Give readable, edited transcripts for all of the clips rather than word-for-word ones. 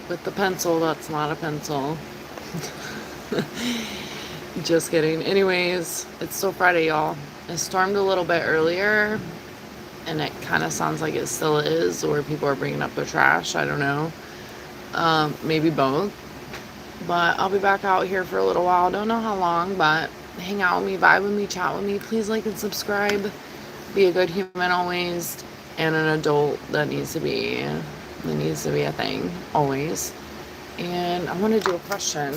with the pencil. That's not a pencil. Just kidding. Anyways, it's still Friday, y'all. It stormed a little bit earlier, and it kind of sounds like it still is, or people are bringing up their trash. I don't know. Maybe both. But I'll be back out here for a little while. Don't know how long, but hang out with me, vibe with me, chat with me. Please like and subscribe. Be a good human always, and an adult that needs to be a thing always. And I want to do a question.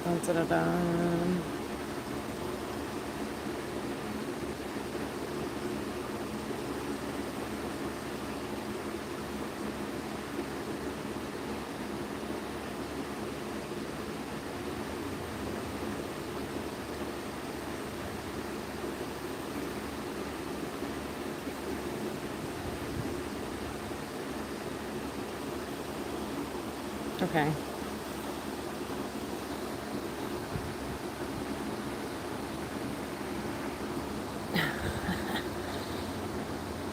Dun, dun, dun, dun. Okay.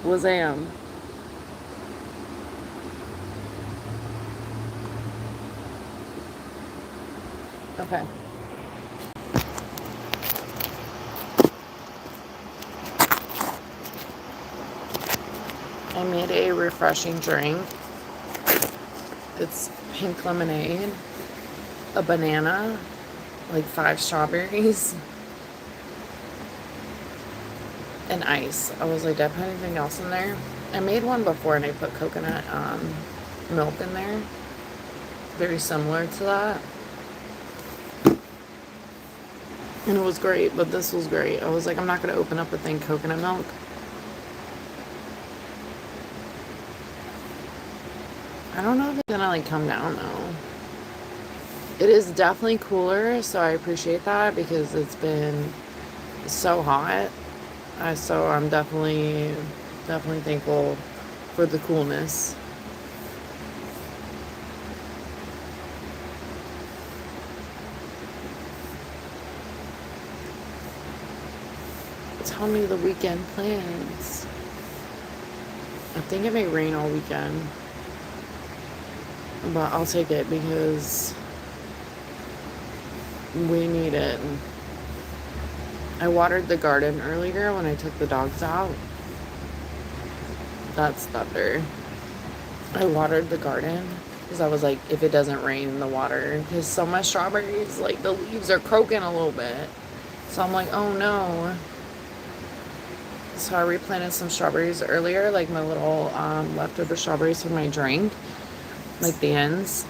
Wazam. Okay. I made a refreshing drink. It's pink lemonade, a banana, like 5 strawberries, and ice. I was like, did I put anything else in there? I made one before and I put coconut milk in there. Very similar to that. And it was great, but this was great. I was like, I'm not going to open up a thing coconut milk. I don't know if it's going to like come down though. It is definitely cooler, so I appreciate that because it's been so hot. So I'm definitely thankful for the coolness. Tell me the weekend plans. I think it may rain all weekend, but I'll take it because we need it. I watered the garden earlier when I took the dogs out. That's better. I watered the garden because I was like, if it doesn't rain in the water, because some of my strawberries, like the leaves are croaking a little bit. So I'm like, oh no. So I replanted some strawberries earlier, like my little leftover strawberries from my drink, like the ends.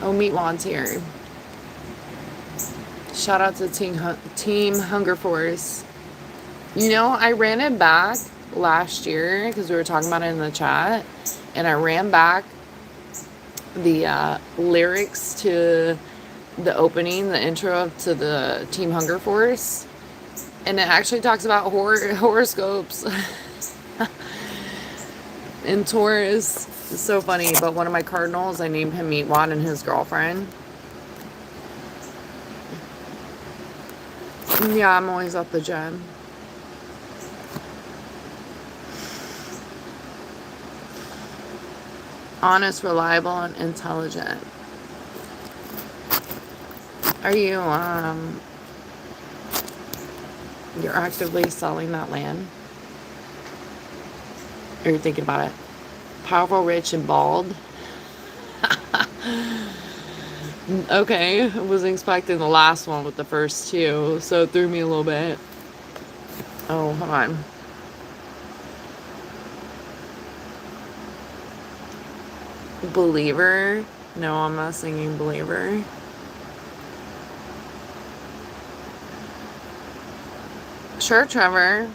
Oh, Meat Wad's here. Shout out to Team Hunger Force. You know, I ran it back last year because we were talking about it in the chat, and I ran back the lyrics to the opening, the intro to the Team Hunger Force, and it actually talks about horoscopes in Taurus. It's so funny. But one of my cardinals, I named him Meatwad and his girlfriend. Yeah, I'm always at the gym. Honest, reliable, and intelligent. Are you you're actively selling that land? Or you're thinking about it? Powerful, rich, and bald. Okay, I wasn't expecting the last one with the first two, so it threw me a little bit. Oh, hold on. Believer? No, I'm not singing Believer. Sure, Trevor.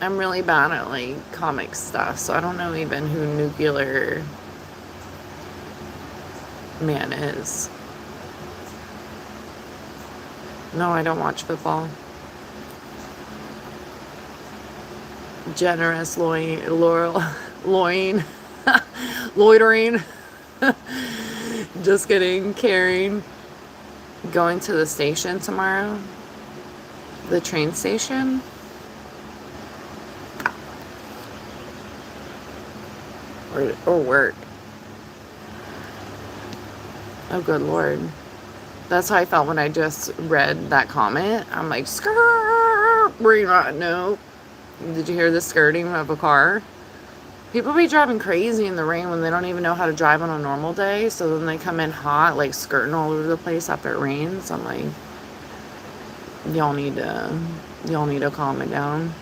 I'm really bad at like comic stuff, so I don't know even who Nuclear Man is. No, I don't watch football. Generous loitering. Just kidding. Caring. Going to the station tomorrow. The train station. or work. Oh, good Lord. That's how I felt when I just read that comment. I'm like, skirt. Were you not? No. Did you hear the skirting of a car? People be driving crazy in the rain when they don't even know how to drive on a normal day. So then they come in hot, like skirting all over the place after it rains. I'm like, y'all need to calm it down.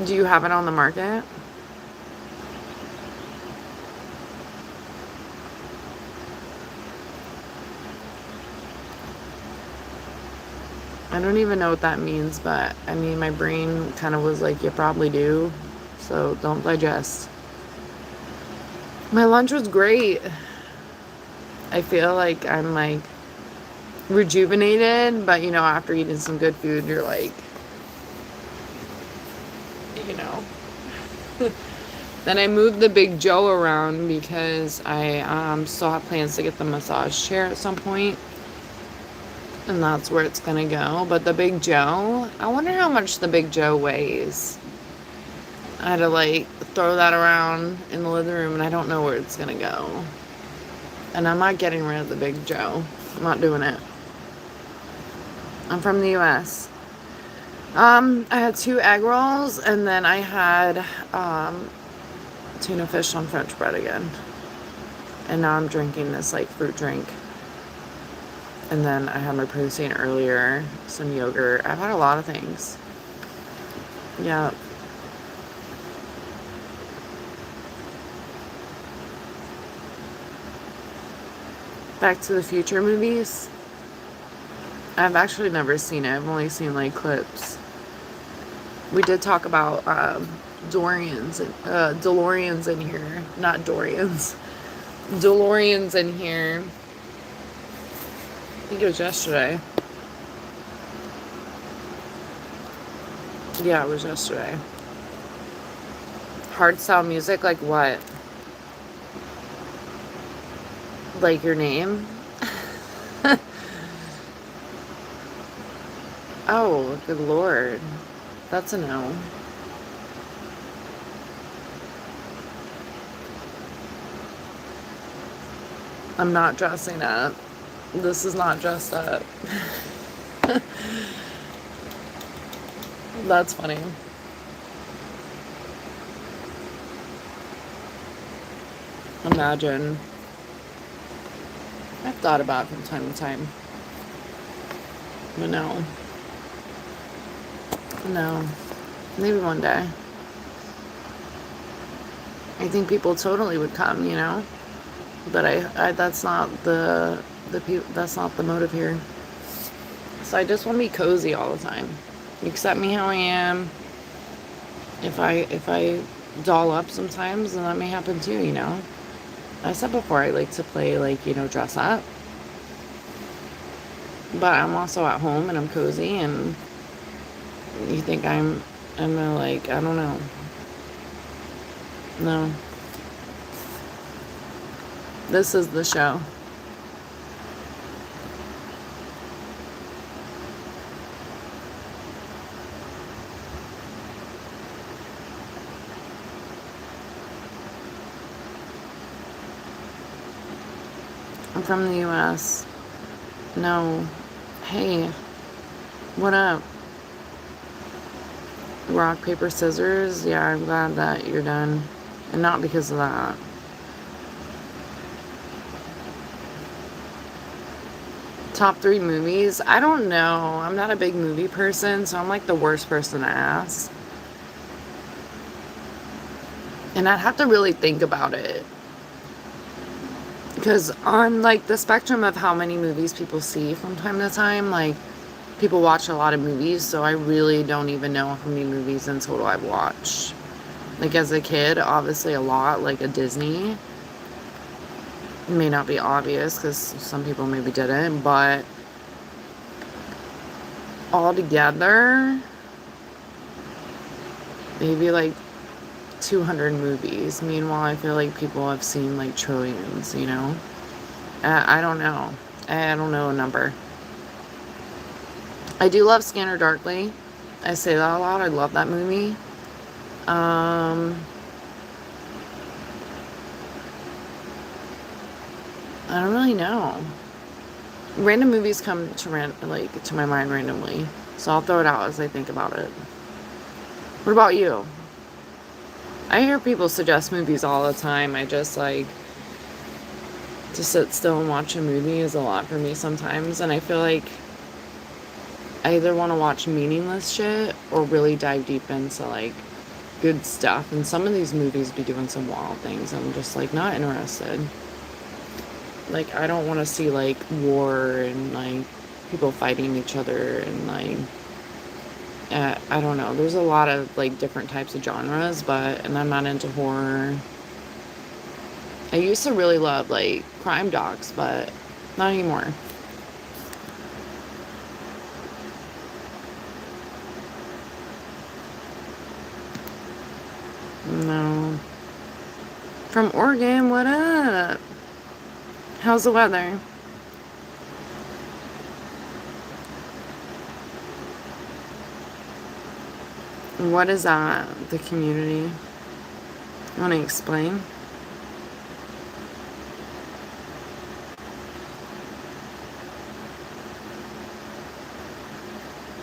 Do you have it on the market? I don't even know what that means, but I mean, my brain kind of was like, you probably do. So don't digest. My lunch was great. I feel like I'm like rejuvenated, but you know, after eating some good food, you're like, you know. Then I moved the Big Joe around because I still have plans to get the massage chair at some point. And that's where it's gonna go. But the Big Joe, I wonder how much the Big Joe weighs. I had to like throw that around in the living room and I don't know where it's gonna go. And I'm not getting rid of the Big Joe. I'm not doing it. I'm from the US. I had 2 egg rolls and then I had tuna fish on French bread again. And now I'm drinking this like fruit drink. And then I had my protein earlier, some yogurt. I've had a lot of things. Yeah. Back to the Future movies. I've actually never seen it. I've only seen like clips. We did talk about DeLoreans in here. Not Dorians. DeLoreans in here. I think it was yesterday. Yeah, it was yesterday. Hardstyle music, like what? Like your name? Oh, good Lord. That's a no. I'm not dressing up. This is not dressed up. That's funny. Imagine. I've thought about it from time to time. But no. No. Maybe one day. I think people totally would come, you know? But I that's not that's not the motive here. So I just want to be cozy all the time. Accept me how I am. If I doll up sometimes, then that may happen too, you know? I said before I like to play like, you know, dress up. But I'm also at home and I'm cozy and you think I'm like, I don't know. No. This is the show. I'm from the US. No. Hey. What up? Rock, paper, scissors? Yeah, I'm glad that you're done. And not because of that. Top 3 movies? I don't know. I'm not a big movie person, so I'm like the worst person to ask. And I'd have to really think about it. Because on like the spectrum of how many movies people see from time to time, like people watch a lot of movies, so I really don't even know how many movies in total I've watched. Like as a kid, obviously a lot, like a Disney. It may not be obvious because some people maybe didn't, but all together, maybe like 200 movies. Meanwhile, I feel like people have seen like trillions, you know? I don't know. I don't know a number. I do love Scanner Darkly. I say that a lot. I love that movie. I don't really know. Random movies come to my mind randomly, so I'll throw it out as I think about it. What about you? I hear people suggest movies all the time. I just like to sit still and watch a movie is a lot for me sometimes, and I feel like I either want to watch meaningless shit or really dive deep into like good stuff. And some of these movies be doing some wild things. I'm just like not interested. Like I don't want to see like war and like people fighting each other and like I don't know. There's a lot of like different types of genres, and I'm not into horror. I used to really love like crime docs, but not anymore. No. From Oregon, what up? How's the weather? What is that? The community? You want to explain?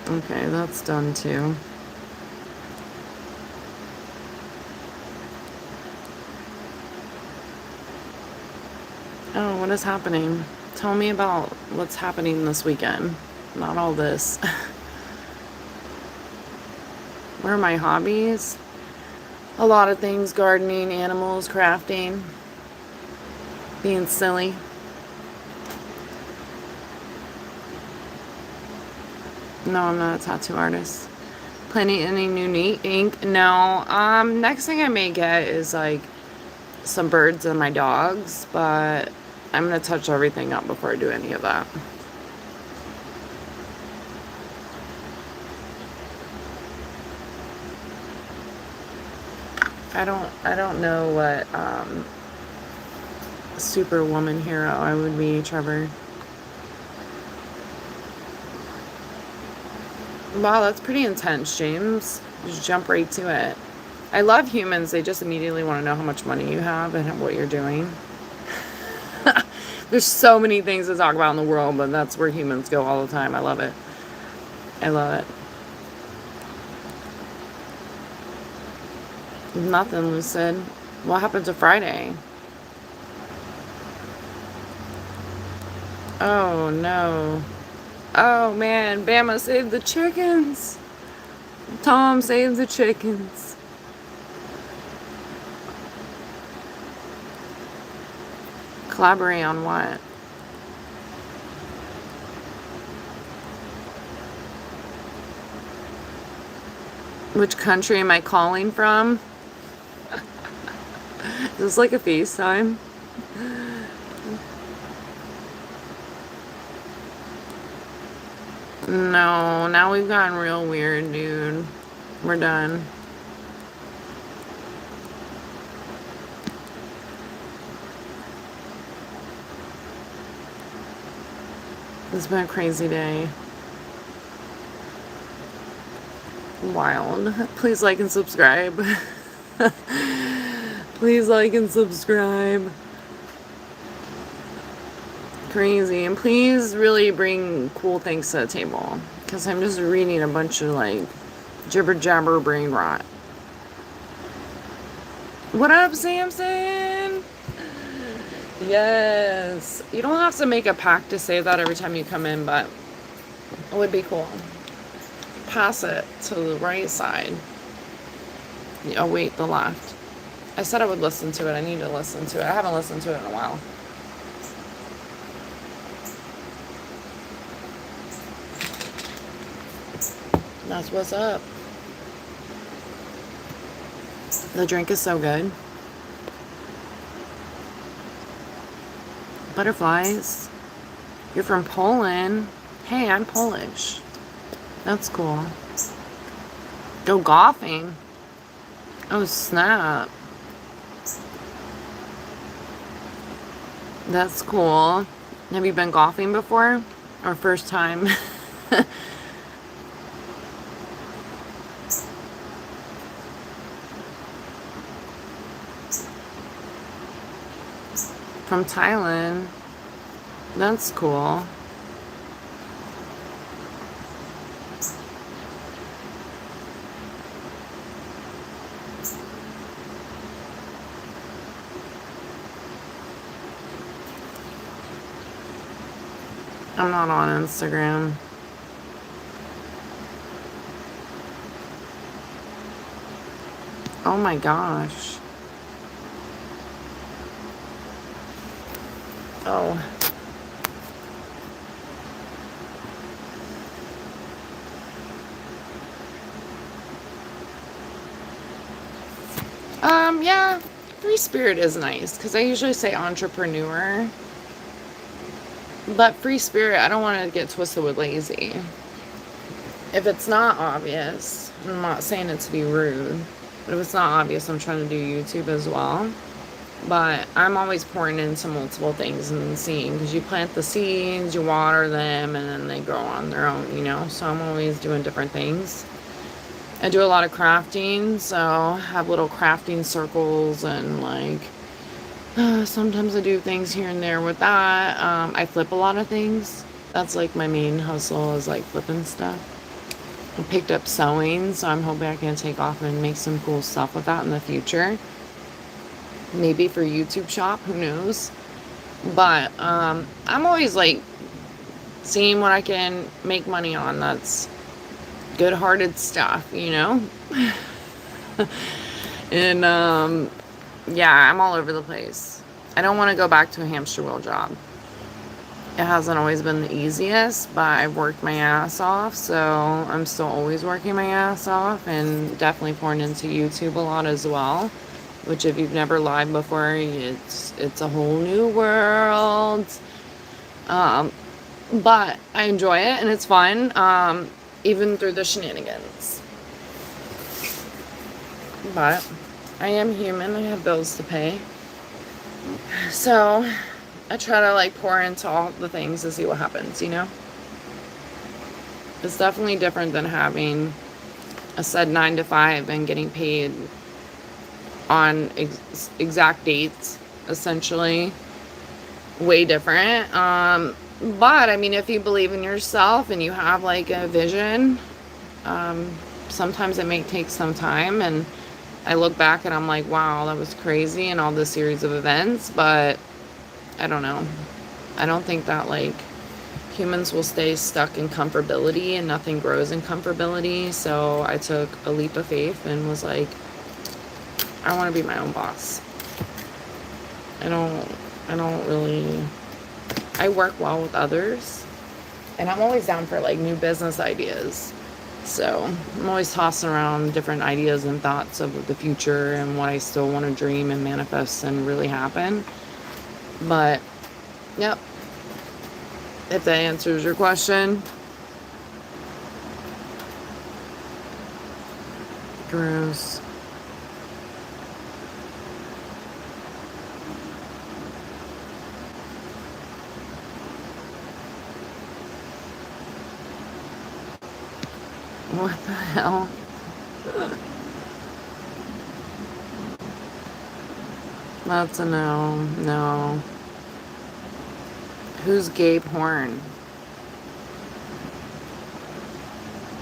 Okay, that's done too. Oh, what is happening? Tell me about what's happening this weekend. Not all this. What are my hobbies? A lot of things: gardening, animals, crafting, being silly. No, I'm not a tattoo artist. Planning any new ink? No. Next thing I may get is like some birds and my dogs, but I'm gonna touch everything up before I do any of that. I don't know what superwoman hero I would be, Trevor. Wow, that's pretty intense, James. Just jump right to it. I love humans. They just immediately want to know how much money you have and what you're doing. There's so many things to talk about in the world, but that's where humans go all the time. I love it. I love it. Nothing, Lucid. What happened to Friday? Oh, no. Oh, man. Bama saved the chickens. Tom saved the chickens. Collaborate on what? Which country am I calling from? Is this like a FaceTime? No, now we've gotten real weird, dude. We're done. It's been a crazy day. Wild. Please like and subscribe. Please like and subscribe. Crazy. And please really bring cool things to the table, because I'm just reading a bunch of like jibber jabber brain rot. What up, Samson? Yes. You don't have to make a pact to say that every time you come in, but it would be cool. Pass it to the right side. Oh, wait, the left. I said I would listen to it. I need to listen to it. I haven't listened to it in a while. That's what's up. The drink is so good. Butterflies. You're from Poland. Hey, I'm Polish. That's cool. Go golfing. Oh, snap. That's cool. Have you been golfing before? Or first time? From Thailand. That's cool. I'm not on Instagram. Oh my gosh. Oh. Yeah, free spirit is nice because I usually say entrepreneur. But free spirit, I don't want to get twisted with lazy. If it's not obvious, I'm not saying it to be rude, but if it's not obvious, I'm trying to do YouTube as well. But I'm always pouring into multiple things and seeing, because you plant the seeds, you water them, and then they grow on their own, you know? So I'm always doing different things. I do a lot of crafting, so I have little crafting circles, and like sometimes I do things here and there with that. I flip a lot of things. That's like my main hustle, is like flipping stuff. I picked up sewing, so I'm hoping I can take off and make some cool stuff with that in the future. Maybe for YouTube shop, who knows? But I'm always like seeing what I can make money on. That's good-hearted stuff, you know? And yeah, I'm all over the place. I don't want to go back to a hamster wheel job. It hasn't always been the easiest, but I've worked my ass off, so I'm still always working my ass off, and definitely pouring into YouTube a lot as well. Which, if you've never live before, it's a whole new world. But I enjoy it, and it's fun, even through the shenanigans. But I am human. I have bills to pay. So I try to like pour into all the things to see what happens, you know? It's definitely different than having a set 9 to 5 and getting paid on exact dates, essentially. Way different. But I mean, if you believe in yourself and you have like a vision, sometimes it may take some time, and I look back and I'm like, wow, that was crazy, and all this series of events. But I don't know. I don't think that like humans will stay stuck in comfortability, and nothing grows in comfortability. So I took a leap of faith and was like, I want to be my own boss. I don't really, I work well with others, and I'm always down for like new business ideas. So I'm always tossing around different ideas and thoughts of the future and what I still want to dream and manifest and really happen. But yep, if that answers your question. Gross. What the hell? That's a no. No. Who's Gabe Horn?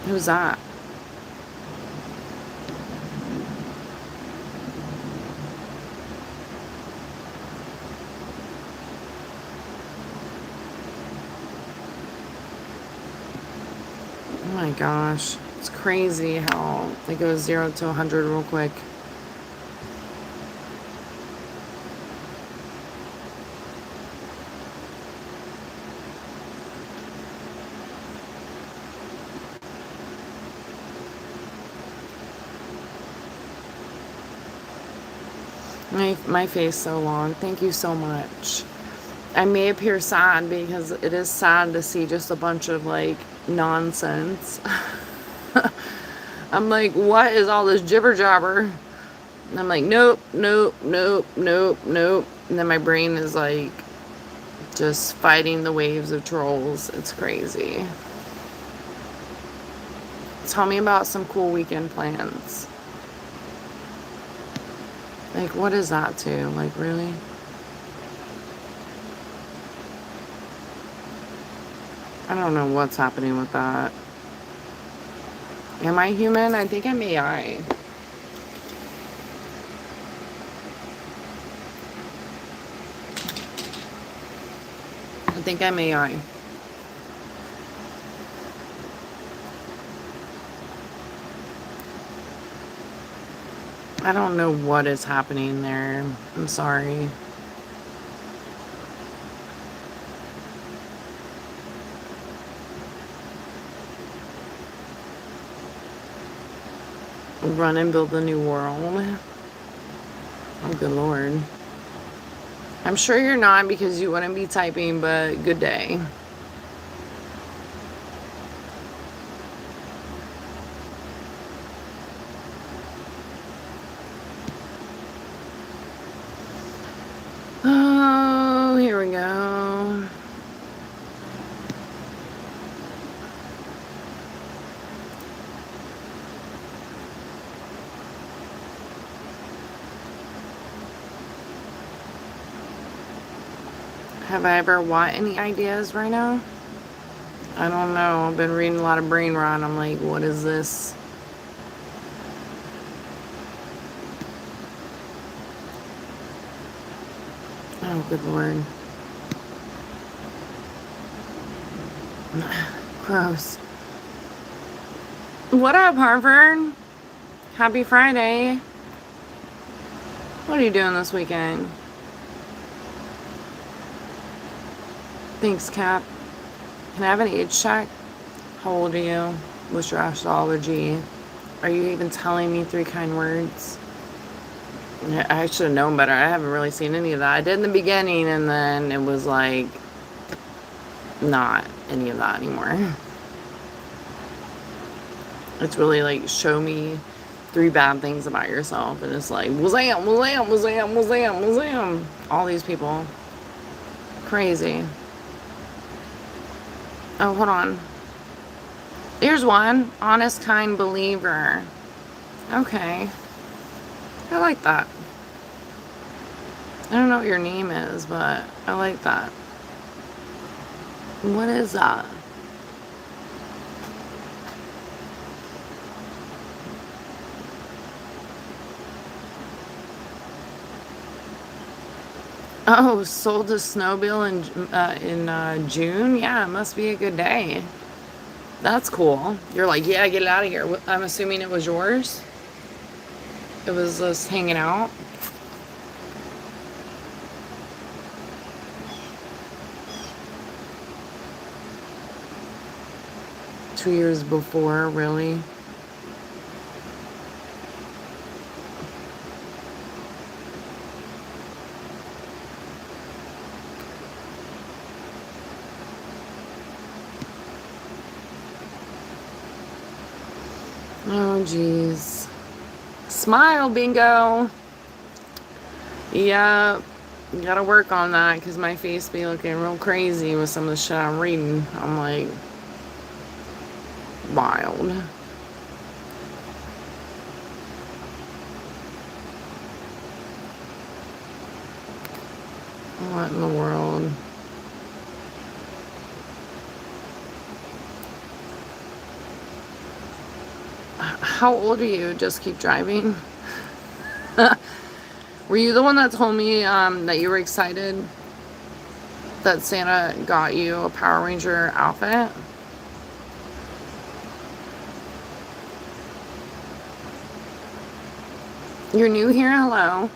Who's that? Oh my gosh. It's crazy how it goes 0 to 100 real quick. My face so long. Thank you so much. I may appear sad because it is sad to see just a bunch of like nonsense. I'm like, what is all this jibber jabber? And I'm like, nope, nope, nope, nope, nope. And then my brain is like just fighting the waves of trolls. It's crazy. Tell me about some cool weekend plans. Like, what is that to? Like, really? I don't know what's happening with that. Am I human? I think I'm AI. I think I'm AI. I don't know what is happening there. I'm sorry. Run and build the new world. Oh, good Lord. I'm sure you're not because you wouldn't be typing, but good day. Oh, here we go. Have I ever any ideas right now? I don't know. I've been reading a lot of brain rot. I'm like, what is this? Oh, good Lord. Gross. What up, Harvard? Happy Friday. What are you doing this weekend? Thanks, Cap. Can I have an age check? How old are you? What's your astrology? Are you even telling me 3 kind words? I should have known better. I haven't really seen any of that. I did in the beginning, and then it was like not any of that anymore. It's really like show me 3 bad things about yourself, and it's like wazam. All these people. Crazy. Oh, hold on. Here's one. Honest, kind believer. Okay. I like that. I don't know what your name is, but I like that. What is that? Oh, sold a snowmobile in June? Yeah, it must be a good day. That's cool. You're like, yeah, get it out of here. I'm assuming it was yours? It was just hanging out? Two years before, really? Oh, jeez. Smile, bingo. Yeah, gotta work on that because my face be looking real crazy with some of the shit I'm reading. I'm like, wild. What in the world? How old are you? Just keep driving? Were you the one that told me that you were excited that Santa got you a Power Ranger outfit? You're new here? Hello.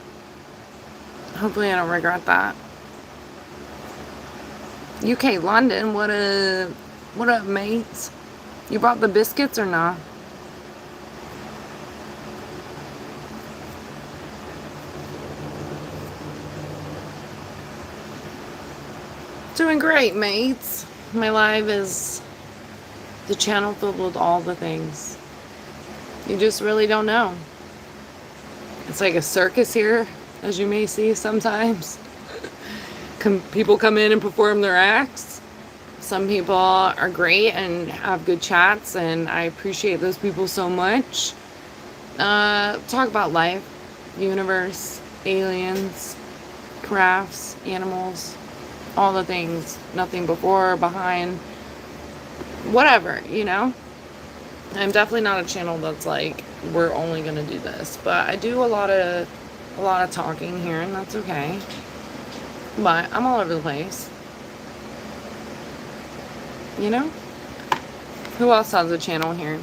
Hopefully I don't regret that. UK London, what up, mates? You brought the biscuits or not? Doing great, mates. My live is the channel filled with all the things. You just really don't know. It's like a circus here, as you may see sometimes. People come in and perform their acts. Some people are great and have good chats, and I appreciate those people so much. Talk about life, universe, aliens, crafts, animals, all the things. Nothing before or behind. whatever, you know? I'm definitely not a channel that's like, we're only gonna do this. But I do a lot of talking here, and that's okay. But I'm all over the place. You know? Who else has a channel here?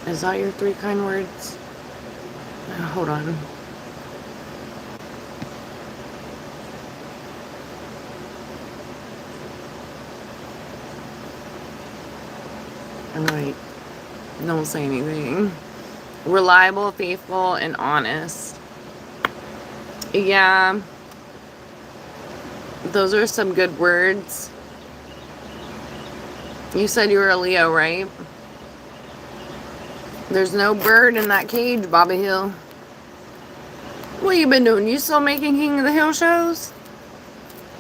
Is that your 3 kind words? Hold on. I'm like, don't say anything. Reliable, faithful, and honest. Yeah. Those are some good words. You said you were a Leo, right? There's no bird in that cage, Bobby Hill. What you been doing? You still making King of the Hill shows?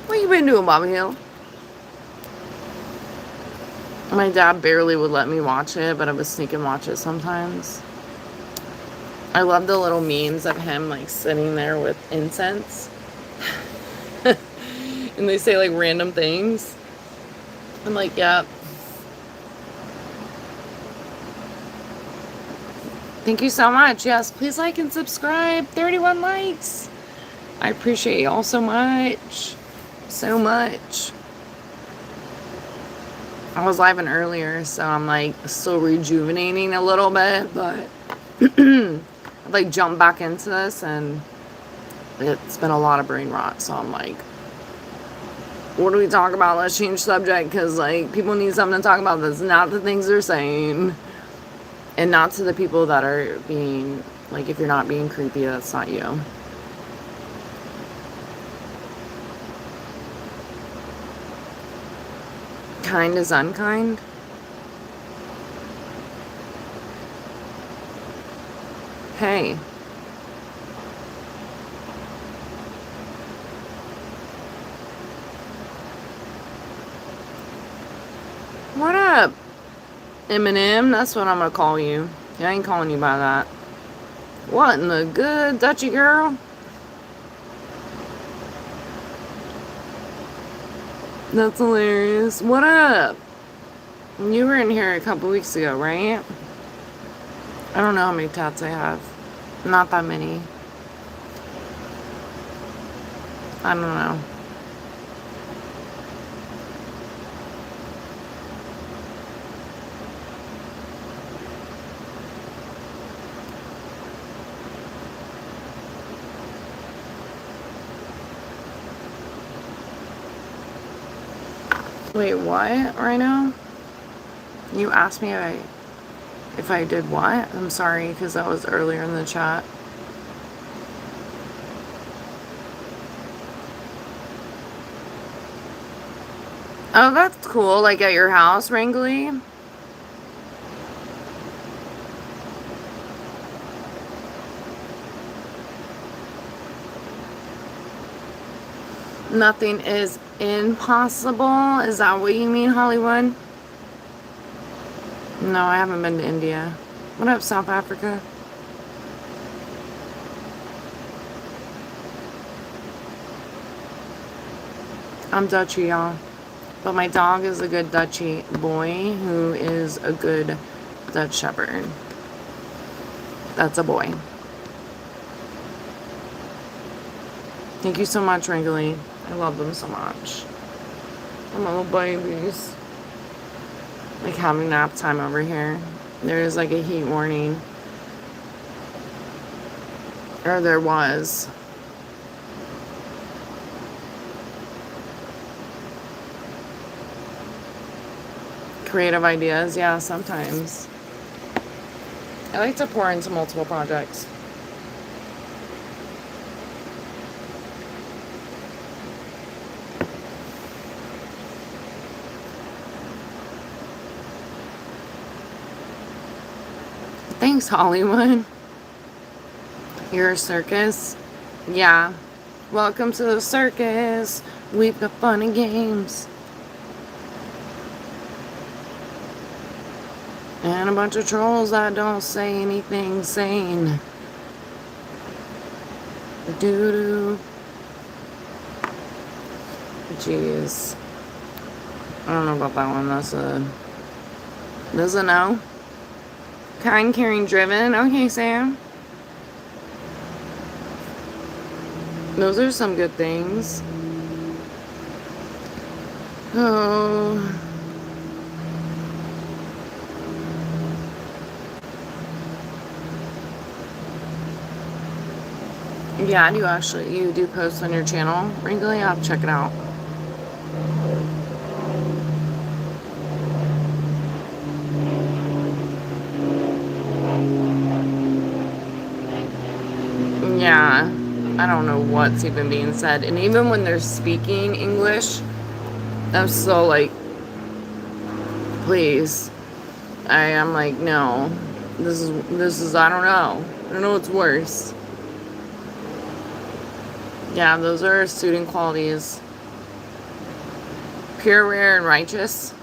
What you been doing, Bobby Hill? My dad barely would let me watch it, but I would sneak and watch it sometimes. I love the little memes of him like sitting there with incense. And they say like random things. I'm like, yep. Thank you so much. Yes, please like and subscribe. 31 likes. I appreciate y'all so much. So much. I was live earlier, so I'm like still rejuvenating a little bit, but I like jumped back into this and it's been a lot of brain rot, so I'm like, what do we talk about? Let's change subject, because like people need something to talk about that's not the things they're saying, and not to the people that are being like, if you're not being creepy, that's not you. Kind is unkind. Hey. What up, Eminem? That's what I'm gonna call you. I ain't calling you by that. What in the good, Dutchy girl? That's hilarious. What up? You were in here a couple weeks ago, right? I don't know how many tats I have. Not that many. I don't know. Wait, what right now? You asked me if I did what? I'm sorry, because that was earlier in the chat. Oh, that's cool. Like at your house, Wrangly? Nothing is impossible. Is that what you mean, Hollywood? No, I haven't been to India. What up, South Africa? I'm Dutchy, y'all. But my dog is a good Dutchy boy who is a good Dutch Shepherd. That's a boy. Thank you so much, Wrangly. I love them so much. I'm little babies. Like having nap time over here. There is like a heat warning. Or there was. Creative ideas, yeah, sometimes. I like to pour into multiple projects. Thanks, Hollywood. You're a circus? Yeah. Welcome to the circus. We've got fun and games. And a bunch of trolls that don't say anything sane. Doo-doo. Jeez. I don't know about that one. That's a no. Kind, caring, driven. Okay, Sam. Those are some good things. Oh. Yeah, you do post on your channel regularly? I'll check it out. Yeah, I don't know what's even being said. And even when they're speaking English, I'm still like, please. I am like, no. This is I don't know. I don't know what's worse. Yeah, those are student qualities. Pure, rare, and righteous.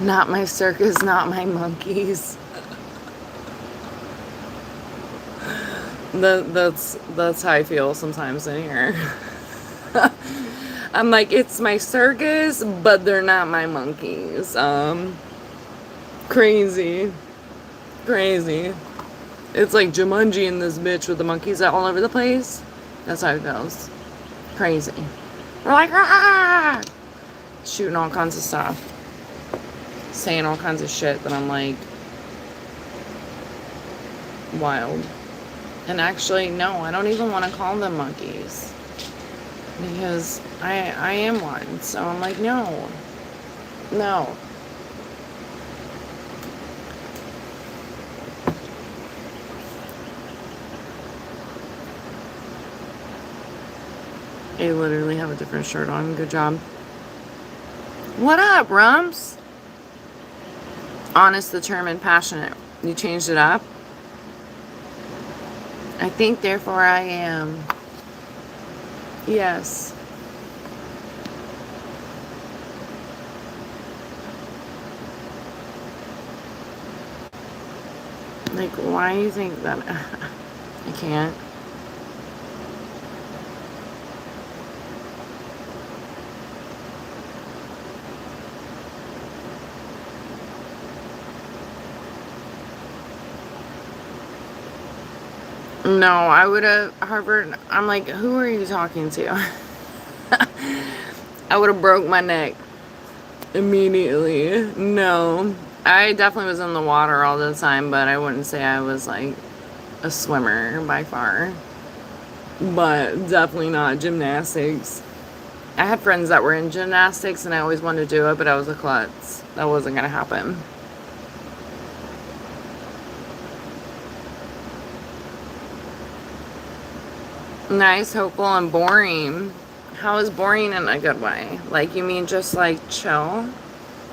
Not my circus, not my monkeys. That's how I feel sometimes in here. I'm like, it's my circus, but they're not my monkeys. Crazy. Crazy. It's like Jumanji in this bitch with the monkeys all over the place. That's how it goes. Crazy. We're like, ah! Shooting all kinds of stuff. Saying all kinds of shit that I'm like, wild. And actually, no, I don't even want to call them monkeys. Because I am one. So I'm like, no. No. I literally have a different shirt on. Good job. What up, Rumps? Honest, determined, passionate. You changed it up? I think, therefore I am. Yes. Like, why do you think that? I can't. No, I would have Harvard. I'm like, who are you talking to? I would have broke my neck immediately. No, I definitely was in the water all the time, but I wouldn't say I was like a swimmer by far. But definitely not gymnastics. I had friends that were in gymnastics and I always wanted to do it, but I was a klutz. That wasn't gonna happen. Nice, hopeful, and boring. How is boring in a good way? Like, you mean just like chill?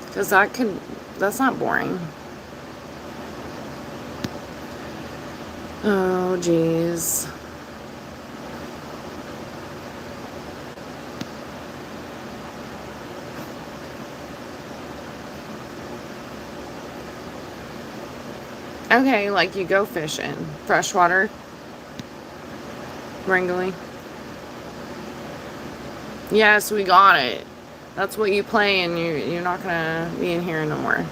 Because that's not boring. Oh, jeez. Okay, like you go fishing. Freshwater. Wrangling. Yes, we got it. That's what you play, and you're not gonna be in here no more.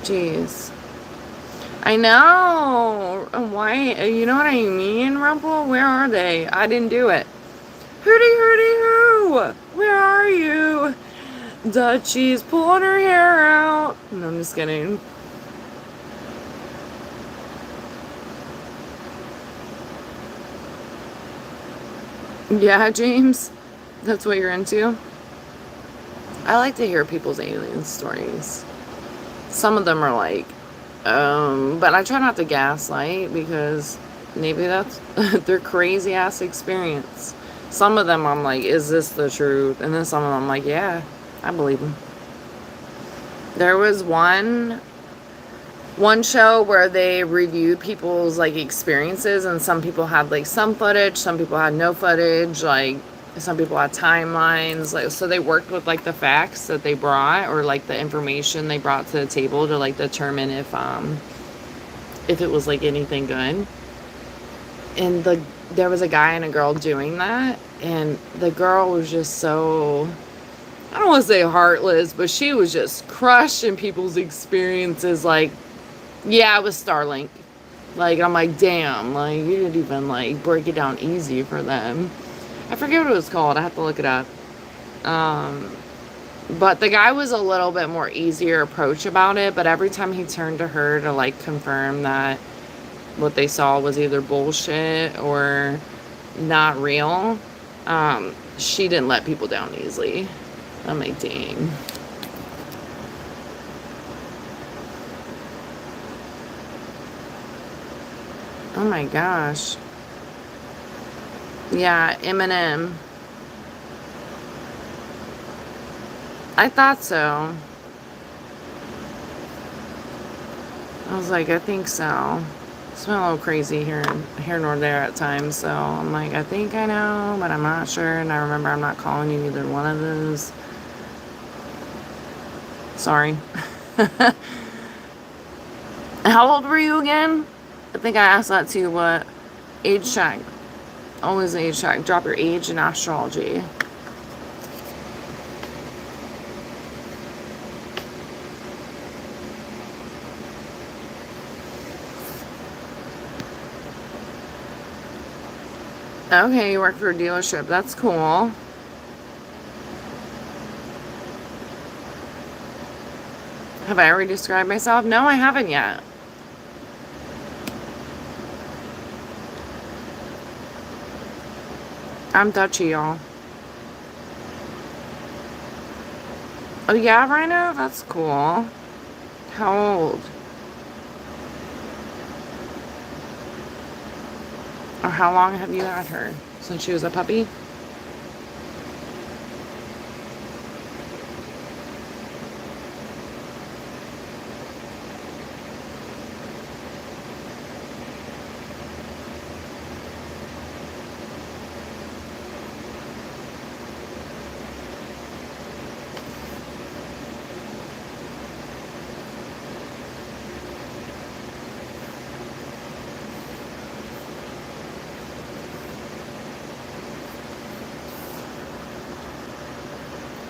Jeez. I know. Why? You know what I mean, Rumple? Where are they? I didn't do it. Hooty, hoo! Where are you? Dutchie's pulling her hair out. No, I'm just kidding. Yeah, James? That's what you're into? I like to hear people's alien stories. Some of them are like, but I try not to gaslight because maybe that's their crazy ass experience. Some of them I'm like, is this the truth? And then some of them I'm like, yeah, I believe them. There was one show where they reviewed people's like experiences, and some people had like some footage, some people had no footage. Like, Some people had timelines, like, so they worked with like the facts that they brought, or like the information they brought to the table to like determine if it was like anything good. And there was a guy and a girl doing that, and the girl was just so, I don't want to say heartless, but she was just crushing people's experiences. Like, yeah, it was Starlink. Like, I'm like, damn, like, you didn't even like break it down easy for them. I forget what it was called. I have to look it up. But the guy was a little bit more easier approach about it, but every time he turned to her to like confirm that what they saw was either bullshit or not real, she didn't let people down easily. I'm like, dang. Oh my gosh. Yeah, Eminem. I thought so. I was like, I think so. It's been a little crazy here nor there at times, so I'm like, I think I know, but I'm not sure, and I remember I'm not calling you either one of those. Sorry. How old were you again? I think I asked that too. What? Age check. Always age check. Drop your age in astrology. Okay, you work for a dealership. That's cool. Have I already described myself? No, I haven't yet. I'm Dutchy, y'all. Oh, yeah, Rhino? That's cool. How old? Or how long have you had her? Since she was a puppy?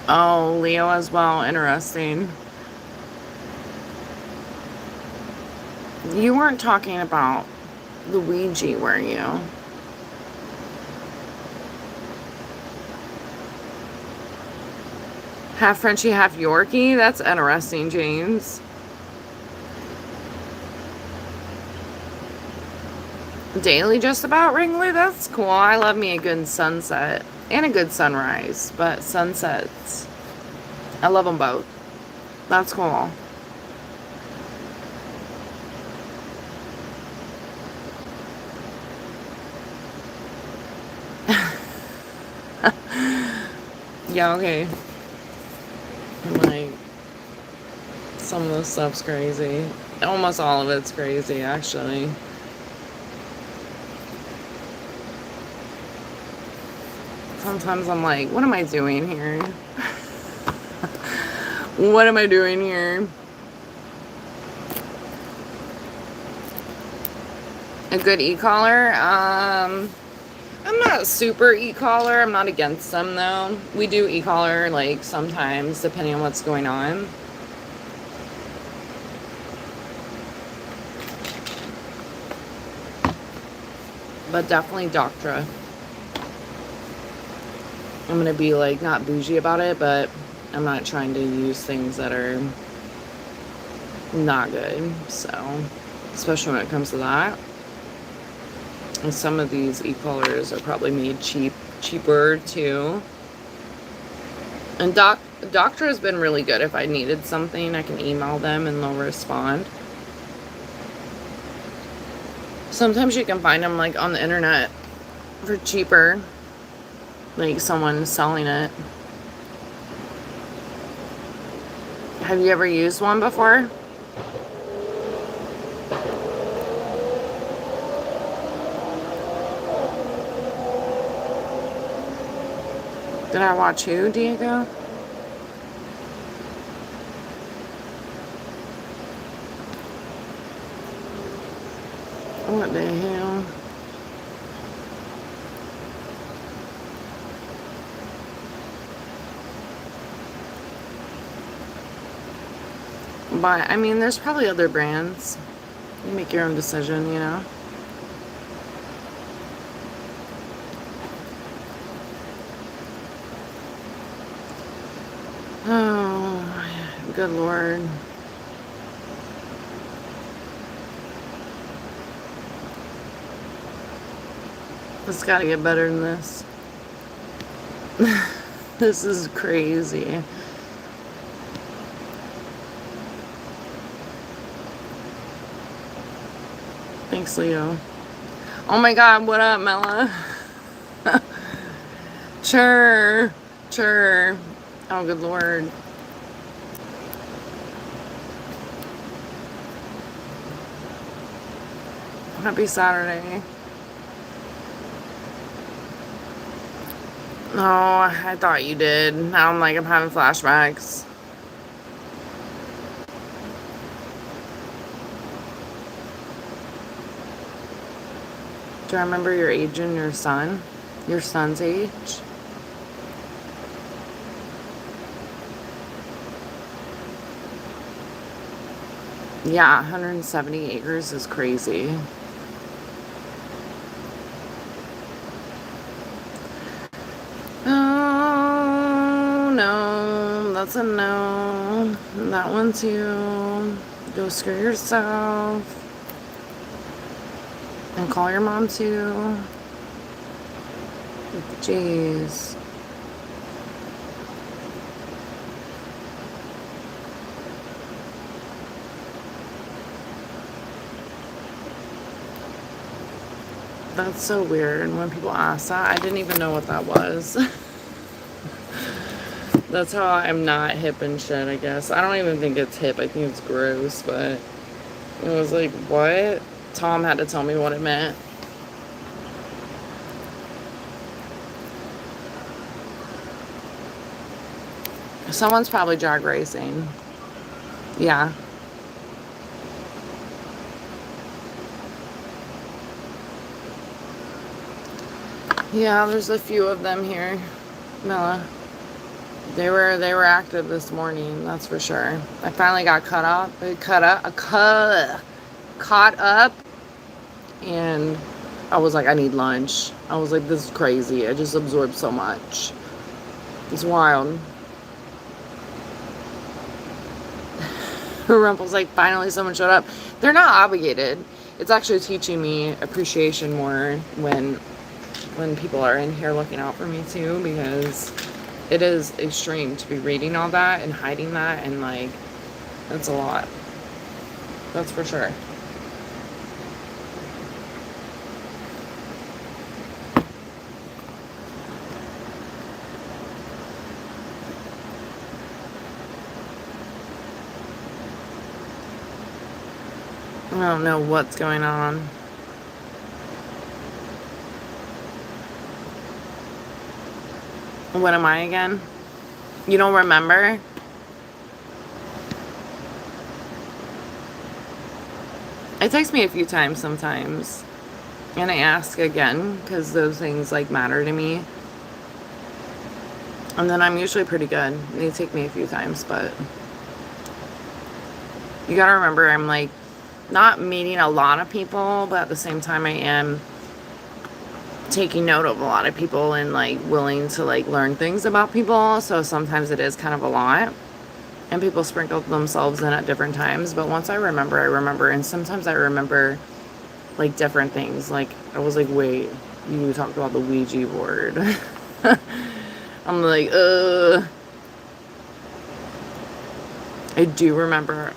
Oh, Leo as well. Interesting. You weren't talking about Luigi, were you? Half Frenchie, half Yorkie? That's interesting, James. Daily just about Ringley? That's cool. I love me a good sunset and a good sunrise, but sunsets, I love them both. That's cool. Yeah, okay. I'm like, some of this stuff's crazy. Almost all of it's crazy, actually. Sometimes I'm like, what am I doing here? What am I doing here? A good e-collar? I'm not super e-collar. I'm not against them, though. We do e-collar, like, sometimes, depending on what's going on. But definitely Doctra. I'm gonna be, like, not bougie about it, but I'm not trying to use things that are not good. So, especially when it comes to that. And some of these e-collars are probably made cheaper too. And Doctor has been really good. If I needed something, I can email them and they'll respond. Sometimes you can find them like on the internet for cheaper, like someone selling it. Have you ever used one before? Did I watch who, Diego? What the hell? But, I mean, there's probably other brands. You make your own decision, you know? Oh, good Lord. It's gotta get better than this. This is crazy. Thanks, Leo. Oh my God, what up, Mella? Sure. Oh, good Lord. Happy Saturday. Oh, I thought you did. Now I'm having flashbacks. Do I remember your age and your son? Your son's age? Yeah, 170 acres is crazy. Oh, no. That's a no. That one too. Go screw yourself. And call your mom too. Jeez. That's so weird when people ask that. I didn't even know what that was. That's how I'm not hip and shit, I guess. I don't even think it's hip. I think it's gross, but it was like, what? Tom had to tell me what it meant. Someone's probably drag racing. Yeah. Yeah, there's a few of them here, Mella. They were active this morning, that's for sure. I finally got caught up, and I was like, I need lunch. I was like, this is crazy. I just absorbed so much. It's wild. Rumple's like, finally someone showed up. They're not obligated. It's actually teaching me appreciation more when people are in here looking out for me too, because it is extreme to be reading all that and hiding that, and like, it's a lot. That's for sure. I don't know what's going on. What am I again? You don't remember? It takes me a few times sometimes. And I ask again, because those things like matter to me. And then I'm usually pretty good. They take me a few times, but you gotta remember, I'm like not meeting a lot of people, but at the same time I am taking note of a lot of people and like willing to like learn things about people. So sometimes it is kind of a lot, and people sprinkle themselves in at different times, but once I remember. And sometimes I remember like different things. Like I was like, wait, you talked about the Ouija board. I'm like, I do remember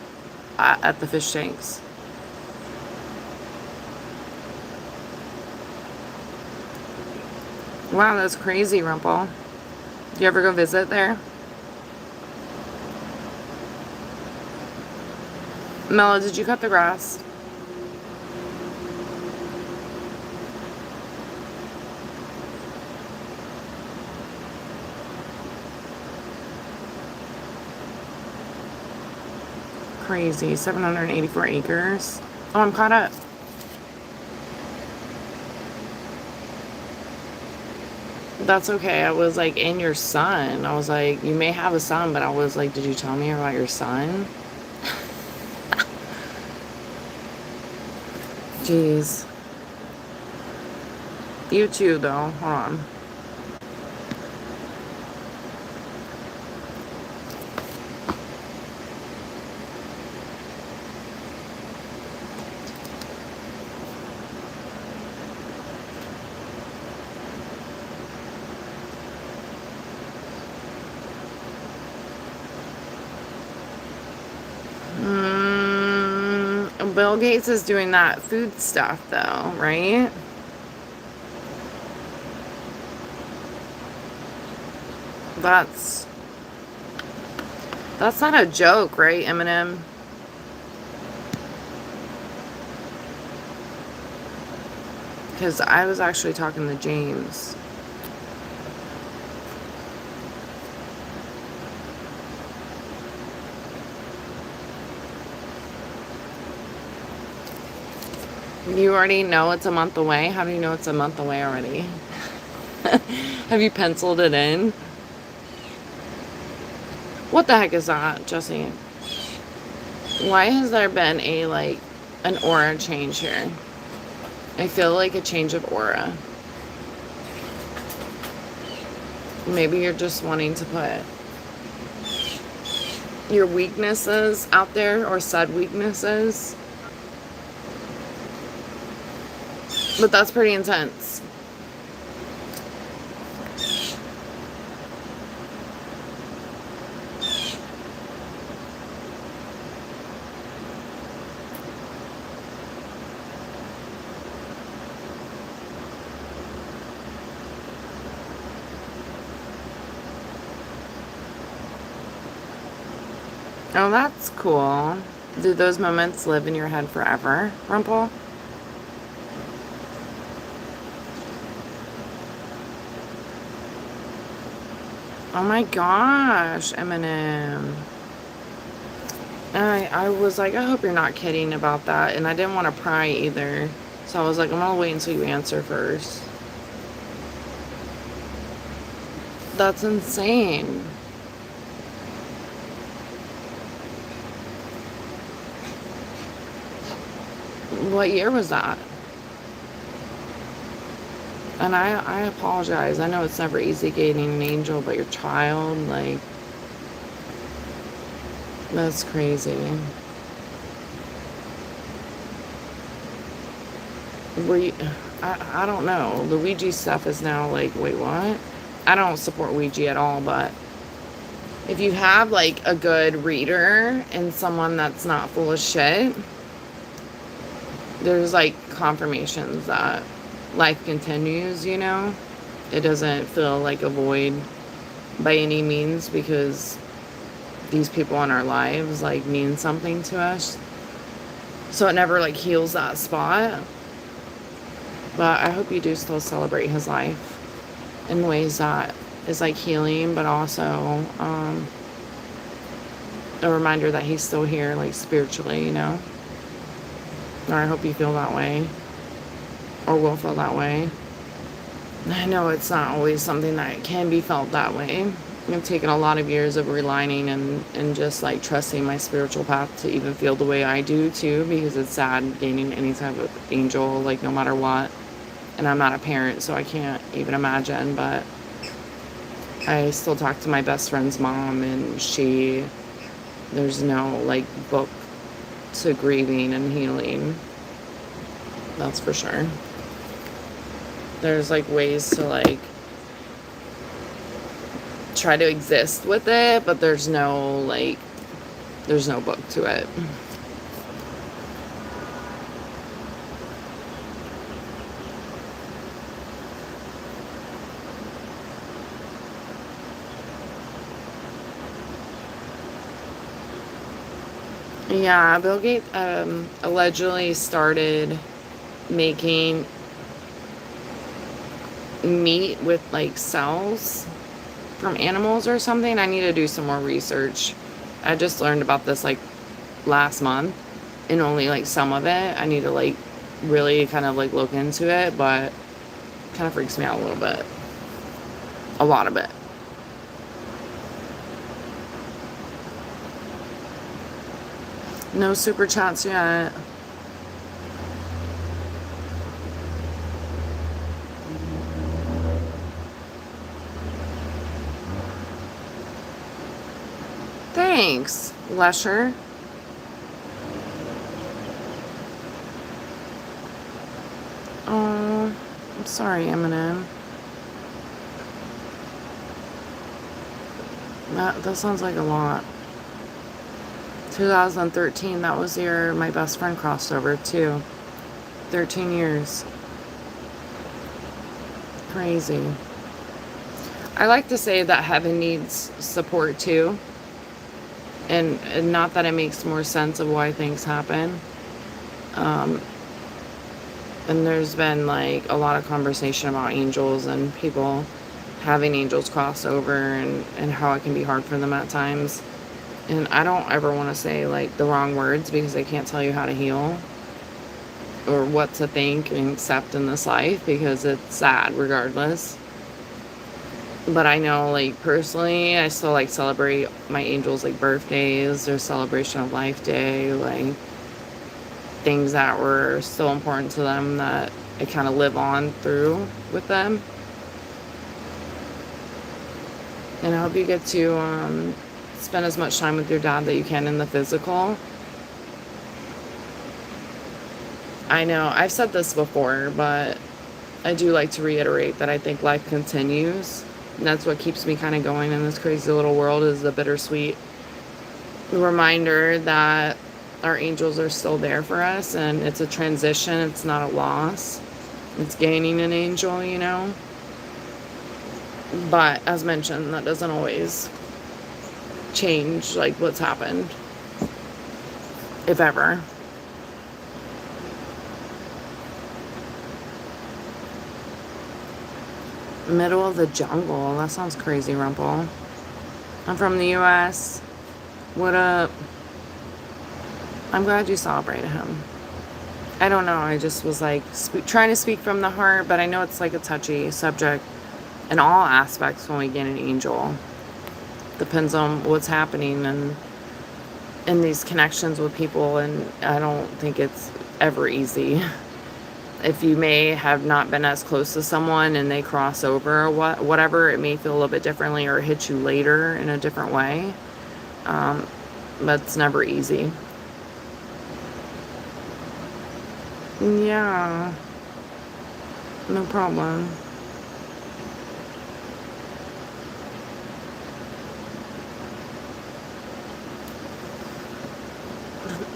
at the fish tanks. Wow, that's crazy, Rumple. Do you ever go visit there? Mela, did you cut the grass? crazy. 784 acres. Oh, I'm caught up. That's okay. I was like, and your son. I was like, you may have a son, but I was like, did you tell me about your son? Jeez. You too, though. Hold on. Bill Gates is doing that food stuff, though, right? That's not a joke, right, Eminem? Because I was actually talking to James. You already know it's a month away? How do you know it's a month away already? Have you penciled it in? What the heck is that, Jesse? Why has there been an aura change here? I feel like a change of aura. Maybe you're just wanting to put your weaknesses out there, or said weaknesses. But that's pretty intense. Oh, that's cool. Do those moments live in your head forever, Rumple? Oh my gosh, Eminem. I was like, I hope you're not kidding about that. And I didn't want to pry either. So I was like, I'm going to wait until you answer first. That's insane. What year was that? And I apologize. I know it's never easy gaining an angel, but your child, like, that's crazy. Were you, I don't know. The Ouija stuff is now like, wait, what? I don't support Ouija at all, but if you have like a good reader and someone that's not full of shit, there's like confirmations that life continues, you know? It doesn't feel like a void by any means, because these people in our lives like mean something to us. So it never like heals that spot. But I hope you do still celebrate his life in ways that is like healing, but also a reminder that he's still here, like spiritually, you know? Or I hope you feel that way, or will feel that way. I know it's not always something that can be felt that way. I've taken a lot of years of realigning and just like trusting my spiritual path to even feel the way I do too, because it's sad gaining any type of angel, like no matter what. And I'm not a parent, so I can't even imagine, but I still talk to my best friend's mom, and there's no like book to grieving and healing. That's for sure. There's like ways to like try to exist with it, but there's no book to it. Yeah, Bill Gates allegedly started making meat with like cells from animals or something. I need to do some more research. I just learned about this like last month, and only like some of it. I need to like really kind of like look into it, but it kind of freaks me out a little bit. A lot of it. No super chats yet. Thanks, Lesher. Oh, I'm sorry, Eminem. That sounds like a lot. 2013, that was the year my best friend crossed over too. 13 years. Crazy. I like to say that heaven needs support too. And not that it makes more sense of why things happen. And there's been like a lot of conversation about angels and people having angels cross over and how it can be hard for them at times. And I don't ever want to say like the wrong words because I can't tell you how to heal or what to think and accept in this life because it's sad regardless. But I know like personally I still like celebrate my angels like birthdays or celebration of life day, like things that were so important to them that I kind of live on through with them. And I hope you get to spend as much time with your dad that you can in the physical. I know I've said this before, but I do like to reiterate that I think life continues. And that's what keeps me kind of going in this crazy little world, is the bittersweet reminder that our angels are still there for us, and it's a transition. It's not a loss. It's gaining an angel, you know. But as mentioned, that doesn't always change like what's happened, if ever. Middle of the jungle. That sounds crazy, Rumple. I'm from the US. What up? I'm glad you celebrated him. I don't know. I just was like trying to speak from the heart, but I know it's like a touchy subject in all aspects when we get an angel. Depends on what's happening and in these connections with people, and I don't think it's ever easy. If you may have not been as close to someone and they cross over or whatever, it may feel a little bit differently or hit you later in a different way. But it's never easy. Yeah. No problem.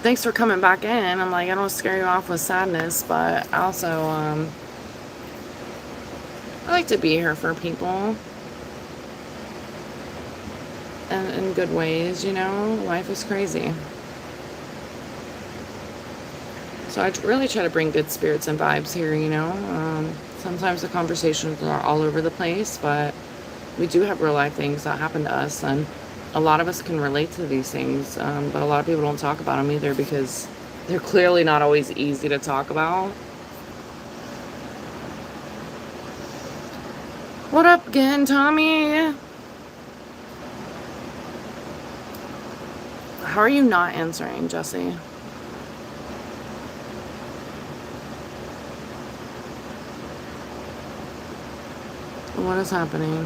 Thanks for coming back in. I'm like, I don't scare you off with sadness, but also, I like to be here for people. And in good ways, you know? Life is crazy. So I really try to bring good spirits and vibes here, you know? Sometimes the conversations are all over the place, but we do have real life things that happen to us, and a lot of us can relate to these things, but a lot of people don't talk about them either because they're clearly not always easy to talk about. What up again, Tommy? How are you not answering, Jesse? What is happening?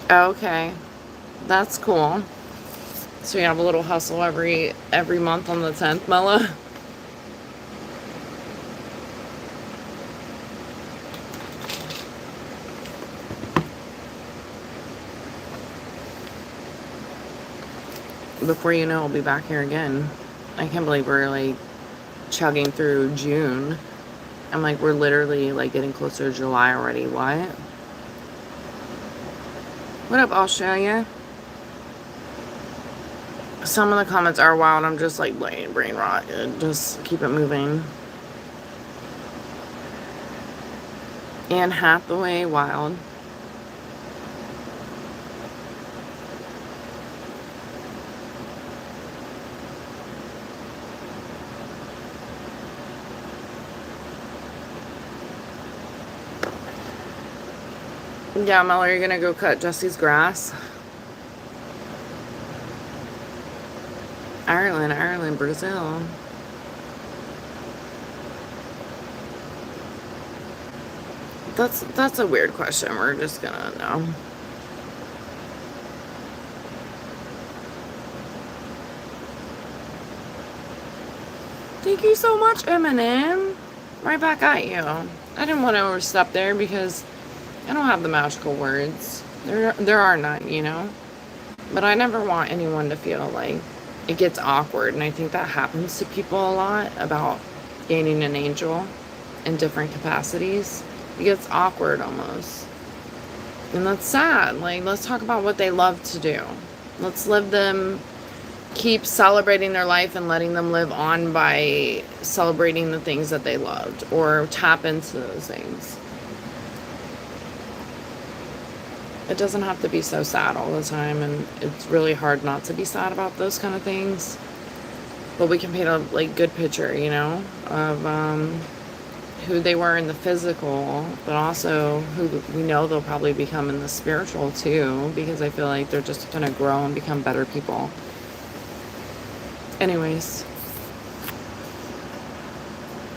Okay, that's cool. So you have a little hustle every month on the 10th, Mella? Before you know, I'll be back here again. I can't believe we're like chugging through June. I'm like, we're literally like getting closer to July already. What? What up, Australia? Some of the comments are wild. I'm just like brain rot. Just keep it moving. Anne Hathaway, wild. Yeah, Mel, are you gonna go cut Jesse's grass? Ireland, Brazil. That's a weird question. We're just gonna know. Thank you so much, Eminem. Right back at you. I didn't want to overstep there because I don't have the magical words. There are none, you know? But I never want anyone to feel like it gets awkward. And I think that happens to people a lot about gaining an angel in different capacities. It gets awkward almost. And that's sad. Like, let's talk about what they love to do. Let's live them, keep celebrating their life and letting them live on by celebrating the things that they loved, or tap into those things. It doesn't have to be so sad all the time, and it's really hard not to be sad about those kind of things. But we can paint a good picture, you know, of who they were in the physical, but also who we know they'll probably become in the spiritual too, because I feel like they're just gonna grow and become better people. Anyways,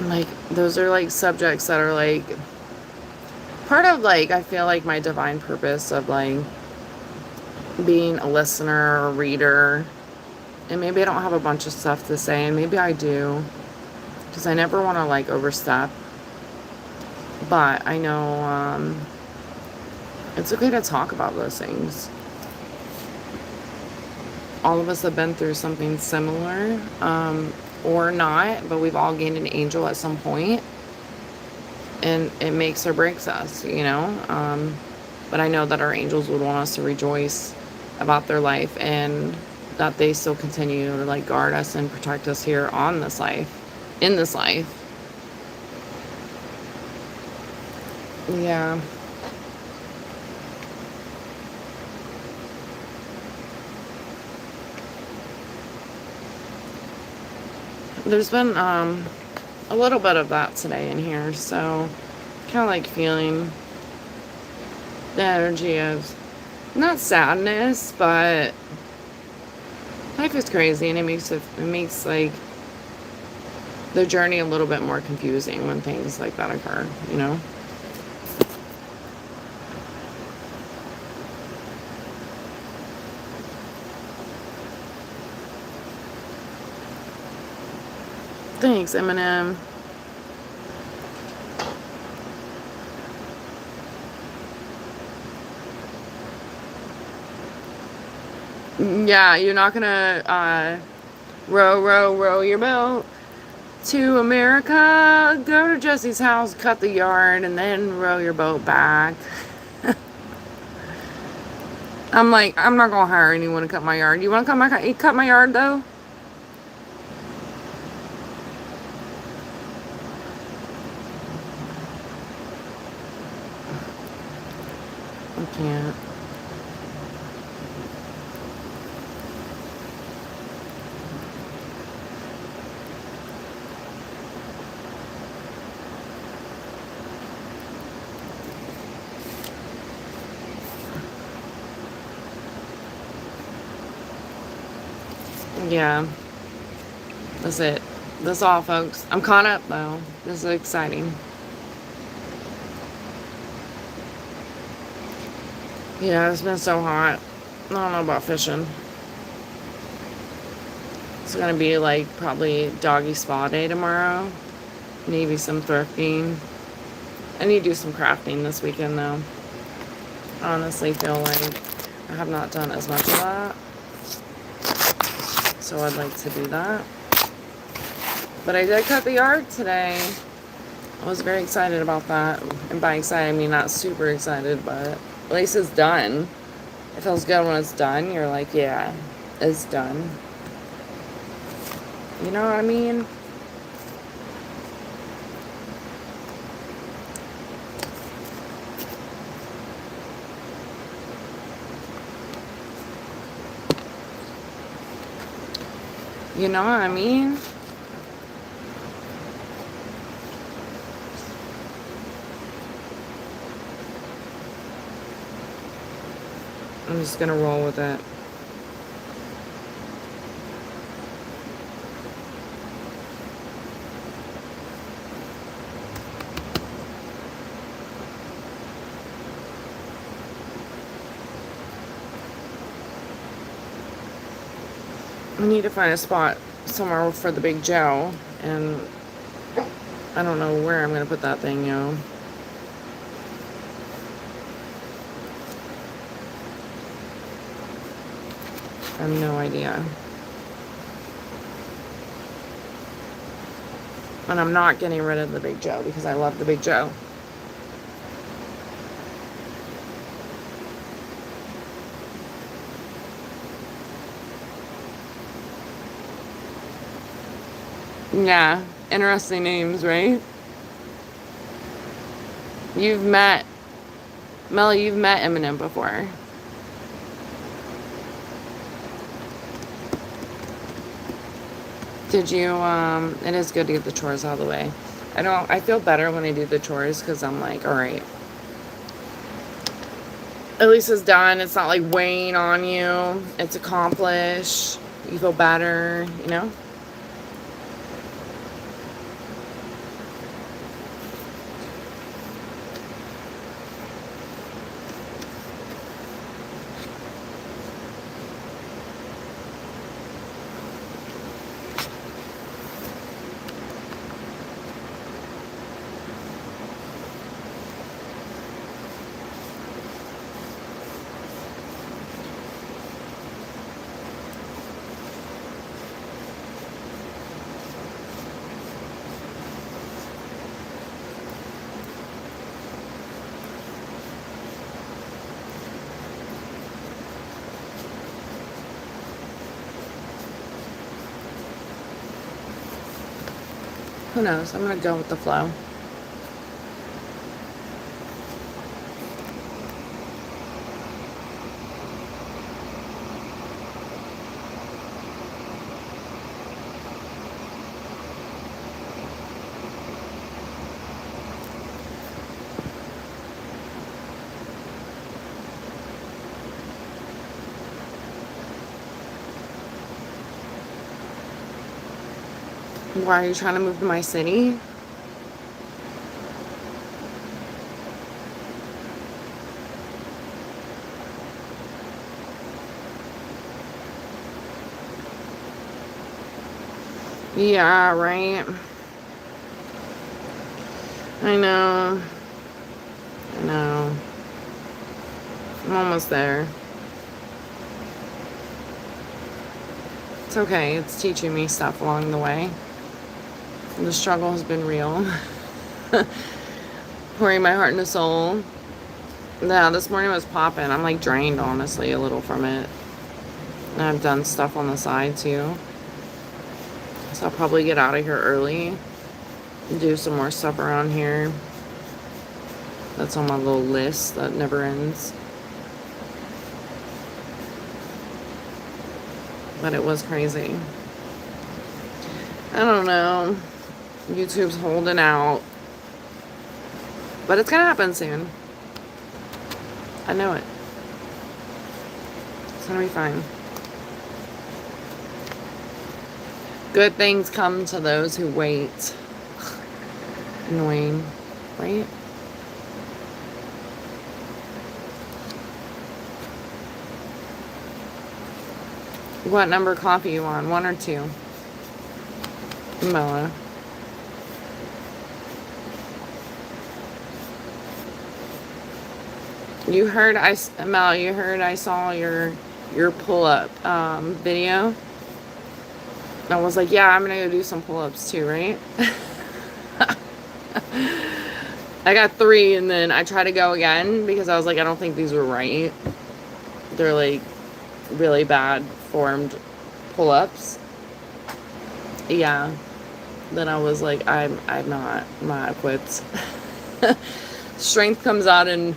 like, those are like subjects that are like part of like, I feel like my divine purpose of like being a listener or a reader. And maybe I don't have a bunch of stuff to say, and maybe I do, because I never want to like overstep. But I know it's okay to talk about those things. All of us have been through something similar, or not, but we've all gained an angel at some point, and it makes or breaks us, you know. But I know that our angels would want us to rejoice about their life, and that they still continue to like guard us and protect us here on this life, in this life. Yeah. There's been a little bit of that today in here, so kind of like feeling the energy of not sadness, but life is crazy, and it makes like the journey a little bit more confusing when things like that occur, you know. Thanks, Eminem. Yeah, you're not gonna row your boat to America. Go to Jesse's house, cut the yard, and then row your boat back. I'm like, I'm not gonna hire anyone to cut my yard. You wanna cut my yard though? I can't. Yeah. That's it. That's all, folks. I'm caught up though. This is exciting. Yeah, it's been so hot. I don't know about fishing. It's gonna be like probably doggy spa day tomorrow. Maybe some thrifting. I need to do some crafting this weekend though. I honestly feel like I have not done as much of that. So I'd like to do that. But I did cut the yard today. I was very excited about that. And by excited, I mean not super excited, but at least it's done. It feels good when it's done. You're like, yeah, it's done. You know what I mean? You know what I mean? I'm just gonna roll with it. I need to find a spot somewhere for the Big Joe, and I don't know where I'm gonna put that thing, yo. I have no idea. And I'm not getting rid of the Big Joe because I love the Big Joe. Yeah, interesting names, right? You've met, Melly, you've met Eminem before. Did you, it is good to get the chores out of the way. I feel better when I do the chores because I'm like, all right, at least it's done. It's not like weighing on you. It's accomplished. You feel better, you know? Who knows? I'm gonna go with the flow. Why are you trying to move to my city? Yeah, right. I know. I know. I'm almost there. It's okay. It's teaching me stuff along the way. The struggle has been real. Pouring my heart and soul. Yeah, this morning was popping. I'm like drained, honestly, a little from it. And I've done stuff on the side too. So I'll probably get out of here early and do some more stuff around here. That's on my little list that never ends. But it was crazy. I don't know. YouTube's holding out. But it's gonna happen soon. I know it. It's gonna be fine. Good things come to those who wait. Annoying, right? What number coffee you on? 1 or 2? Mella. You heard Mel, you heard I saw your pull-up video. I was like, yeah, I'm gonna go do some pull-ups too, right? I got 3 and then I tried to go again because I was like, I don't think these were right. They're like really bad formed pull-ups. Yeah. Then I was like, I'm not equipped. Strength comes out in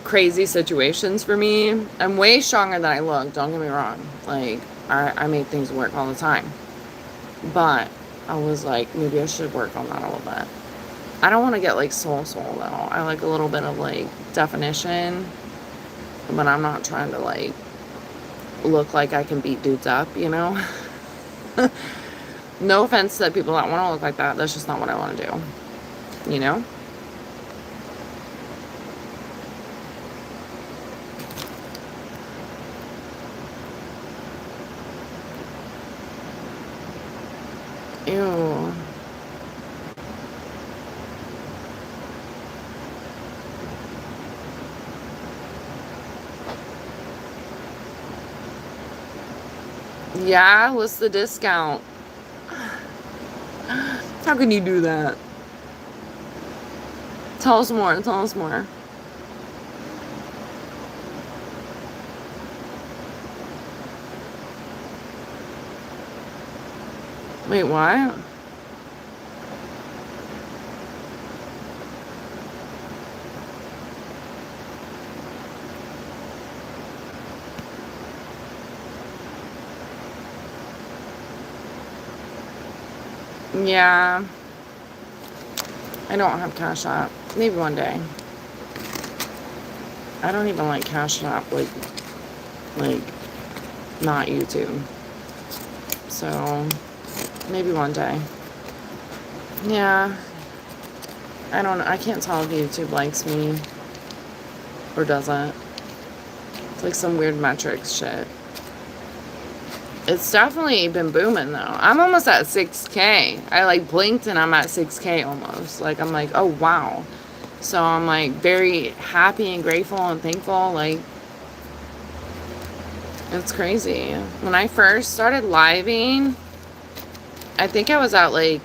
crazy situations for me. I'm way stronger than I look, don't get me wrong. Like, I make things work all the time. But I was like, maybe I should work on that a little bit. I don't want to get like soul though. I like a little bit of like definition, but I'm not trying to like look like I can beat dudes up, you know? No offense to people that want to look like that. That's just not what I want to do, you know? Ew. Yeah, what's the discount? How can you do that? Tell us more. Tell us more. Wait, what? Yeah. I don't have Cash App. Maybe one day. I don't even like Cash App, like not YouTube. So maybe one day. Yeah. I don't know. I can't tell if YouTube likes me or doesn't. It's like some weird metrics shit. It's definitely been booming though. I'm almost at 6K. I like blinked and I'm at 6K almost. Like I'm like, oh wow. So I'm like very happy and grateful and thankful. Like it's crazy. When I first started living, I think I was at like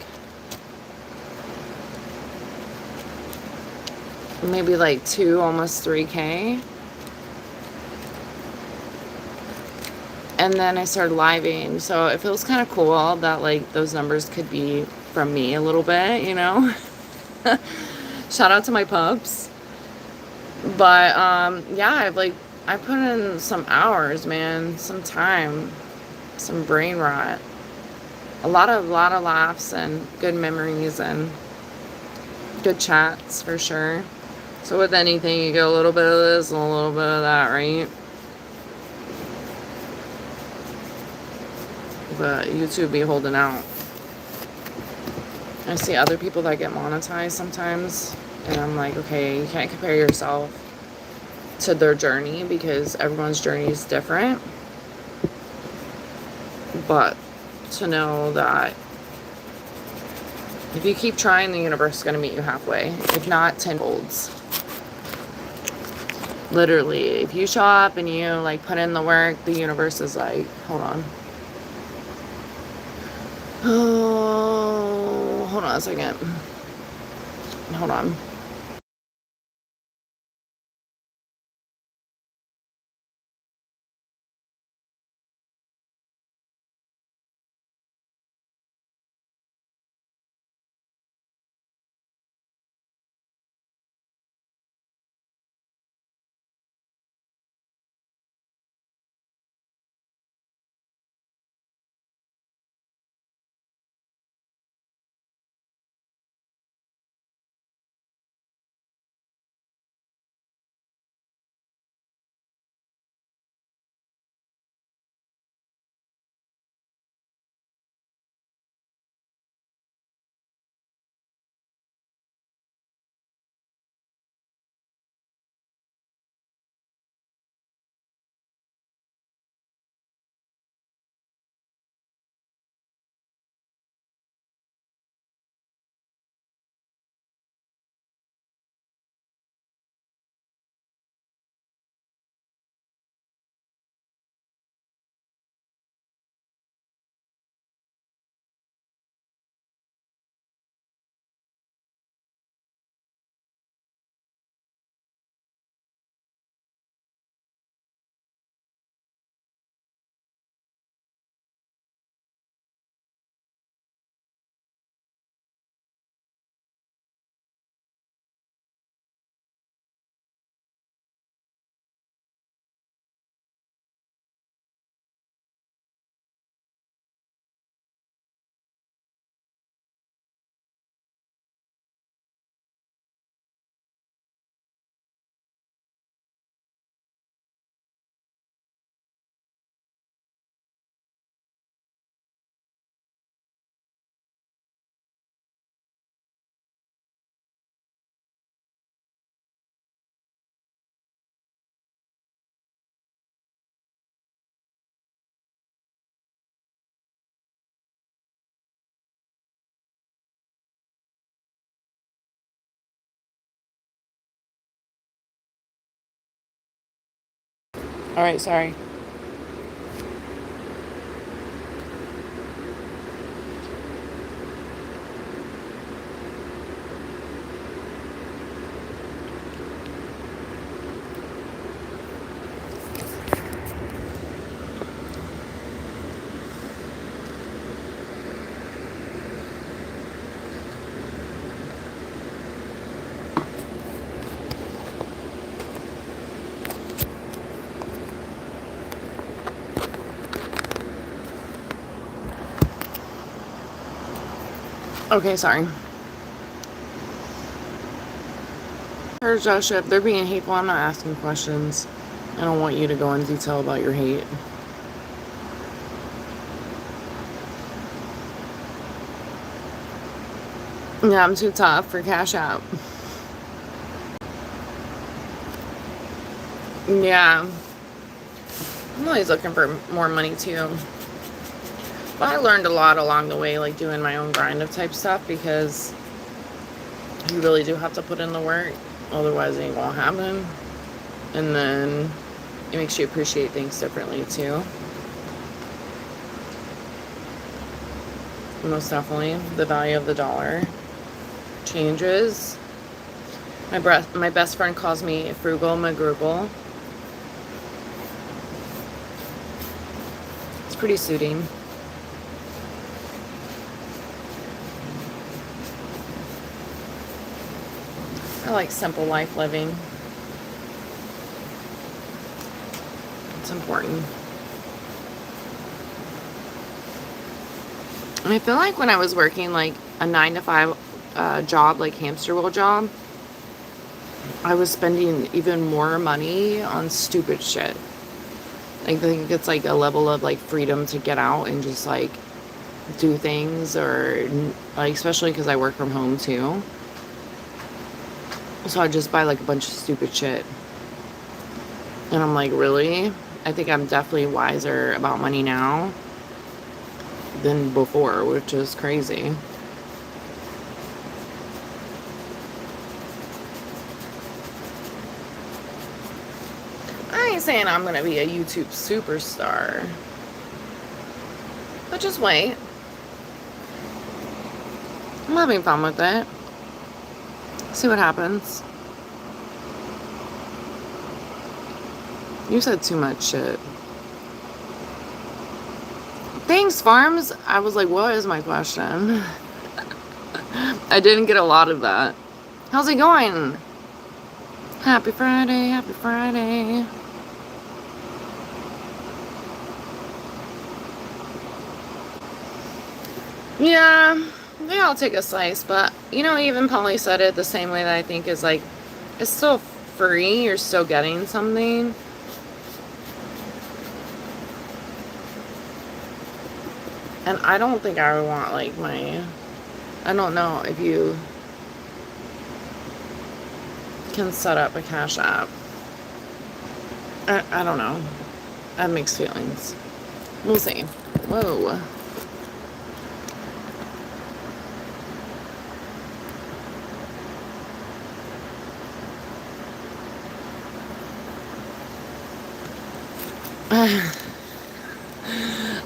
maybe like 2, almost 3K. And then I started living. So it feels kind of cool that like those numbers could be from me a little bit, you know? Shout out to my pups. But yeah, I put in some hours, man, some time, some brain rot. A lot of laughs and good memories and good chats for sure. So with anything you get a little bit of this and a little bit of that, right? But YouTube be holding out. I see other people that get monetized sometimes, and I'm like, okay, you can't compare yourself to their journey because everyone's journey is different. But to know that if you keep trying, the universe is going to meet you halfway, if not tenfolds. Literally, if you show up and you like put in the work, the universe is like, hold on. Oh, hold on a second. Hold on. All right, sorry. Okay, sorry. Heard Joshua, if they're being hateful, I'm not asking questions. I don't want you to go in detail about your hate. Yeah, I'm too tough for Cash App. Yeah. I'm always looking for more money too. But I learned a lot along the way, like doing my own grind of type stuff, because you really do have to put in the work. Otherwise, it ain't gonna happen. And then it makes you appreciate things differently too. Most definitely. The value of the dollar changes. My best friend calls me frugal McGrugal. It's pretty soothing. I like simple life living. It's important. And I feel like when I was working like a 9-to-5 job, like hamster wheel job, I was spending even more money on stupid shit. I think it's like a level of like freedom to get out and just like do things, or like, especially because I work from home too. So I just buy like a bunch of stupid shit. And I'm like, really? I think I'm definitely wiser about money now than before, which is crazy. I ain't saying I'm gonna be a YouTube superstar, but just wait. I'm having fun with it. See what happens. You said too much shit. Thanks, Farms. I was like, what is my question? I didn't get a lot of that. How's it going? Happy Friday, happy Friday. Yeah, they all take a slice, but you know, even Polly said it the same way that I think is like, it's still free, you're still getting something. And I don't think I would want like I don't know if you can set up a Cash App. I don't know. I have mixed feelings. We'll see. Whoa.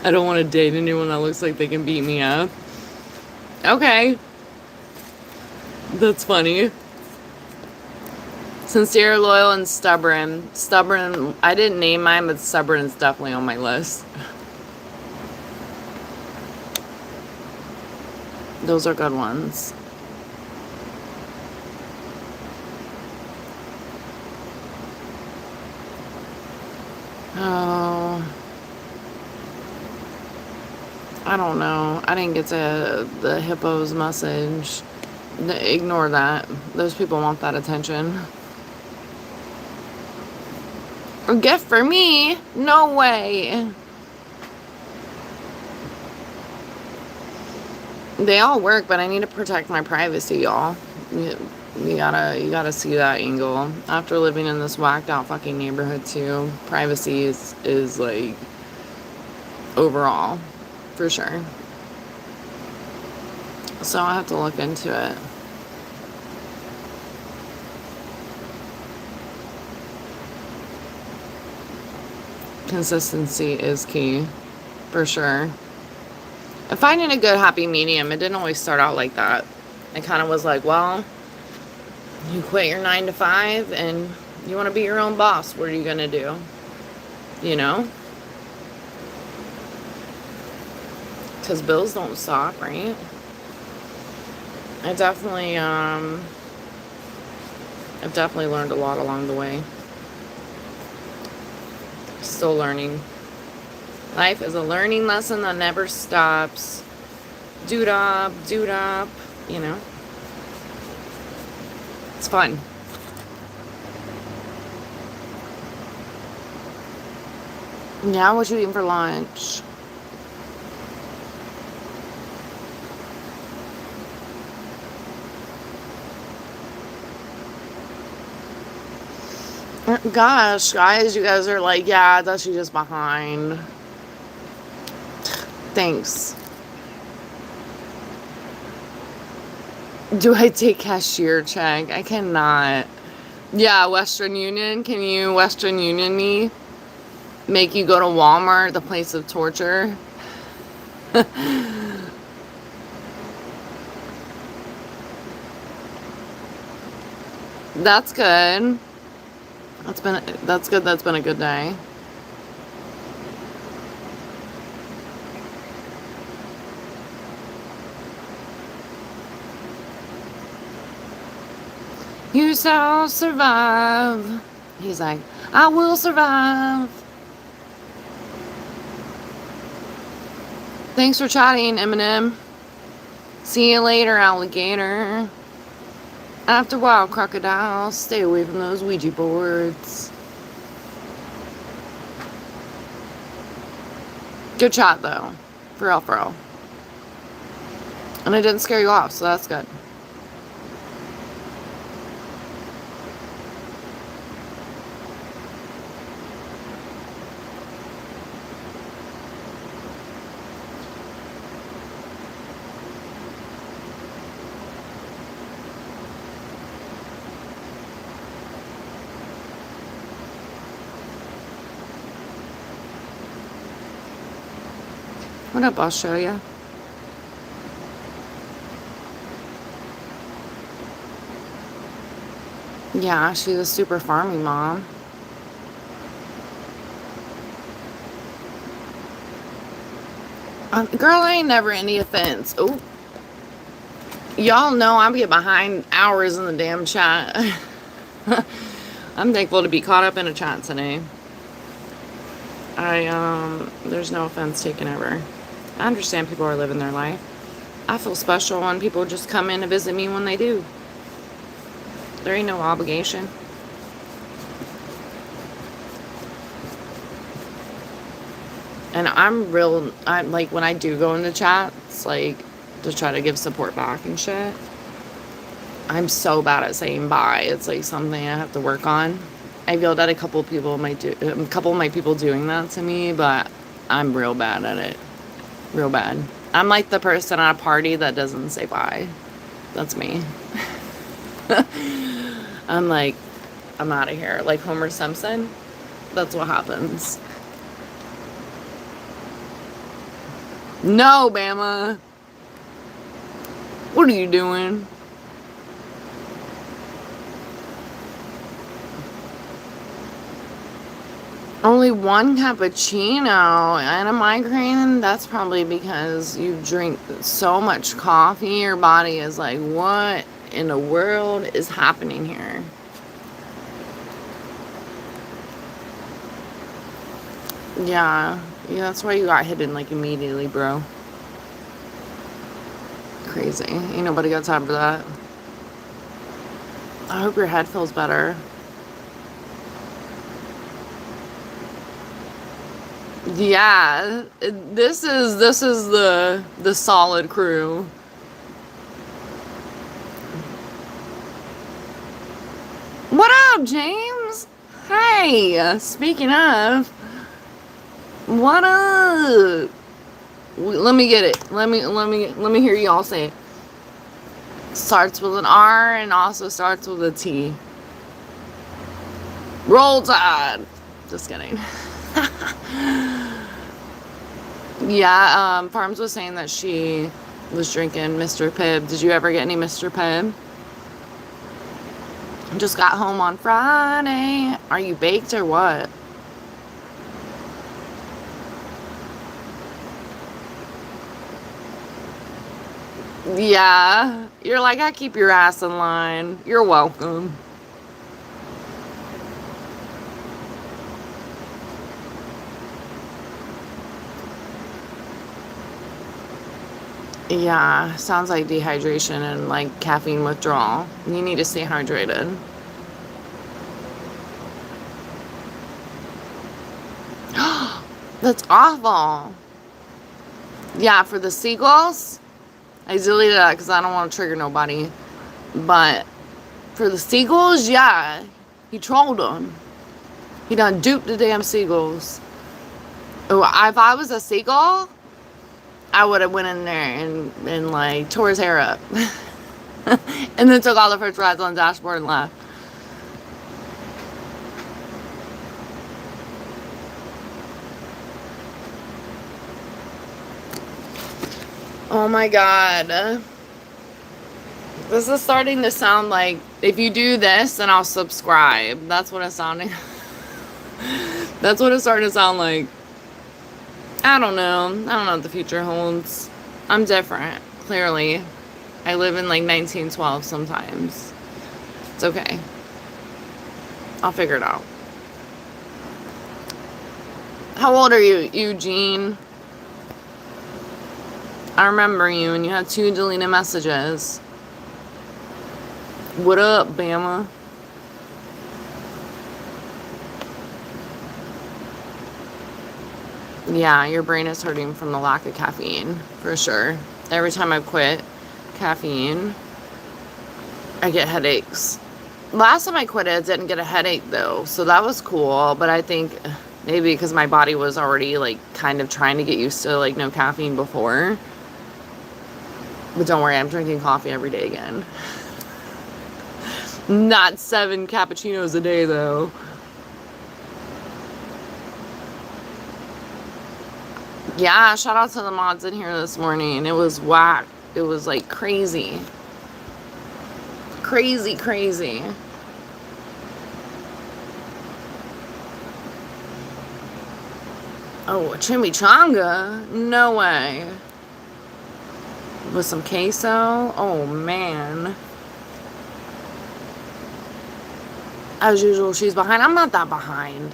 I don't want to date anyone that looks like they can beat me up. Okay. That's funny. Sincere, loyal, and stubborn. Stubborn, I didn't name mine, but stubborn is definitely on my list. Those are good ones. Oh. I don't know. I didn't get to the hippo's message. Ignore that. Those people want that attention. A gift for me? No way. They all work, but I need to protect my privacy, y'all. You gotta see that angle. After living in this whacked out fucking neighborhood too, privacy is like overall, for sure. So I have to look into it. Consistency is key, for sure. And finding a good happy medium, it didn't always start out like that. It kind of was like, well, you quit your 9 to 5 and you want to be your own boss. What are you going to do? You know? Because bills don't stop, right? I've definitely learned a lot along the way. Still learning. Life is a learning lesson that never stops. Dude up, you know. It's fun. Yeah, what you eating for lunch? Gosh, guys, you guys are like, yeah, that's you just behind. Thanks. Do I take cashier check? I cannot. Yeah, Western Union. Can you Western Union me? Make you go to Walmart, the place of torture? That's good. That's good. That's been a good day. You shall survive. He's like, I will survive. Thanks for chatting, Eminem. See you later, alligator. After a while, crocodile. Stay away from those Ouija boards. Good chat, though. For real, for real. And it didn't scare you off, so that's good. What up, Australia? Yeah, she's a super farming mom. Girl, I ain't never any offense. Oh, y'all know I'm get behind hours in the damn chat. I'm thankful to be caught up in a chat today. There's no offense taken ever. I understand people are living their life. I feel special when people just come in to visit me when they do. There ain't no obligation. And I'm like, when I do go into chats, like, to try to give support back and shit, I'm so bad at saying bye. It's like something I have to work on. I've yelled at a couple of my people doing that to me, but I'm real bad at it. Real bad. I'm like the person at a party that doesn't say bye. That's me. I'm like, I'm out of here. Like Homer Simpson. That's what happens. No, Bama. What are you doing? Only one cappuccino and a migraine? That's probably because you drink so much coffee. Your body is like, what in the world is happening here? Yeah, that's why you got hidden like immediately, bro. Crazy. Ain't nobody got time for that. I hope your head feels better. Yeah, this is the solid crew. What up, James? Hey, speaking of, what up? Let me get it. Let me hear y'all say it. Starts with an R and also starts with a T. Roll Tide. Just kidding. Yeah, Farms was saying that she was drinking Mr. Pibb. Did you ever get any Mr. Pibb? Just got home on Friday. Are you baked or what? Yeah. You're like, I keep your ass in line. You're welcome. Yeah, sounds like dehydration and like caffeine withdrawal. You need to stay hydrated. That's awful. Yeah, for the seagulls, I deleted that because I don't want to trigger nobody. But for the seagulls, yeah, he trolled them. He done duped the damn seagulls. Oh, if I was a seagull, I would have went in there and like tore his hair up. And then took all the first rides on the dashboard and left. Oh my god. This is starting to sound like, if you do this, then I'll subscribe. That's what it's sounding. That's what it's starting to sound like. I don't know. I don't know what the future holds. I'm different, clearly. I live in like 1912 sometimes. It's okay. I'll figure it out. How old are you, Eugene? I remember you, and you had 2 deleted messages. What up, Bama? Yeah, your brain is hurting from the lack of caffeine, for sure. Every time I quit caffeine, I get headaches. Last time I quit it, I didn't get a headache, though, so that was cool, but I think maybe because my body was already, like, kind of trying to get used to, like, no caffeine before. But don't worry, I'm drinking coffee every day again. Not 7 cappuccinos a day, though. Yeah, shout out to the mods in here this morning. It was whack. It was like crazy. Crazy, crazy. Oh, a chimichanga? No way. With some queso? Oh, man. As usual, she's behind. I'm not that behind.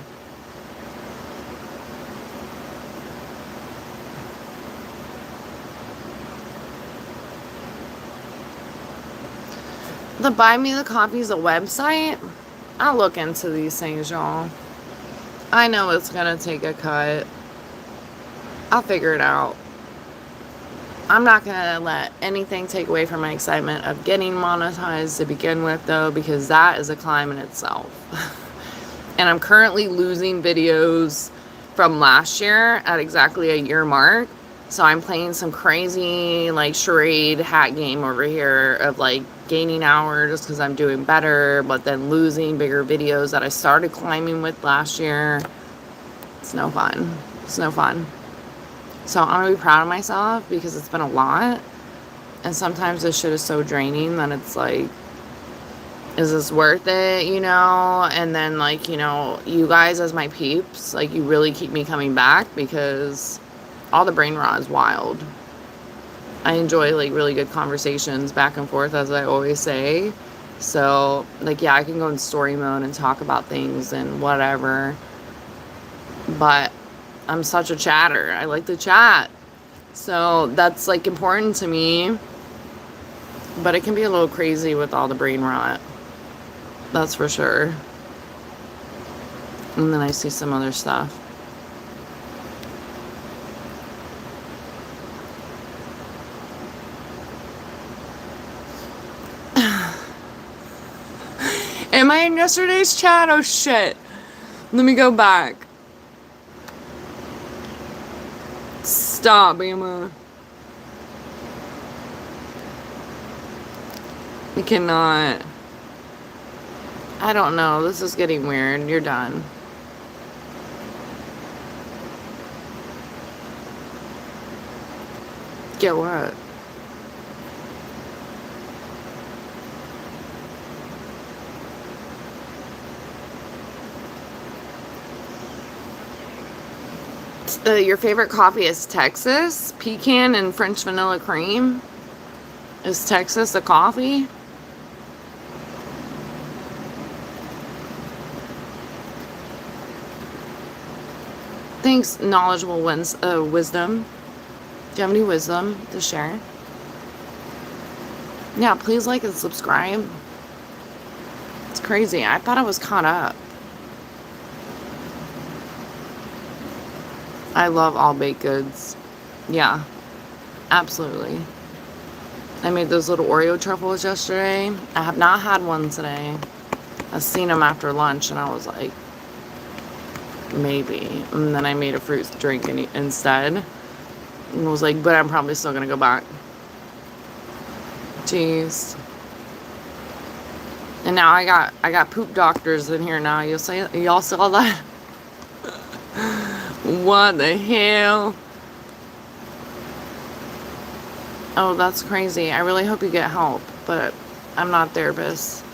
The Buy Me the Coffee's a website? I'll look into these things, y'all. I know it's gonna take a cut. I'll figure it out. I'm not gonna let anything take away from my excitement of getting monetized to begin with, though, because that is a climb in itself. And I'm currently losing videos from last year at exactly a year mark. So I'm playing some crazy, like, charade hat game over here of, like, gaining hours just because I'm doing better, but then losing bigger videos that I started climbing with last year. It's no fun. It's no fun. So I'm going to be proud of myself because it's been a lot. And sometimes this shit is so draining that it's like, is this worth it, you know? And then, like, you know, you guys as my peeps, like, you really keep me coming back because all the brain rot is wild. I enjoy, like, really good conversations back and forth, as I always say. So, like, yeah, I can go in story mode and talk about things and whatever. But I'm such a chatter. I like to chat. So that's, like, important to me. But it can be a little crazy with all the brain rot. That's for sure. And then I see some other stuff. Am I in yesterday's chat? Oh shit. Let me go back. Stop, Bama. You cannot. I don't know. This is getting weird. You're done. Get what? Your favorite coffee is Texas? Pecan and French vanilla cream? Is Texas a coffee? Thanks, knowledgeable wisdom. Do you have any wisdom to share? Yeah, please like and subscribe. It's crazy. I thought I was caught up. I love all baked goods. Yeah, absolutely. I made those little Oreo truffles yesterday. I have not had one today. I seen them after lunch and I was like, maybe. And then I made a fruit drink instead. And was like, but I'm probably still gonna go back. Jeez. And now I got poop doctors in here now. Y'all saw that? What the hell? Oh, that's crazy. I really hope you get help, but I'm not a therapist.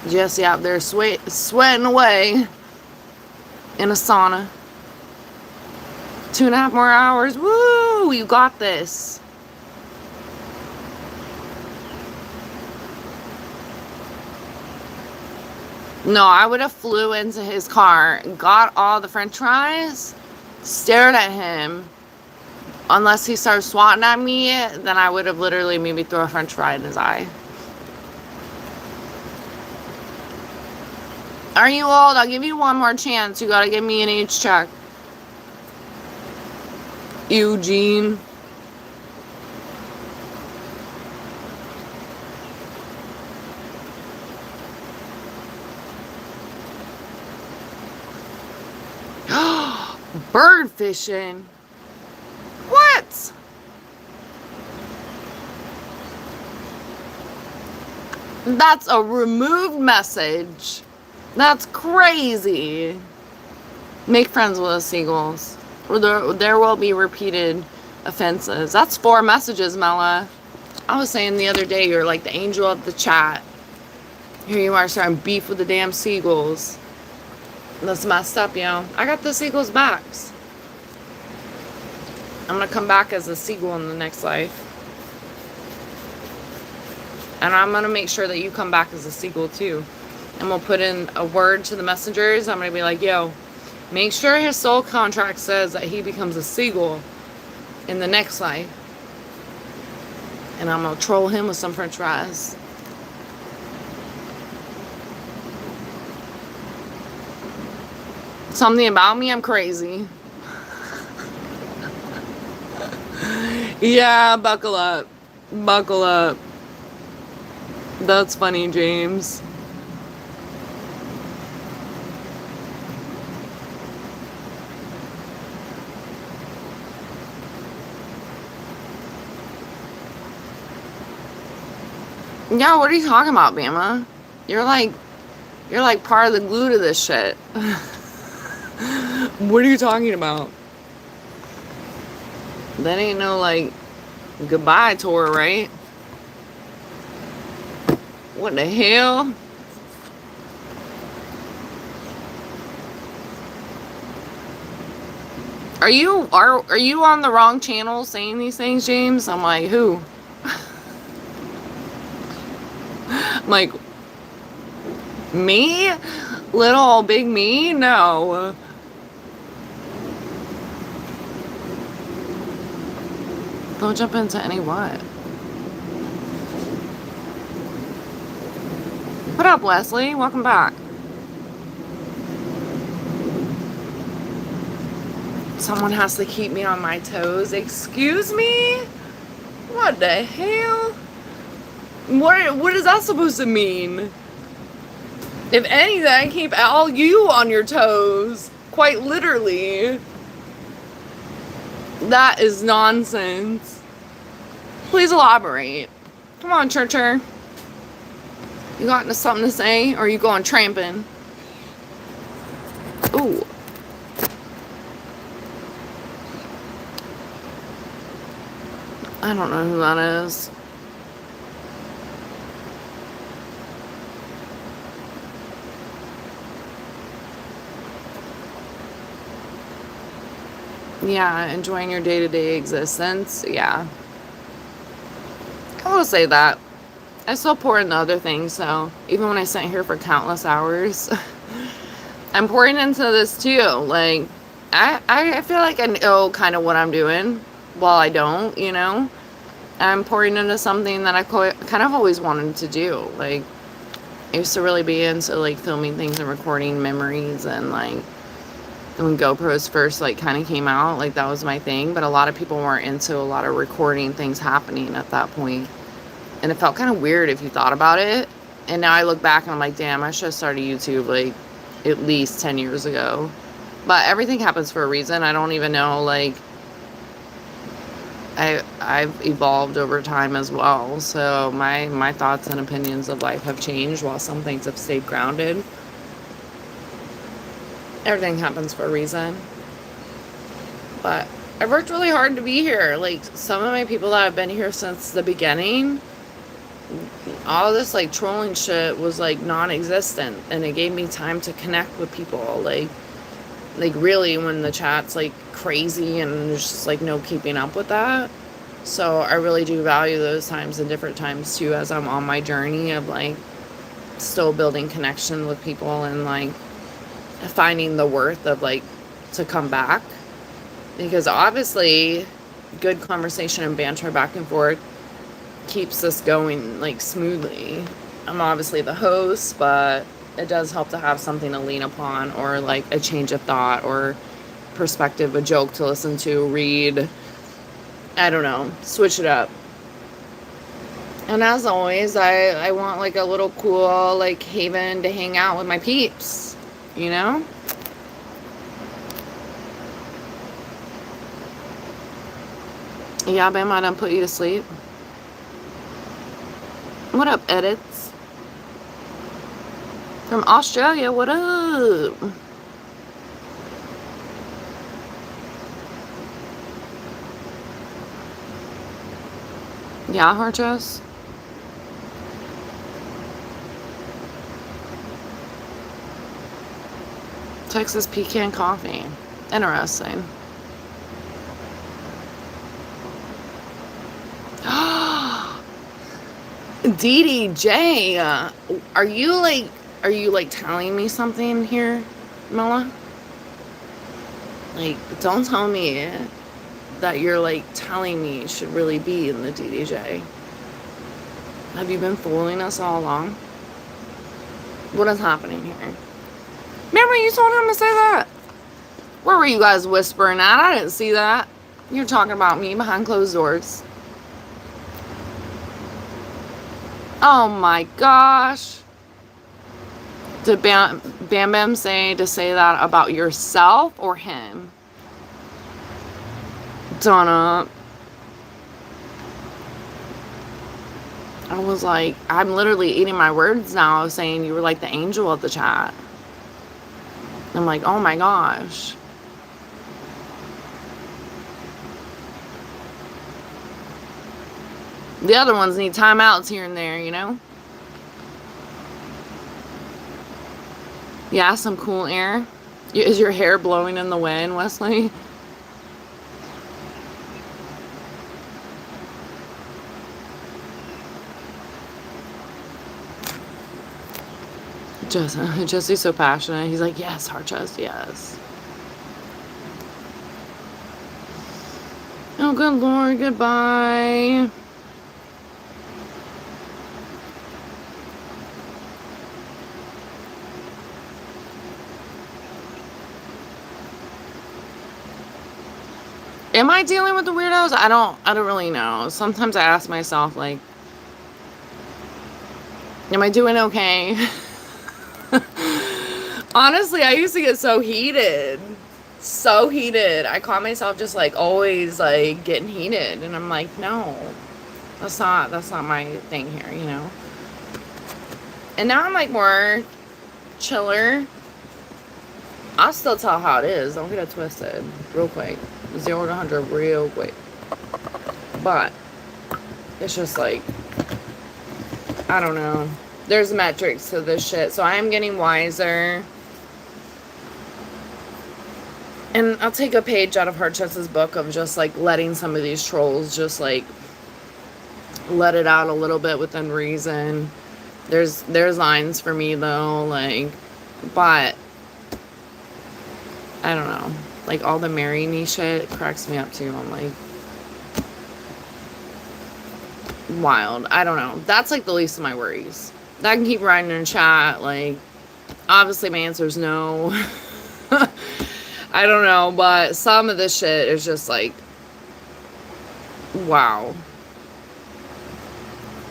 Jesse out there sweating away in a sauna. 2.5 more hours. Woo! You got this. No, I would have flew into his car, got all the french fries, stared at him. Unless he started swatting at me, then I would have literally maybe thrown a french fry in his eye. Are you old? I'll give you one more chance. You gotta give me an age check. Eugene. Bird fishing. What? That's a removed message. That's crazy. Make friends with the seagulls. Or there will be repeated offenses. That's 4 messages, Mella. I was saying the other day, you're like the angel of the chat. Here you are starting beef with the damn seagulls. That's messed up, yo. I got the seagulls' backs. I'm gonna come back as a seagull in the next life. And I'm gonna make sure that you come back as a seagull too. And we'll put in a word to the messengers. I'm gonna be like, yo, make sure his soul contract says that he becomes a seagull in the next life. And I'm gonna troll him with some french fries. Something about me, I'm crazy. Yeah, buckle up. Buckle up. That's funny, James. Yeah, what are you talking about, Bama? You're like part of the glue to this shit. What are you talking about? That ain't no like goodbye tour, right? What the hell? Are you on the wrong channel saying these things, James? I'm like, who? I'm like, me? Little big me? No. Don't jump into any what? What up, Leslie? Welcome back. Someone has to keep me on my toes. Excuse me? What the hell? What is that supposed to mean? If anything, keep all you on your toes. Quite literally. That is nonsense. Please elaborate. Come on, Churcher. You got something to say? Or are you going tramping? Ooh. I don't know who that is. Yeah, enjoying your day-to-day existence. Yeah. I will say that. I still pour into other things, so even when I sit here for countless hours, I'm pouring into this too. Like, I feel like I know kind of what I'm doing while I don't, you know? I'm pouring into something that I kind of always wanted to do. Like, I used to really be into, like, filming things and recording memories, and, like, when GoPros first, like, kind of came out, like, that was my thing. But a lot of people weren't into a lot of recording things happening at that point. And it felt kind of weird if you thought about it. And now I look back and I'm like, damn, I should have started YouTube, like, at least 10 years ago. But everything happens for a reason. I don't even know, like, I've evolved over time as well. So my thoughts and opinions of life have changed while some things have stayed grounded. Everything happens for a reason. But I've worked really hard to be here. Like, some of my people that have been here since the beginning, all this, like, trolling shit was, like, non-existent. And it gave me time to connect with people. Like really, when the chat's, like, crazy and there's just, like, no keeping up with that. So I really do value those times and different times too, as I'm on my journey of, like, still building connection with people and, like, finding the worth of, like, to come back. Because obviously good conversation and banter back and forth keeps us going, like, smoothly. I'm obviously the host, but it does help to have something to lean upon, or, like, a change of thought or perspective, a joke to listen to, read, I don't know, switch it up. And as always, I want, like, a little cool, like, haven to hang out with my peeps, you know? Yeah, Bam, I done put you to sleep. What up, Edits? From Australia, what up? Yeah, Harchos? Texas pecan coffee. Interesting. DDJ, are you like telling me something here, Mella? Like, don't tell me that you're, like, telling me it should really be in the DDJ. Have you been fooling us all along? What is happening here? Remember you told him to say that? Where were you guys whispering at? I didn't see that. You're talking about me behind closed doors. Oh my gosh. Did Bam Bam say to say that about yourself or him? Donna. I was like, I'm literally eating my words now. I was saying you were like the angel of the chat. I'm like, oh my gosh. The other ones need timeouts here and there, you know? Yeah, some cool air. Is your hair blowing in the wind, Wesley? Jesse's so passionate. He's like, yes, Harchest, yes. Oh, good Lord, goodbye. Am I dealing with the weirdos? I don't really know. Sometimes I ask myself, like, am I doing okay? Honestly, I used to get so heated. So heated. I caught myself just, like, always, like, getting heated. And I'm like, no. That's not my thing here, you know? And now I'm like more chiller. I'll still tell how it is. Don't get it twisted. Real quick. 0 to 100 real quick. But it's just like, I don't know. There's metrics to this shit. So I am getting wiser. And I'll take a page out of Harches's book of just like letting some of these trolls just like let it out a little bit within reason. There's lines for me though, like, but I don't know. Like all the marry me shit cracks me up too. I'm like, wild. I don't know. That's like the least of my worries. I can keep writing in chat. Like, obviously my answer is no. I don't know, but some of this shit is just like, wow.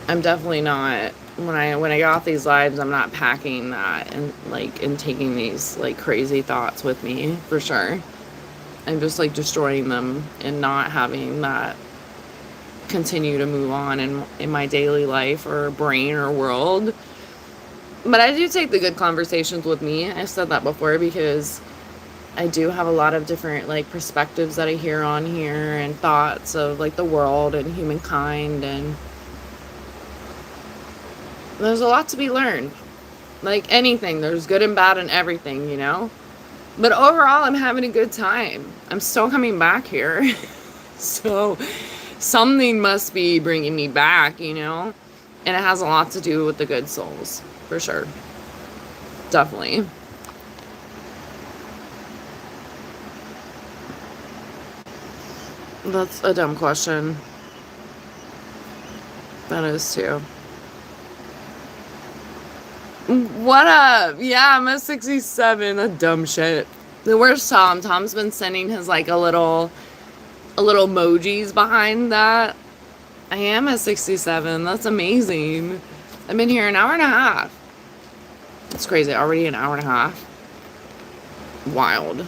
I'm definitely not, when I get off these lives, I'm not packing that and like and taking these like crazy thoughts with me for sure. I'm just like destroying them and not having that continue to move on in my daily life or brain or world. But I do take the good conversations with me. I've said that before because I do have a lot of different like perspectives that I hear on here and thoughts of like the world and humankind, and there's a lot to be learned. Like anything, there's good and bad in everything, you know? But overall, I'm having a good time. I'm still coming back here. So something must be bringing me back, you know? And it has a lot to do with the good souls, for sure. Definitely. That's a dumb question. That is too. What up? Yeah, I'm a 67. A dumb shit. Where's Tom? Tom's been sending his like a little emojis behind that. I am a 67. That's amazing. I've been here an hour and a half. It's crazy. Already an hour and a half. Wild.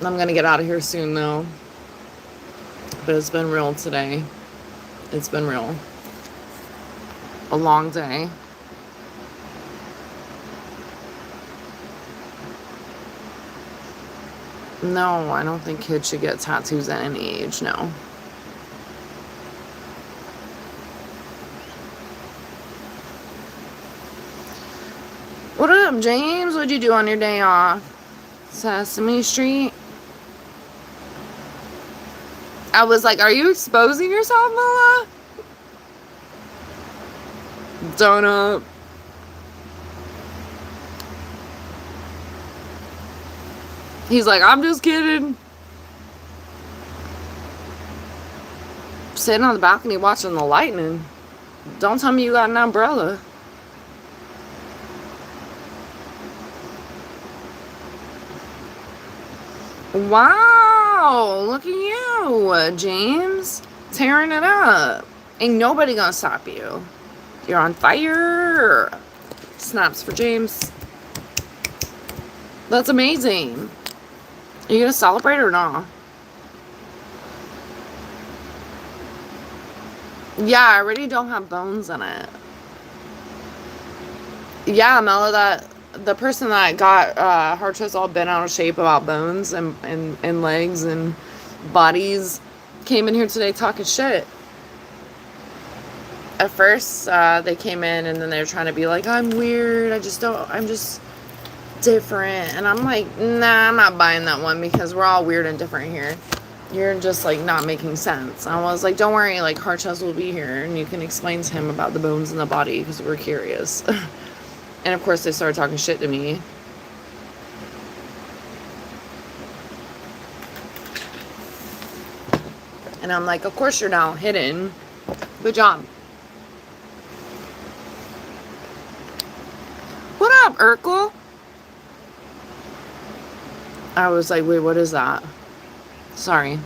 I'm gonna get out of here soon though. But it's been real today. It's been real. A long day. No, I don't think kids should get tattoos at any age, no. What up, James? What'd you do on your day off? Sesame Street? I was like, are you exposing yourself, Mila? Donut. He's like, I'm just kidding. Sitting on the balcony watching the lightning. Don't tell me you got an umbrella. Wow, look at you, James. Tearing it up. Ain't nobody gonna stop you. You're on fire. Snaps for James. That's amazing. Are you gonna celebrate or not? Yeah, I already don't have bones in it. Yeah, Mela, that the person that got Hartress all bent out of shape about bones and legs and bodies came in here today talking shit. At first, they came in and then they were trying to be like, I'm weird, I'm just different. And I'm like, nah, I'm not buying that one because we're all weird and different here. You're just like not making sense. I was like, don't worry, like Hartress will be here and you can explain to him about the bones in the body because we're curious. And of course they started talking shit to me. And I'm like, of course you're now hidden. Good job. What up, Urkel? I was like, wait, what is that? Sorry.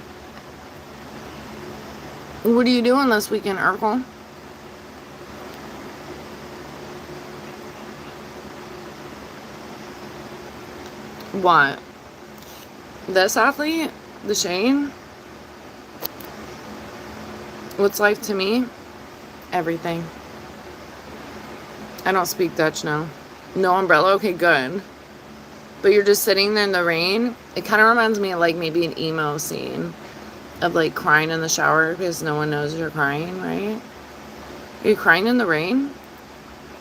What are you doing this weekend, Urkel? What? This athlete? The Shane? What's life to me? Everything. I don't speak Dutch, no. No umbrella? Okay, good. But you're just sitting there in the rain? It kind of reminds me of like maybe an emo scene of like crying in the shower because no one knows you're crying, right? Are you crying in the rain?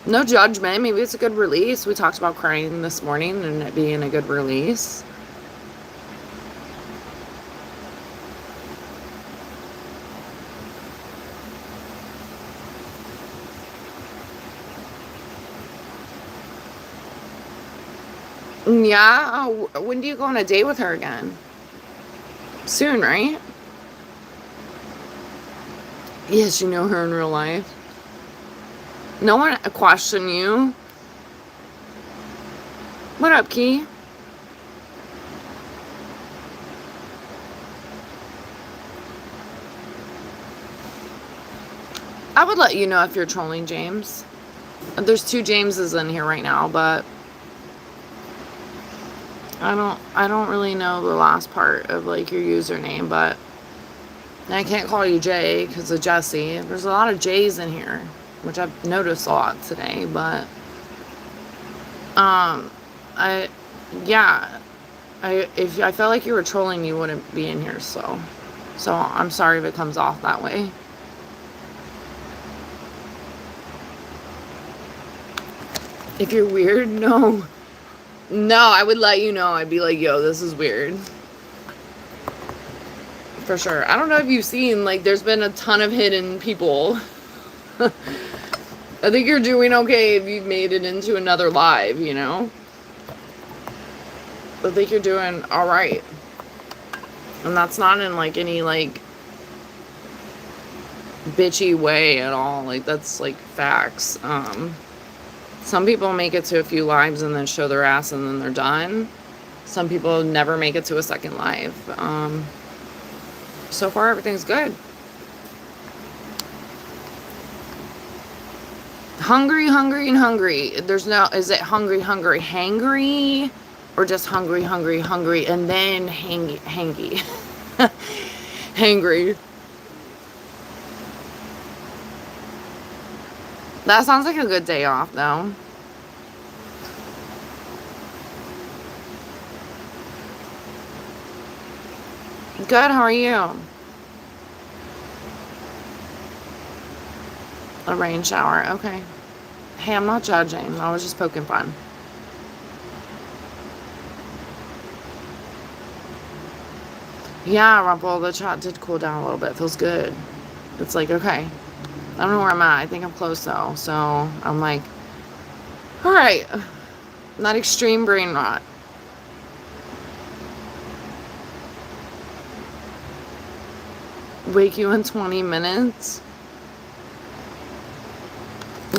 No judgment. Maybe it's a good release. We talked about crying this morning and it being a good release. Yeah? Oh, when do you go on a date with her again? Soon, right? Yes, you know her in real life. No one question you. What up, Key? I would let you know if you're trolling James. There's 2 Jameses in here right now, but I don't really know the last part of like your username, but I can't call you Jay because of Jesse. There's a lot of J's in here, which I've noticed a lot today, but I yeah, if I felt like you were trolling, you wouldn't be in here, so I'm sorry if it comes off that way. If you're weird, no, I would let you know. I'd be like, yo, this is weird. For sure. I don't know if you've seen, like, there's been a ton of hidden people. I think you're doing okay if you've made it into another live, you know? I think you're doing alright. And that's not in, like, any, like, bitchy way at all. Like, that's, like, facts. Some people make it to a few lives and then show their ass and then they're done. Some people never make it to a second live. So far, everything's good. Hungry, hungry, and hungry. There's no, is it hungry, hungry, hangry? Or just hungry, hungry, hungry, and then hangy. Hangry. That sounds like a good day off, though. Good, how are you? A rain shower, okay. Hey, I'm not judging. I was just poking fun. Yeah, Rumple, the chat did cool down a little bit. It feels good. It's like, okay. I don't know where I'm at. I think I'm close, though. So, I'm like, all right. Not extreme brain rot. Wake you in 20 minutes?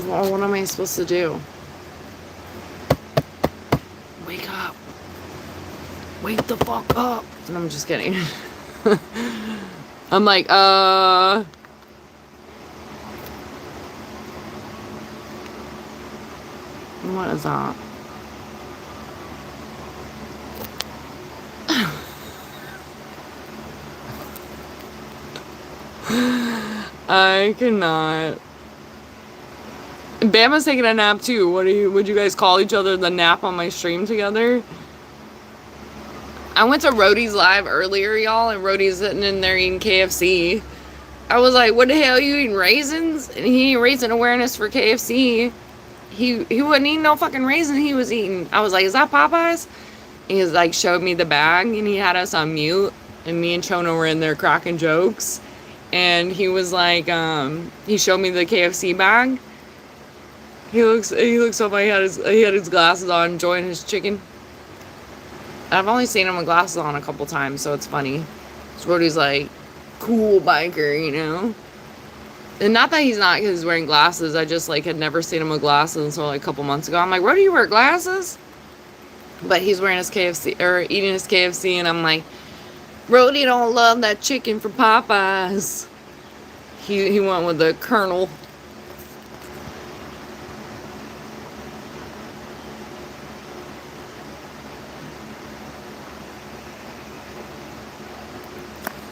Well, what am I supposed to do? Wake up. Wake the fuck up. No, I'm just kidding. I'm like, what is that? I cannot. Bama's taking a nap too. Would you guys call each other the nap on my stream together? I went to Rhodey's live earlier, y'all, and Rhodey's sitting in there eating KFC. I was like, what the hell, you eating raisins? And he ain't raising awareness for KFC. He wasn't eating no fucking raisins he was eating. I was like, is that Popeyes? He was like, showed me the bag, and he had us on mute, and me and Chono were in there cracking jokes. And he was like, he showed me the KFC bag. He looks so funny. He had his glasses on, enjoying his chicken. I've only seen him with glasses on a couple times, so it's funny. So Brody's like, cool biker, you know? And not that he's not, because he's wearing glasses. I just, like, had never seen him with glasses until, like, a couple months ago. I'm like, Brody, you wear glasses? But he's wearing his KFC, or eating his KFC, and I'm like, Brody don't love that chicken from Popeyes. He went with the Colonel.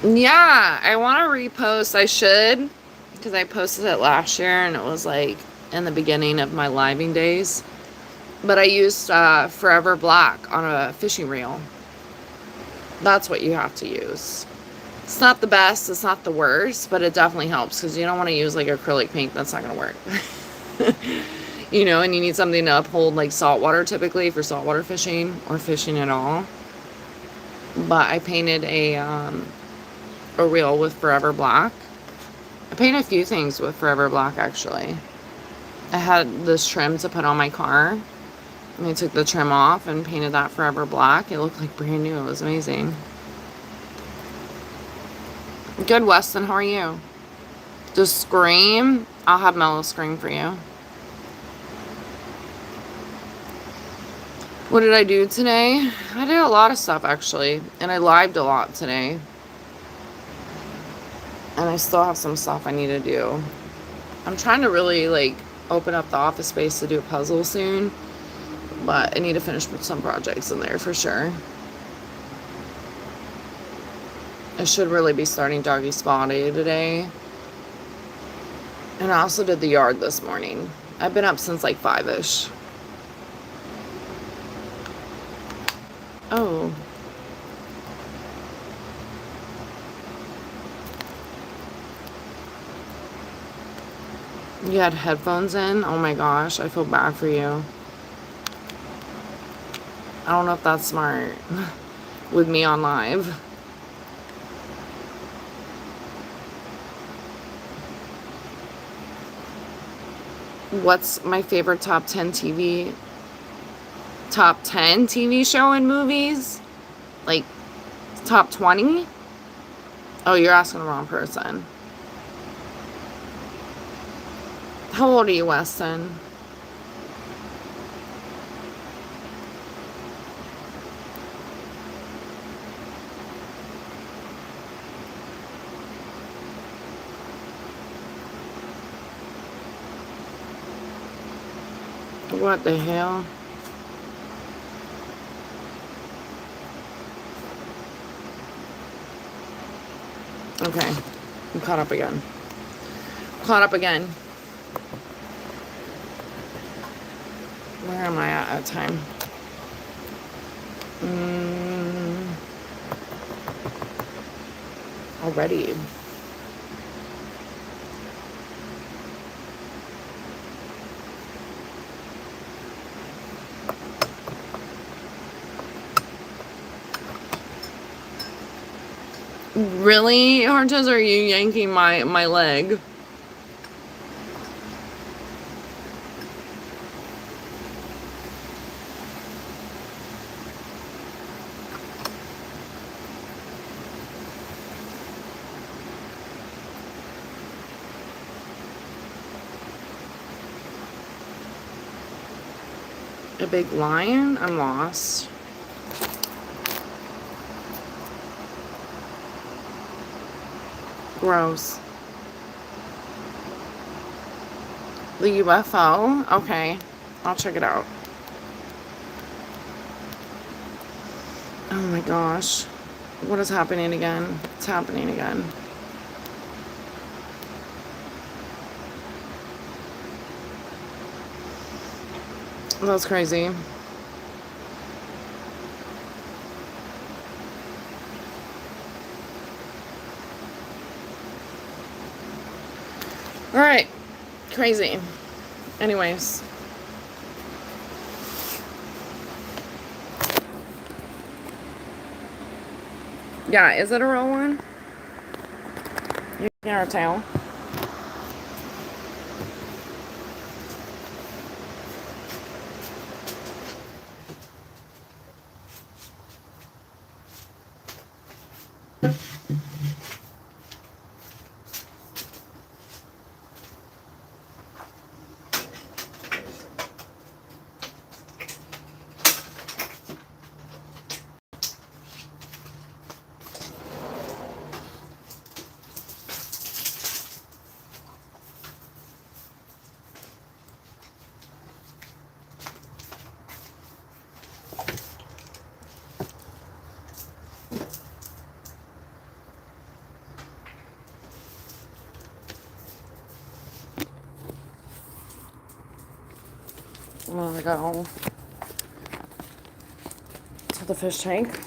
Yeah, I want to repost. I should, because I posted it last year and it was like in the beginning of my living days. But I used Forever Black on a fishing reel. That's what you have to use. It's not the best, it's not the worst, but it definitely helps because you don't want to use like acrylic paint. That's not going to work. You know, and you need something to uphold like saltwater typically for saltwater fishing or fishing at all. But I painted a reel with Forever Black. I painted a few things with Forever Black actually. I had this trim to put on my car. And I took the trim off and painted that Forever Black. It looked like brand new. It was amazing. Good, Weston. How are you? Just scream. I'll have Mellow scream for you. What did I do today? I did a lot of stuff, actually. And I lived a lot today. And I still have some stuff I need to do. I'm trying to really, like, open up the office space to do a puzzle soon. But I need to finish some projects in there for sure. I should really be starting doggy spa day today. And I also did the yard this morning. I've been up since like 5-ish. Oh. You had headphones in? Oh my gosh, I feel bad for you. I don't know if that's smart with me on live. What's my favorite top 10 TV show and movies? Like top 20? Oh, you're asking the wrong person. How old are you, Weston? What the hell? Okay. I'm caught up again. Caught up again. Where am I at time? Already. Really, Hortense, are you yanking my leg? A big lion? I'm lost. Gross. The UFO? Okay. I'll check it out. Oh my gosh. What is happening again? It's happening again. That's crazy. All right. Crazy. Anyways. Yeah, is it a real one? You can't tell. I'm gonna go to the fish tank.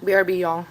BRB, y'all.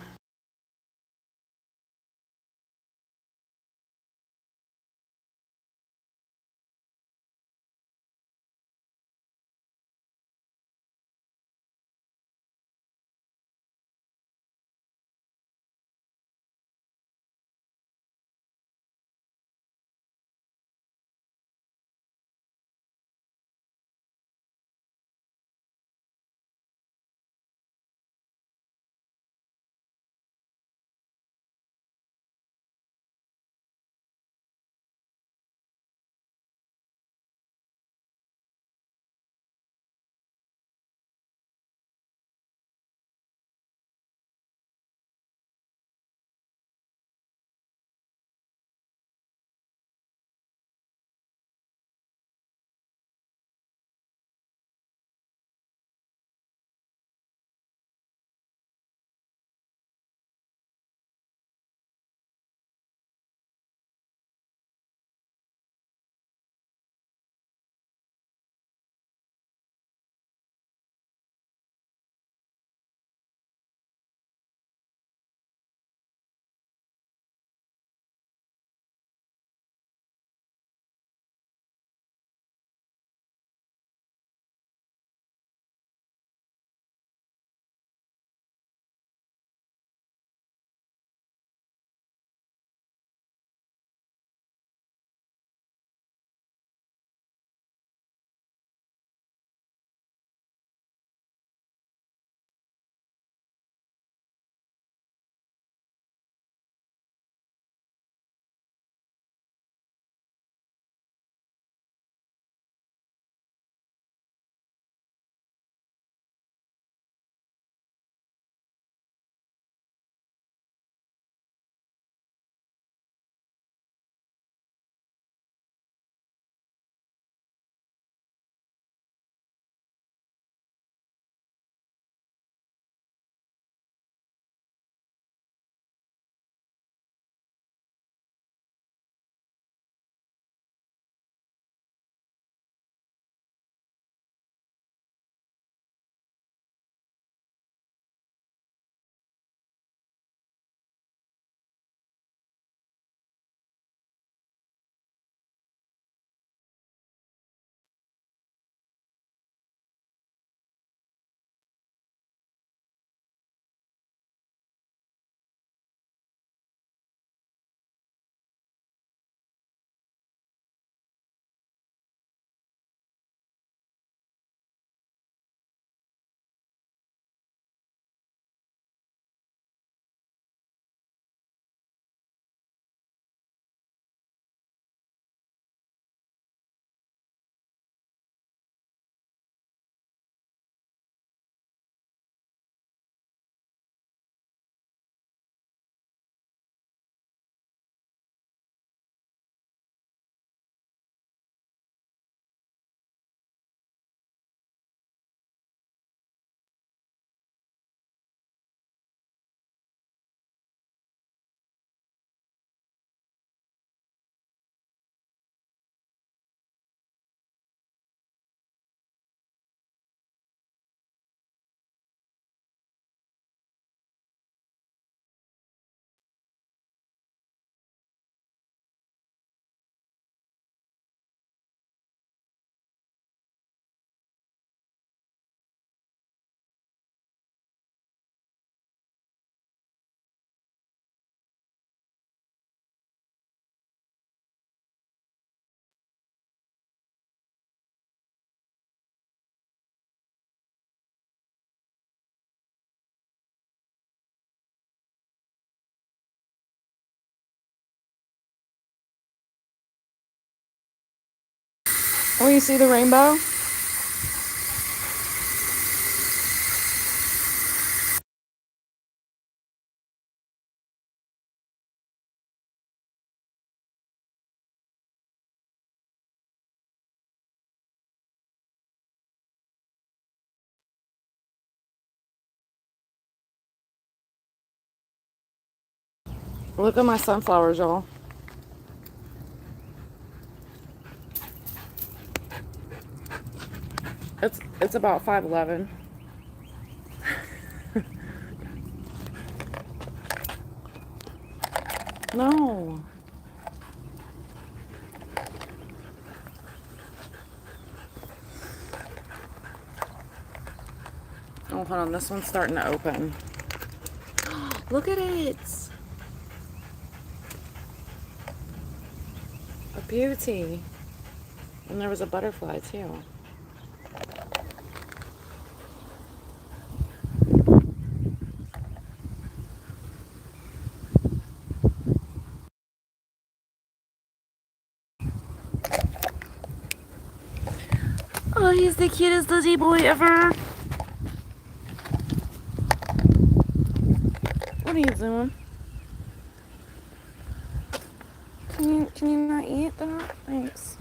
Oh, you see the rainbow? Look at my sunflowers, y'all. It's about 5'11". No. Oh, hold on. This one's starting to open. Look at it. A beauty. And there was a butterfly, too. Oh, he's the cutest little boy ever. What are you doing? Can you not eat that? Thanks.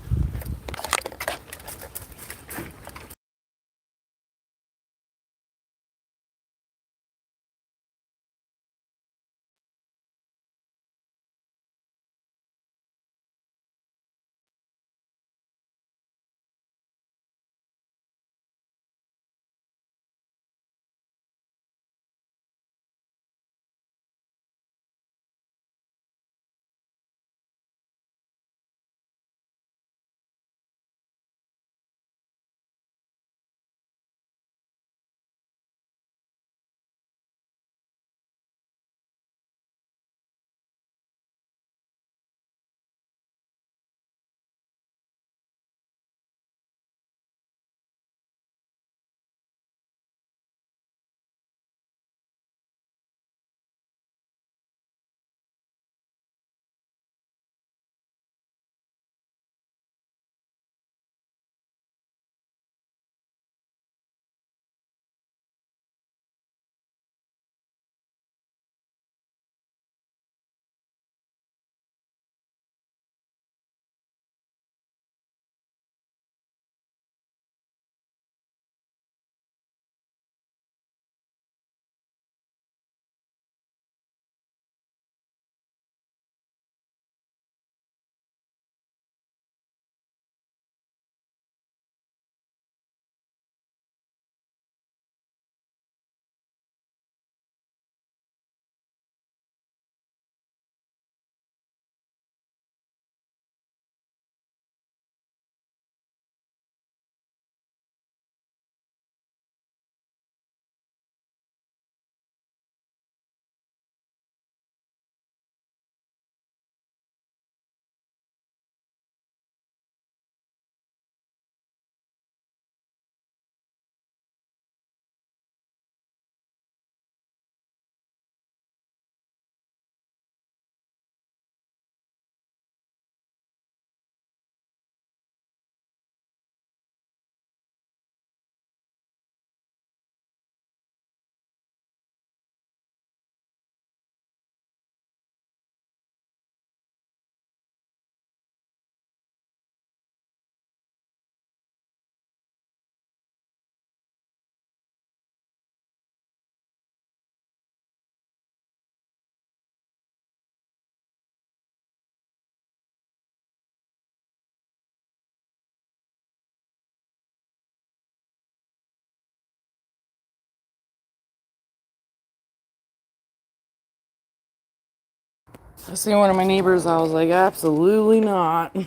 I see one of my neighbors. I was like, absolutely not. I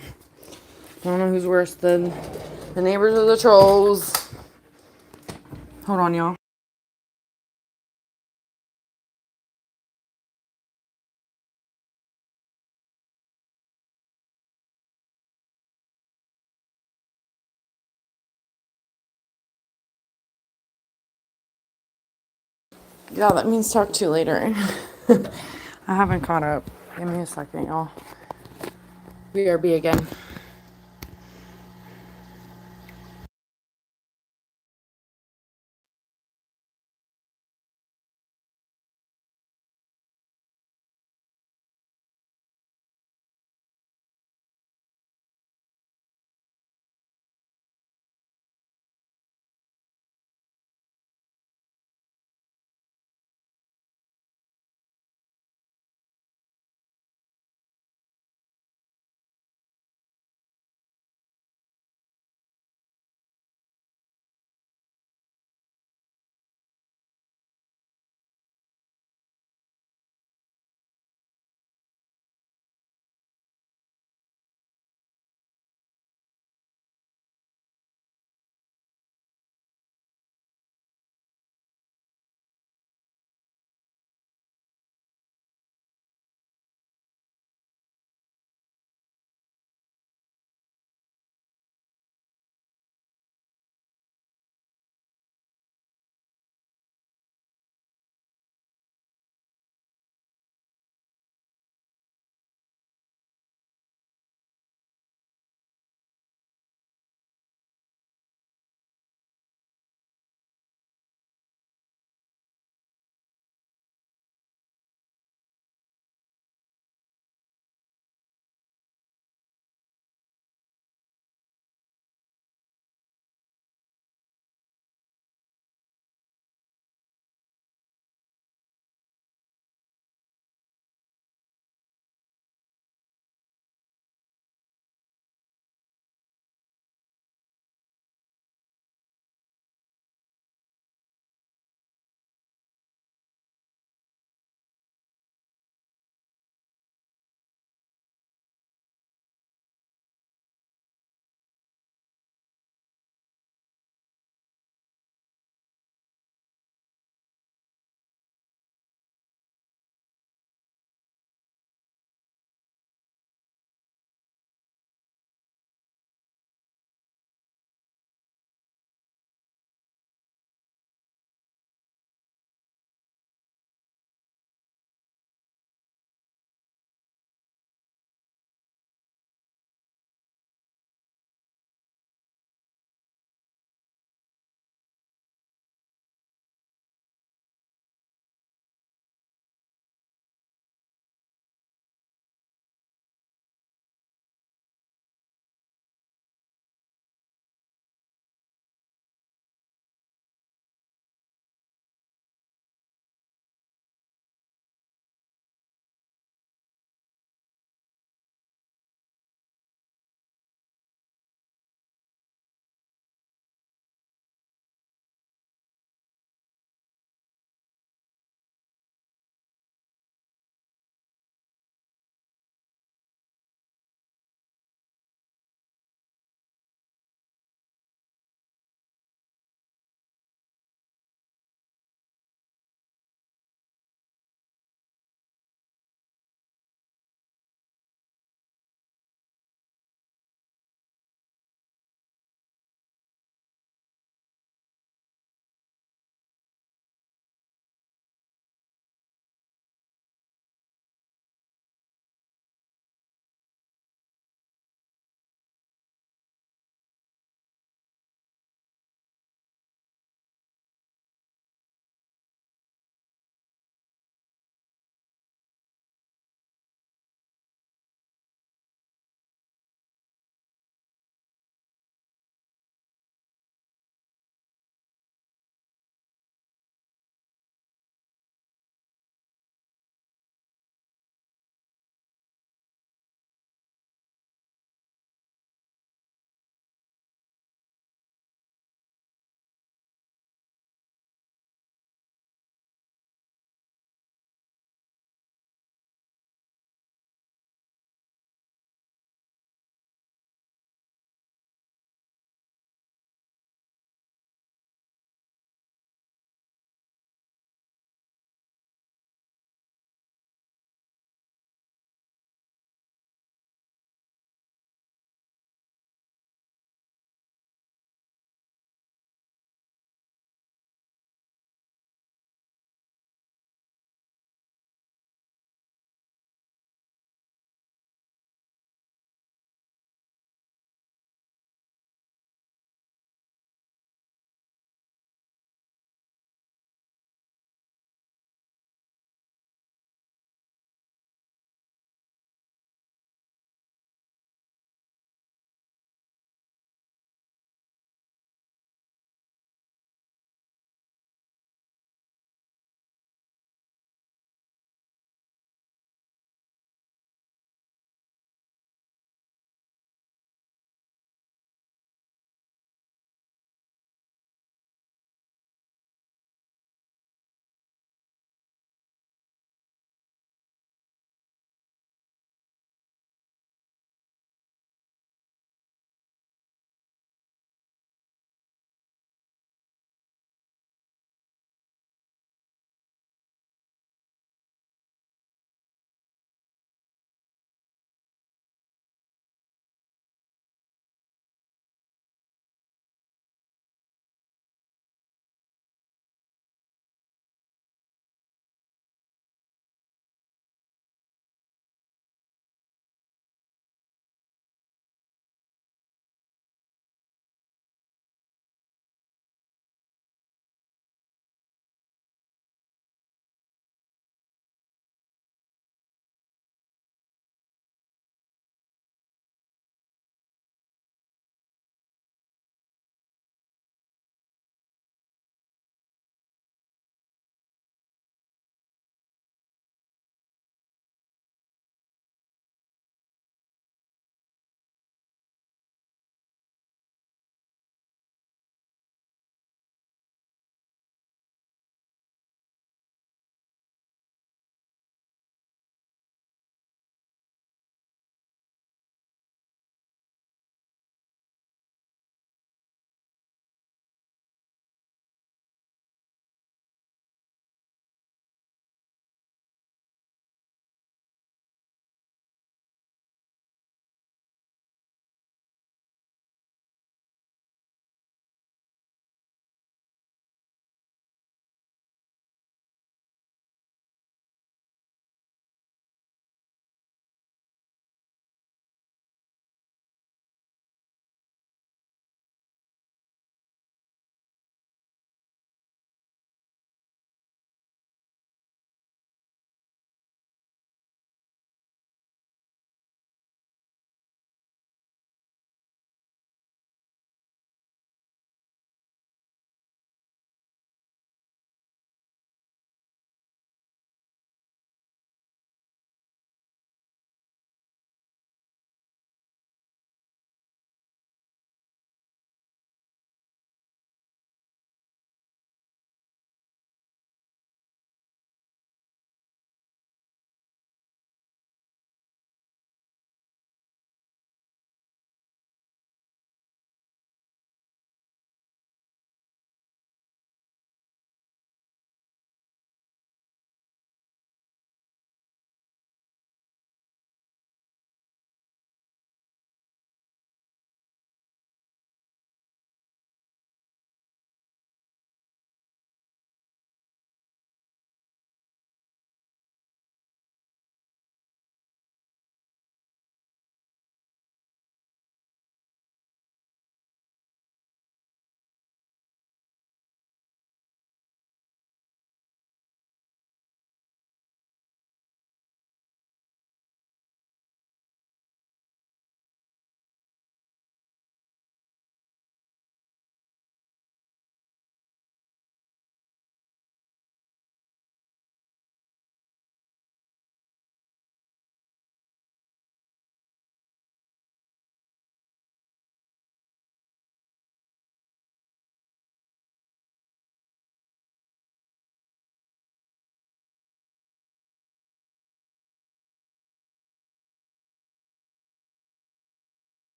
don't know who's worse than the neighbors or the trolls. Hold on, y'all. Yeah, that means talk to you later. I haven't caught up. Give me a second, y'all. BRB again.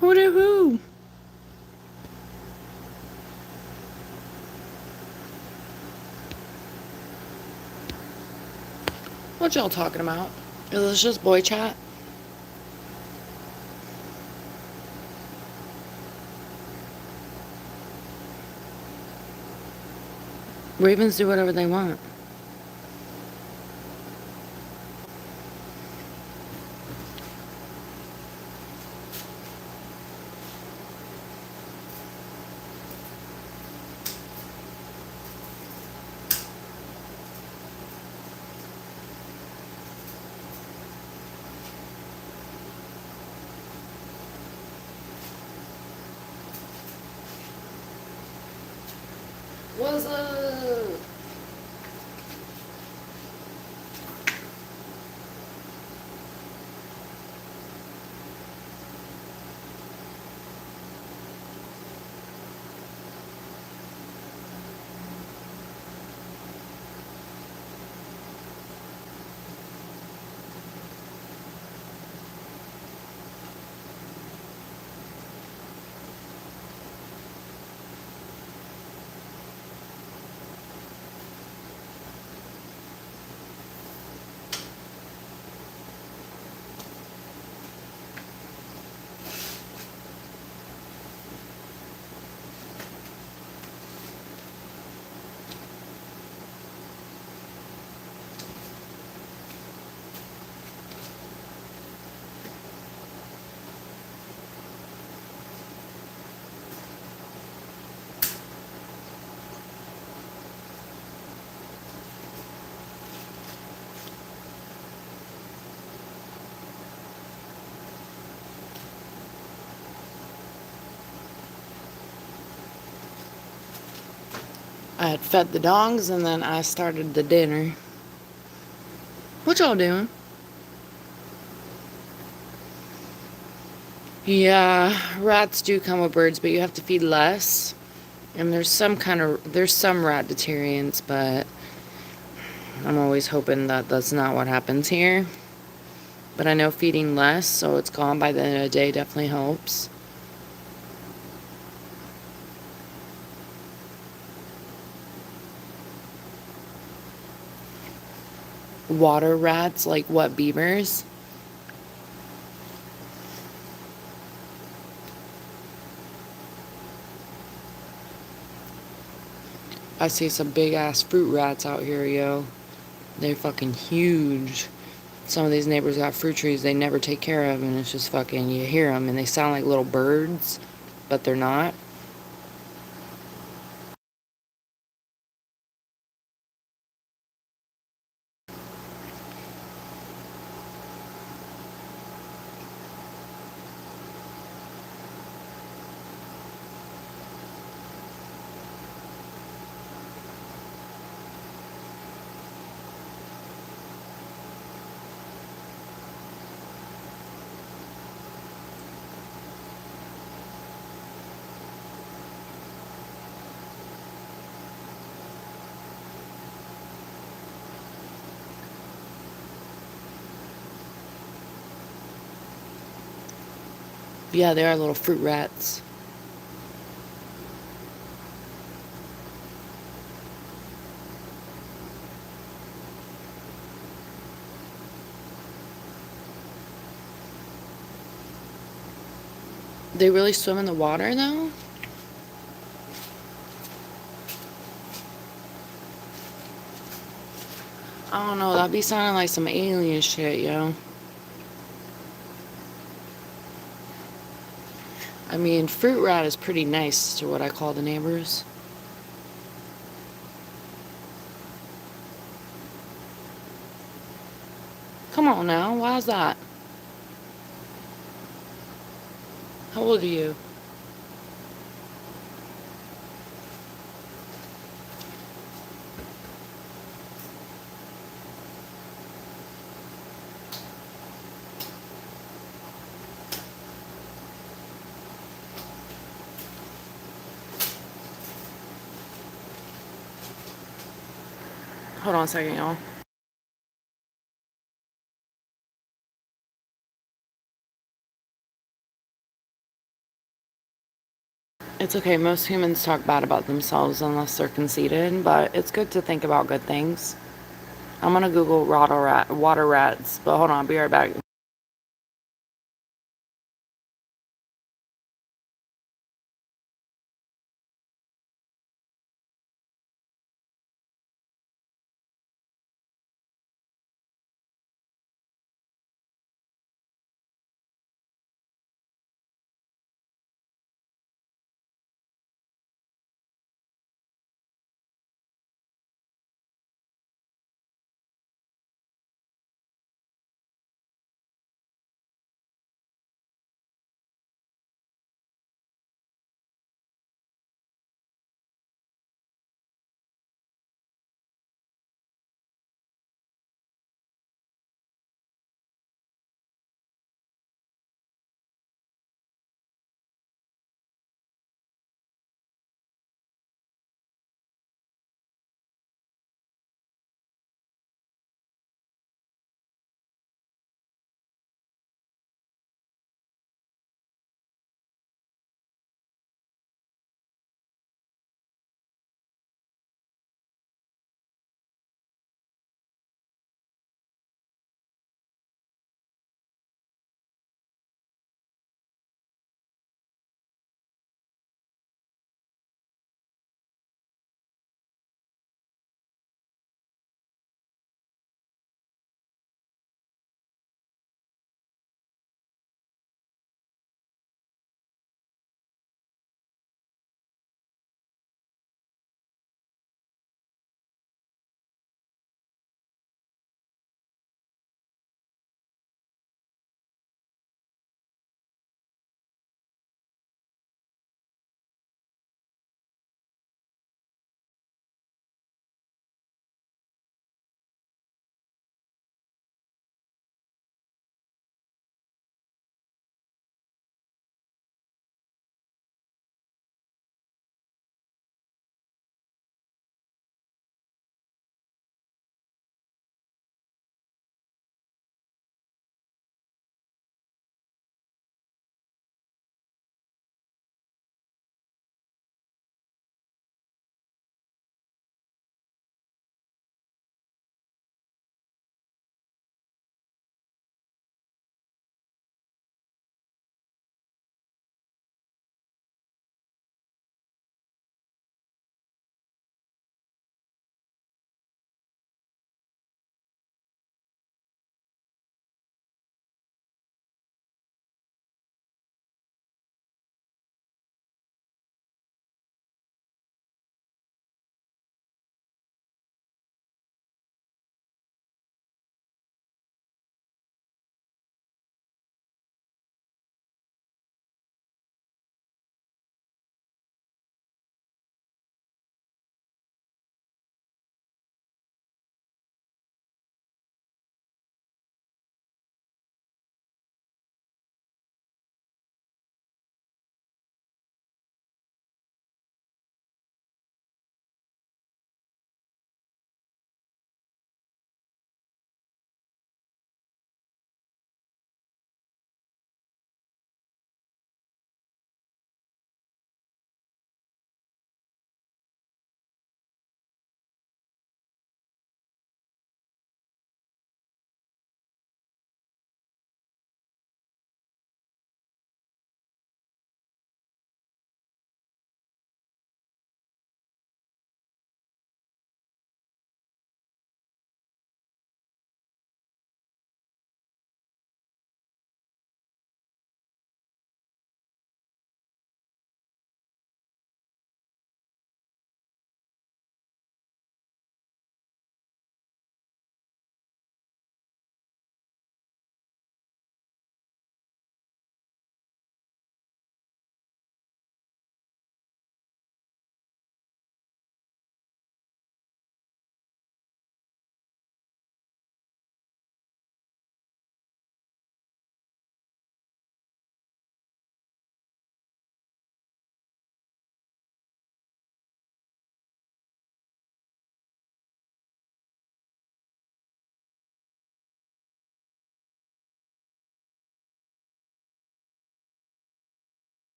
Who did who? What y'all talking about? Is this just boy chat? Ravens do whatever they want. What's up? I had fed the dogs and then I started the dinner. What y'all doing? Yeah, rats do come with birds, but you have to feed less. And there's some ratitarians, but I'm always hoping that that's not what happens here. But I know feeding less, so it's gone by the end of the day, definitely helps. Water rats, like what, beavers? I see some big ass fruit rats out here, yo. They're fucking huge. Some of these neighbors got fruit trees they never take care of, and it's just fucking, you hear them, and they sound like little birds, but they're not. Yeah, they are little fruit rats. They really swim in the water, though? I don't know, that'd be sounding like some alien shit, yo. I mean, fruit rat is pretty nice to what I call the neighbors. Come on now, why's that? How old are you? Hold on a second, y'all. It's okay. Most humans talk bad about themselves unless they're conceited, but it's good to think about good things. I'm gonna Google water rats, but hold on, I'll be right back.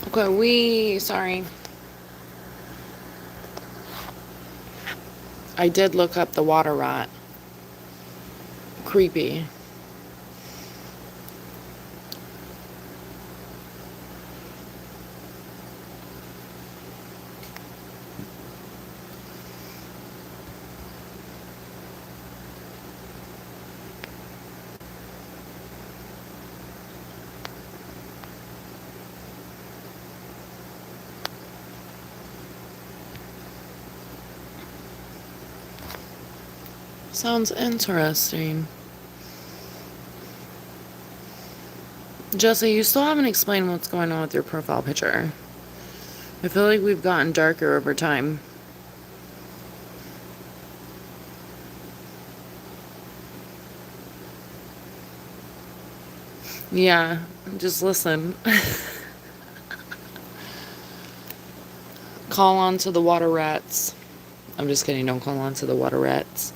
Okay, sorry. I did look up the water rat. Creepy. Sounds interesting. Jesse, you still haven't explained what's going on with your profile picture. I feel like we've gotten darker over time. Yeah, just listen. Call on to the water rats. I'm just kidding, don't call on to the water rats.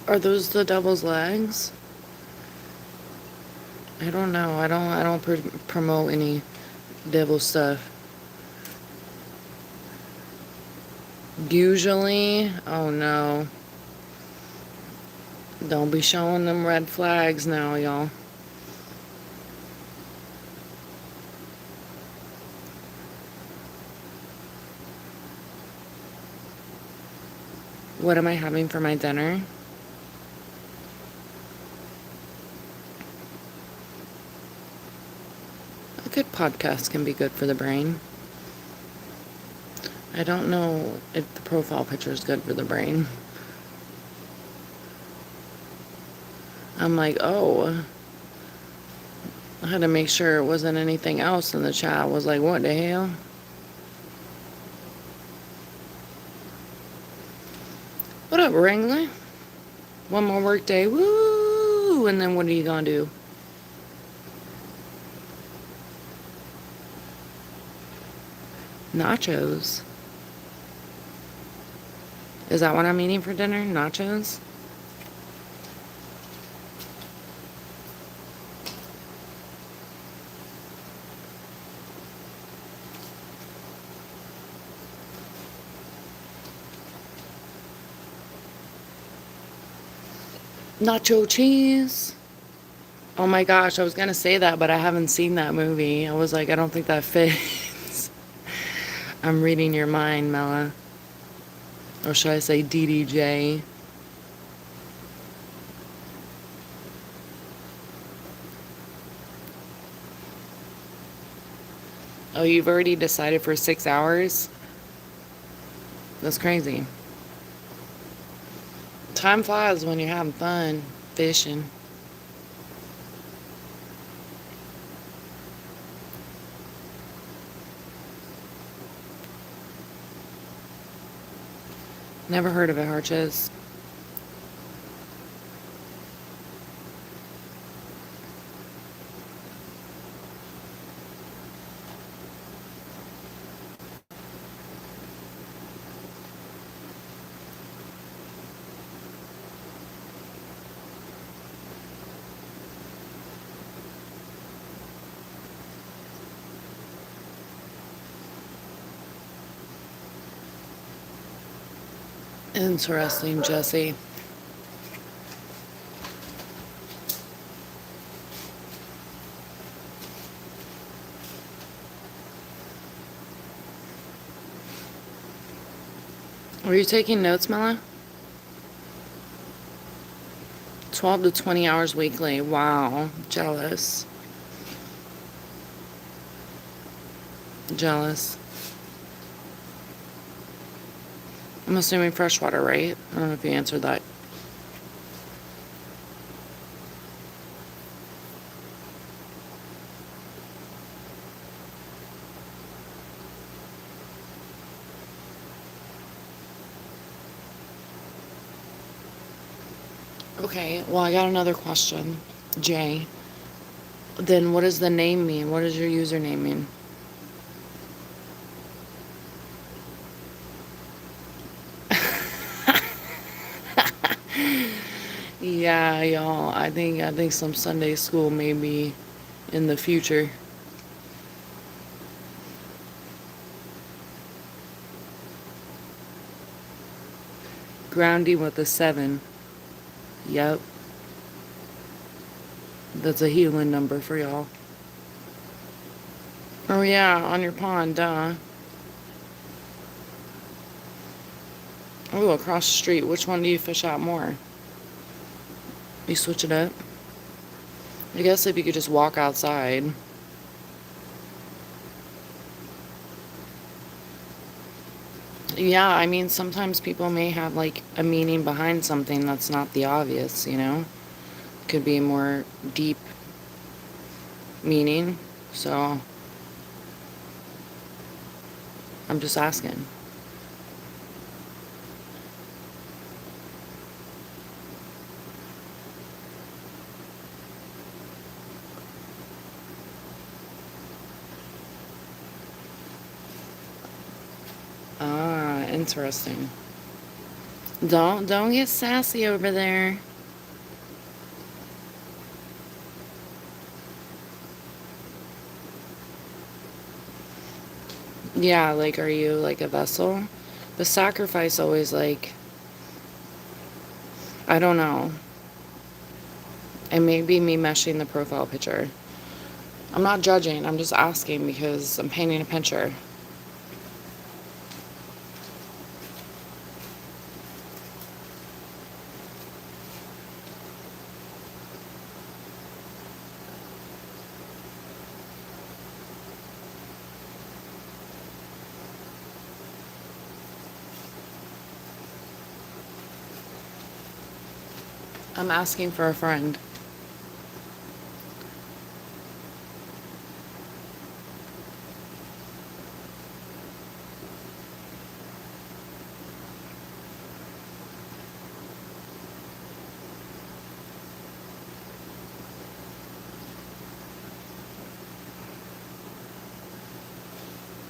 Are those the devil's legs? I don't know. I don't promote any devil stuff. Usually, oh no. Don't be showing them red flags now, y'all. What am I having for my dinner? A good podcast can be good for the brain. I don't know if the profile picture is good for the brain. I'm like, oh. I had to make sure it wasn't anything else in the chat. I was like, what the hell? What up, Wrangler? One more work day. Woo! And then what are you gonna do? Nachos. Is that what I'm eating for dinner? Nachos? Nacho cheese. Oh my gosh, I was gonna say that, but I haven't seen that movie. I was like, I don't think that fits. I'm reading your mind, Mela. Or should I say DDJ? Oh, you've already decided for 6 hours? That's crazy. Time flies when you're having fun fishing. Never heard of it, Harches. Interesting, Jesse. Are you taking notes, Mela? 12 to 20 hours weekly. Wow. Jealous. Jealous. I'm assuming freshwater, right? I don't know if you answered that. Okay, well, I got another question. Jay. Then what does the name mean? What does your username mean? Yeah, y'all. I think some Sunday school may be in the future. Grounding with a 7. Yep. That's a healing number for y'all. Oh yeah, on your pond, duh. Oh, across the street. Which one do you fish at more? You switch it up? I guess if you could just walk outside. Yeah, I mean, sometimes people may have like a meaning behind something that's not the obvious, you know? Could be a more deep meaning. So, I'm just asking. Ah, interesting. Don't get sassy over there. Yeah, like, are you like a vessel? The sacrifice always like, I don't know. It may be me meshing the profile picture. I'm not judging, I'm just asking because I'm painting a picture. I'm asking for a friend.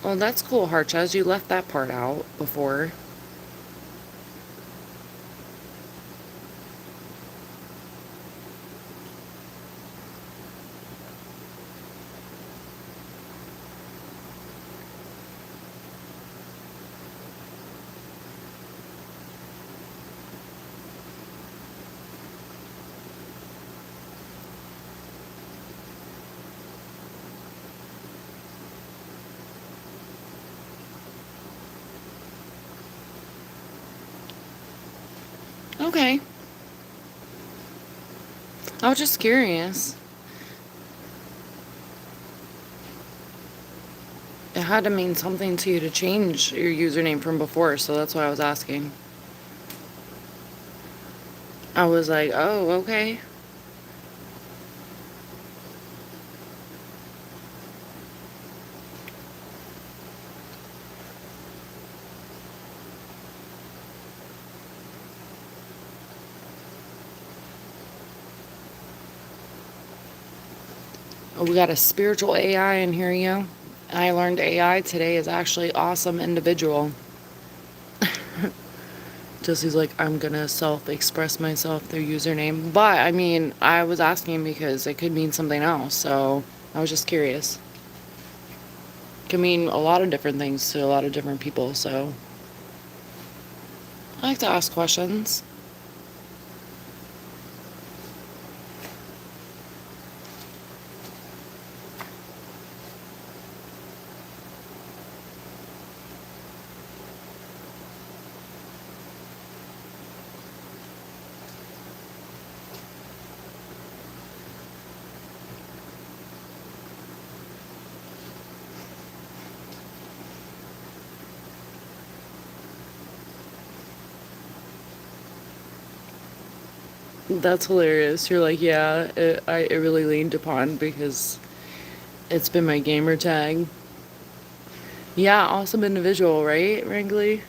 Well, that's cool, Harchaz. You left that part out before. Okay. I was just curious. It had to mean something to you to change your username from before, so that's why I was asking. I was like, oh, okay. Oh, we got a spiritual AI in here, yo. I learned AI today is actually awesome individual. Jesse's like, I'm gonna self-express myself through username. But, I mean, I was asking because it could mean something else, so I was just curious. It can mean a lot of different things to a lot of different people, so I like to ask questions. That's hilarious. You're like, yeah, it really leaned upon because it's been my gamer tag. Yeah, awesome individual, right, Wrangley?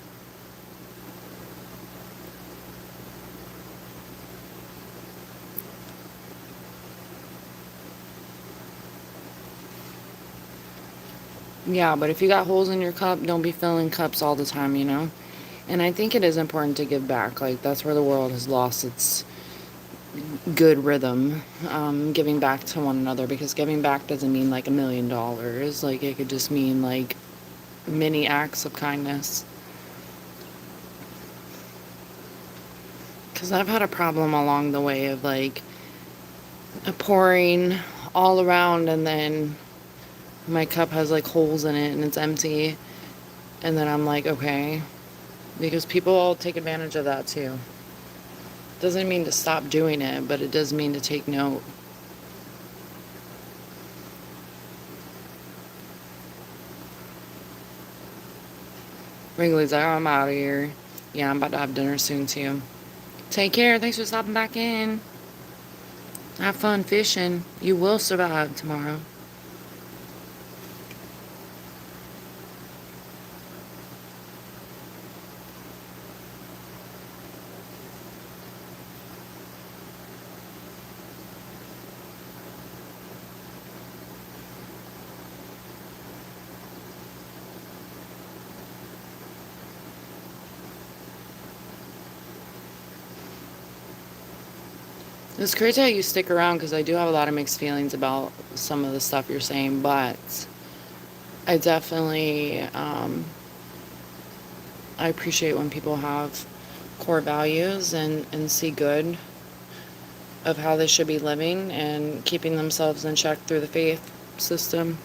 Yeah, but if you got holes in your cup, don't be filling cups all the time, you know? And I think it is important to give back. Like, that's where the world has lost its good rhythm, giving back to one another, because giving back doesn't mean like $1 million. Like, it could just mean like many acts of kindness. Because I've had a problem along the way of like pouring all around, and then my cup has like holes in it and it's empty. And then I'm like, okay, because people take advantage of that too. Doesn't mean to stop doing it, but it does mean to take note. Wrigley's like, oh, I'm out of here. Yeah, I'm about to have dinner soon too. Take care. Thanks for stopping back in. Have fun fishing. You will survive tomorrow. It's crazy how you stick around, because I do have a lot of mixed feelings about some of the stuff you're saying, but I definitely, I appreciate when people have core values and see good of how they should be living and keeping themselves in check through the faith system.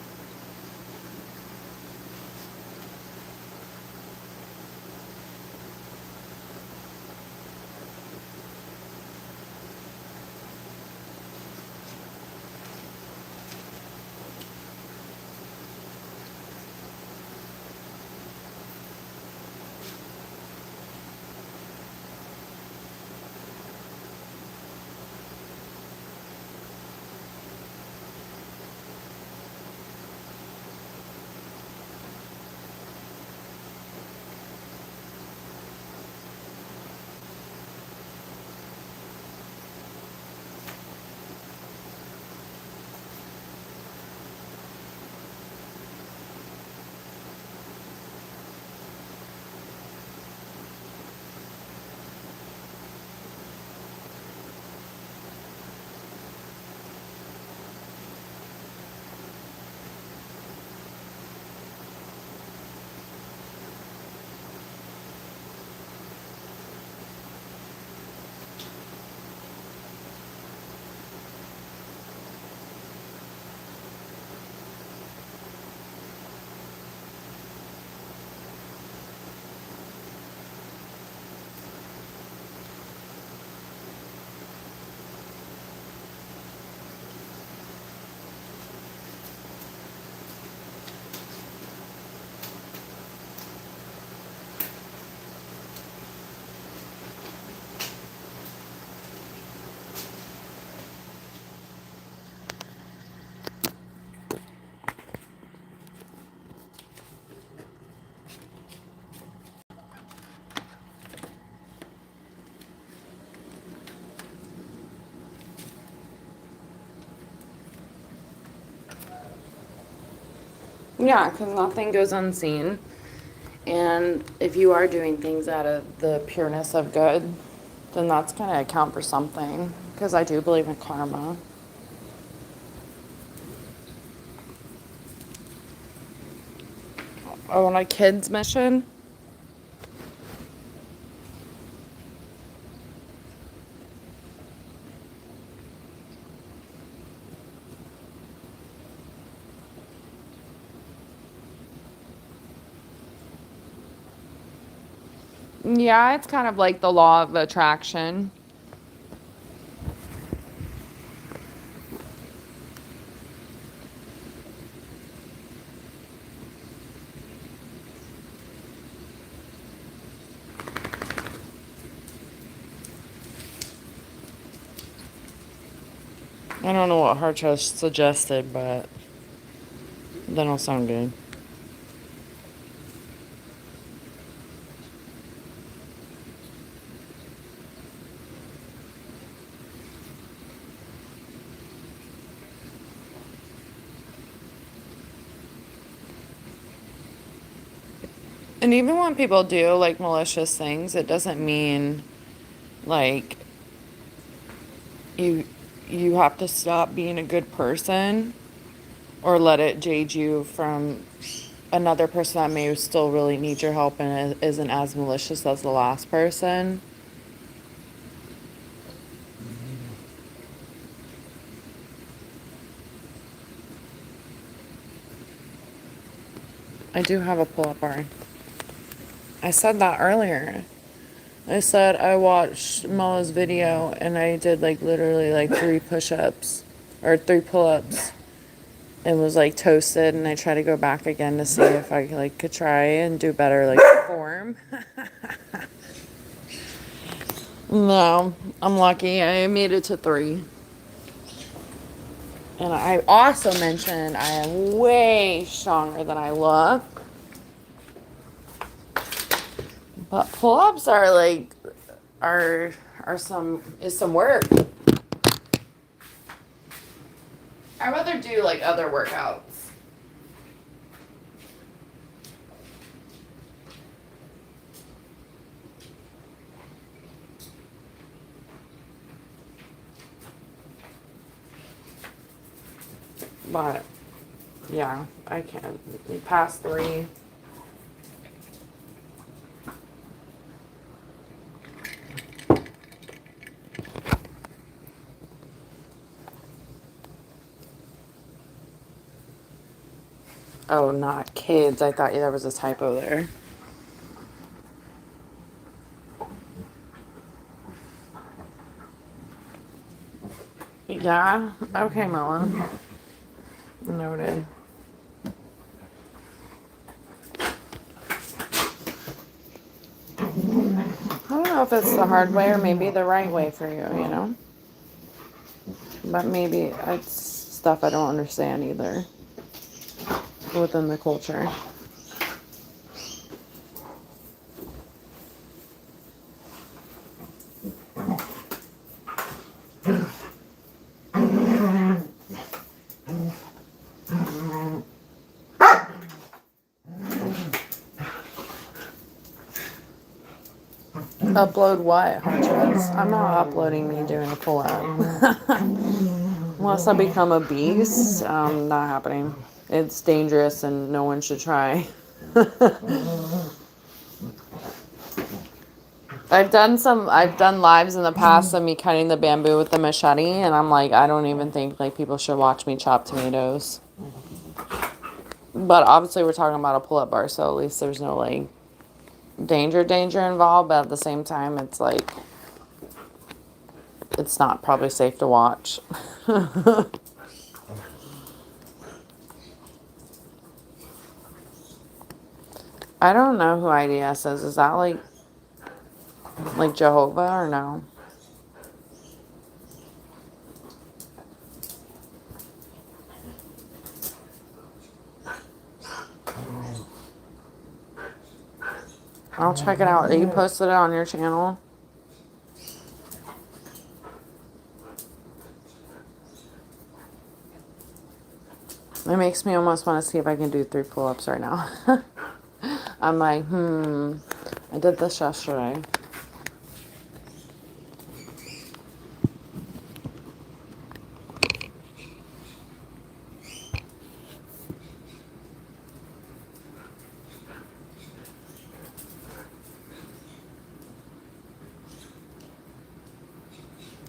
Yeah, because nothing goes unseen. And if you are doing things out of the pureness of good, then that's going to account for something. Because I do believe in karma. Oh, on a kid's mission? Yeah, it's kind of like the law of attraction. I don't know what Harcha suggested, but that don't sound good. And even when people do like malicious things, it doesn't mean like you you have to stop being a good person or let it jade you from another person that may still really need your help and isn't as malicious as the last person. I do have a pull-up bar. I said that earlier. I said I watched Mola's video and I did like literally like 3 push-ups or 3 pull-ups and was like toasted, and I tried to go back again to see if I like could try and do better like form. No, I'm lucky. I made it to 3. And I also mentioned I am way stronger than I look. But pull-ups are like are some work. I'd rather do like other workouts. But yeah, I can. Past 3. Oh, not kids. I thought there was a typo there. Yeah? Okay, Mella. Noted. I don't know if it's the hard way or maybe the right way for you, you know? But maybe it's stuff I don't understand either within the culture. Upload what, Huntress? I'm not uploading me doing a pull-up. Unless I become a beast, not happening. It's dangerous and no one should try. I've done lives in the past of me cutting the bamboo with the machete, and I'm like, I don't even think like people should watch me chop tomatoes. But obviously we're talking about a pull-up bar, so at least there's no like danger involved, but at the same time it's like it's not probably safe to watch. I don't know who IDS is. Is that like Jehovah or no? I'll check it out. You posted it on your channel? It makes me almost want to see if I can do 3 pull-ups right now. I'm like, I did this yesterday.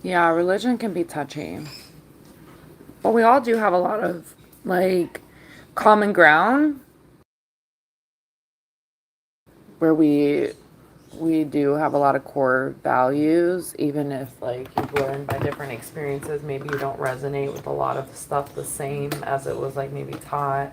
Yeah, religion can be touchy. But we all do have a lot of, like, common ground where we do have a lot of core values, even if, like, you've learned by different experiences, maybe you don't resonate with a lot of stuff the same as it was, like, maybe taught.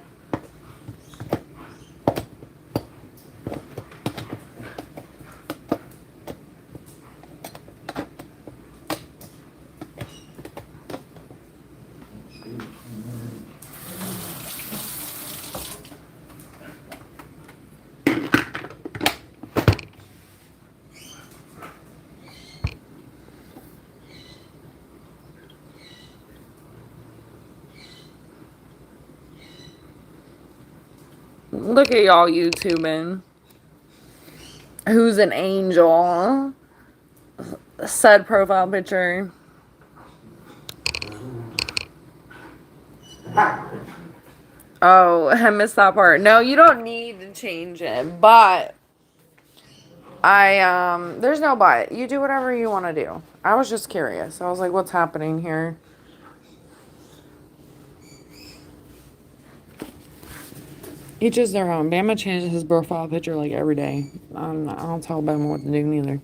Look at y'all YouTubing. Who's an angel? Said profile picture. Oh, I missed that part. No, you don't need to change it, but there's no but. You do whatever you want to do. I was just curious. I was like, what's happening here? Each is their own. Bama changes his profile picture like every day. I don't tell Bama what to do neither.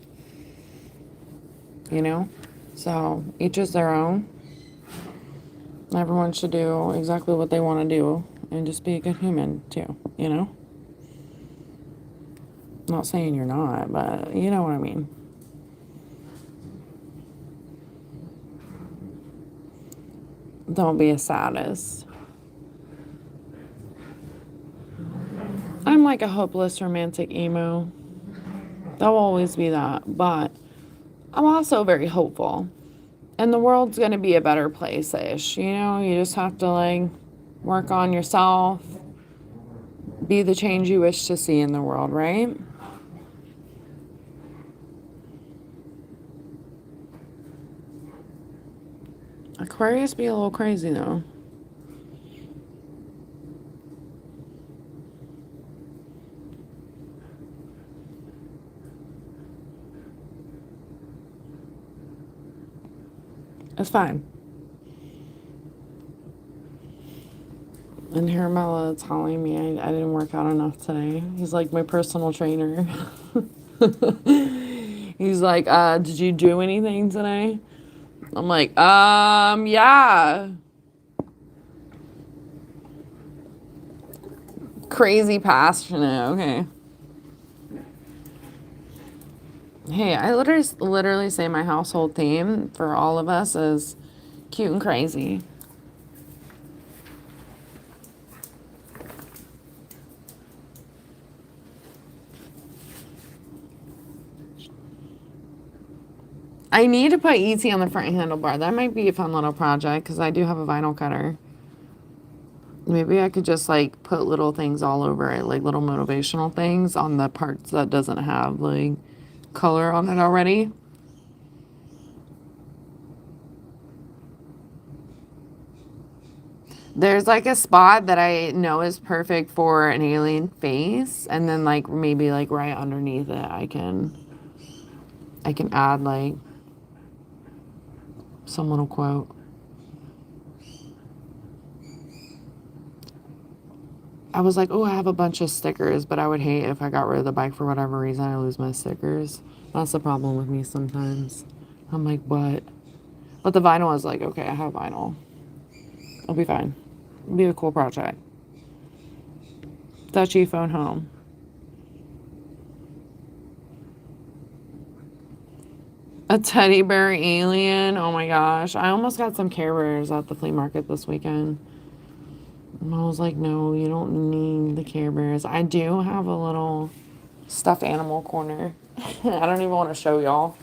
You know? So, each is their own. Everyone should do exactly what they want to do and just be a good human, too. You know? Not saying you're not, but you know what I mean. Don't be a sadist. I'm like a hopeless romantic emo. There'll always be that, but I'm also very hopeful. And the world's going to be a better place-ish. You know, you just have to, like, work on yourself. Be the change you wish to see in the world, right? Aquarius be a little crazy, though. It's fine. And Hermela telling me I didn't work out enough today. He's like my personal trainer. He's like, did you do anything today? I'm like, yeah. Crazy passionate, okay. Hey, I literally say my household theme for all of us is cute and crazy. I need to put ET on the front handlebar. That might be a fun little project because I do have a vinyl cutter. Maybe I could just like put little things all over it, like little motivational things on the parts that doesn't have like color on it already. There's like a spot that I know is perfect for an alien face, and then like maybe like right underneath it I can add like some little quote. I was like, oh, I have a bunch of stickers, but I would hate if I got rid of the bike for whatever reason, I lose my stickers. That's the problem with me sometimes. I'm like, what? But the vinyl is like, okay, I have vinyl. I'll be fine. It'll be a cool project. Dutchy phone home. A teddy bear alien. Oh my gosh. I almost got some Care Bears at the flea market this weekend. And I was like, no, you don't need the Care Bears. I do have a little stuffed animal corner. I don't even want to show y'all.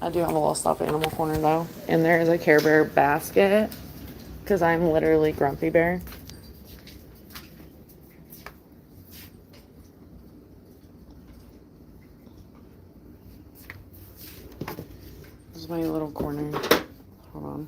I do have a little stuffed animal corner though. And there is a Care Bear basket because I'm literally Grumpy Bear. my little corner. Hold on.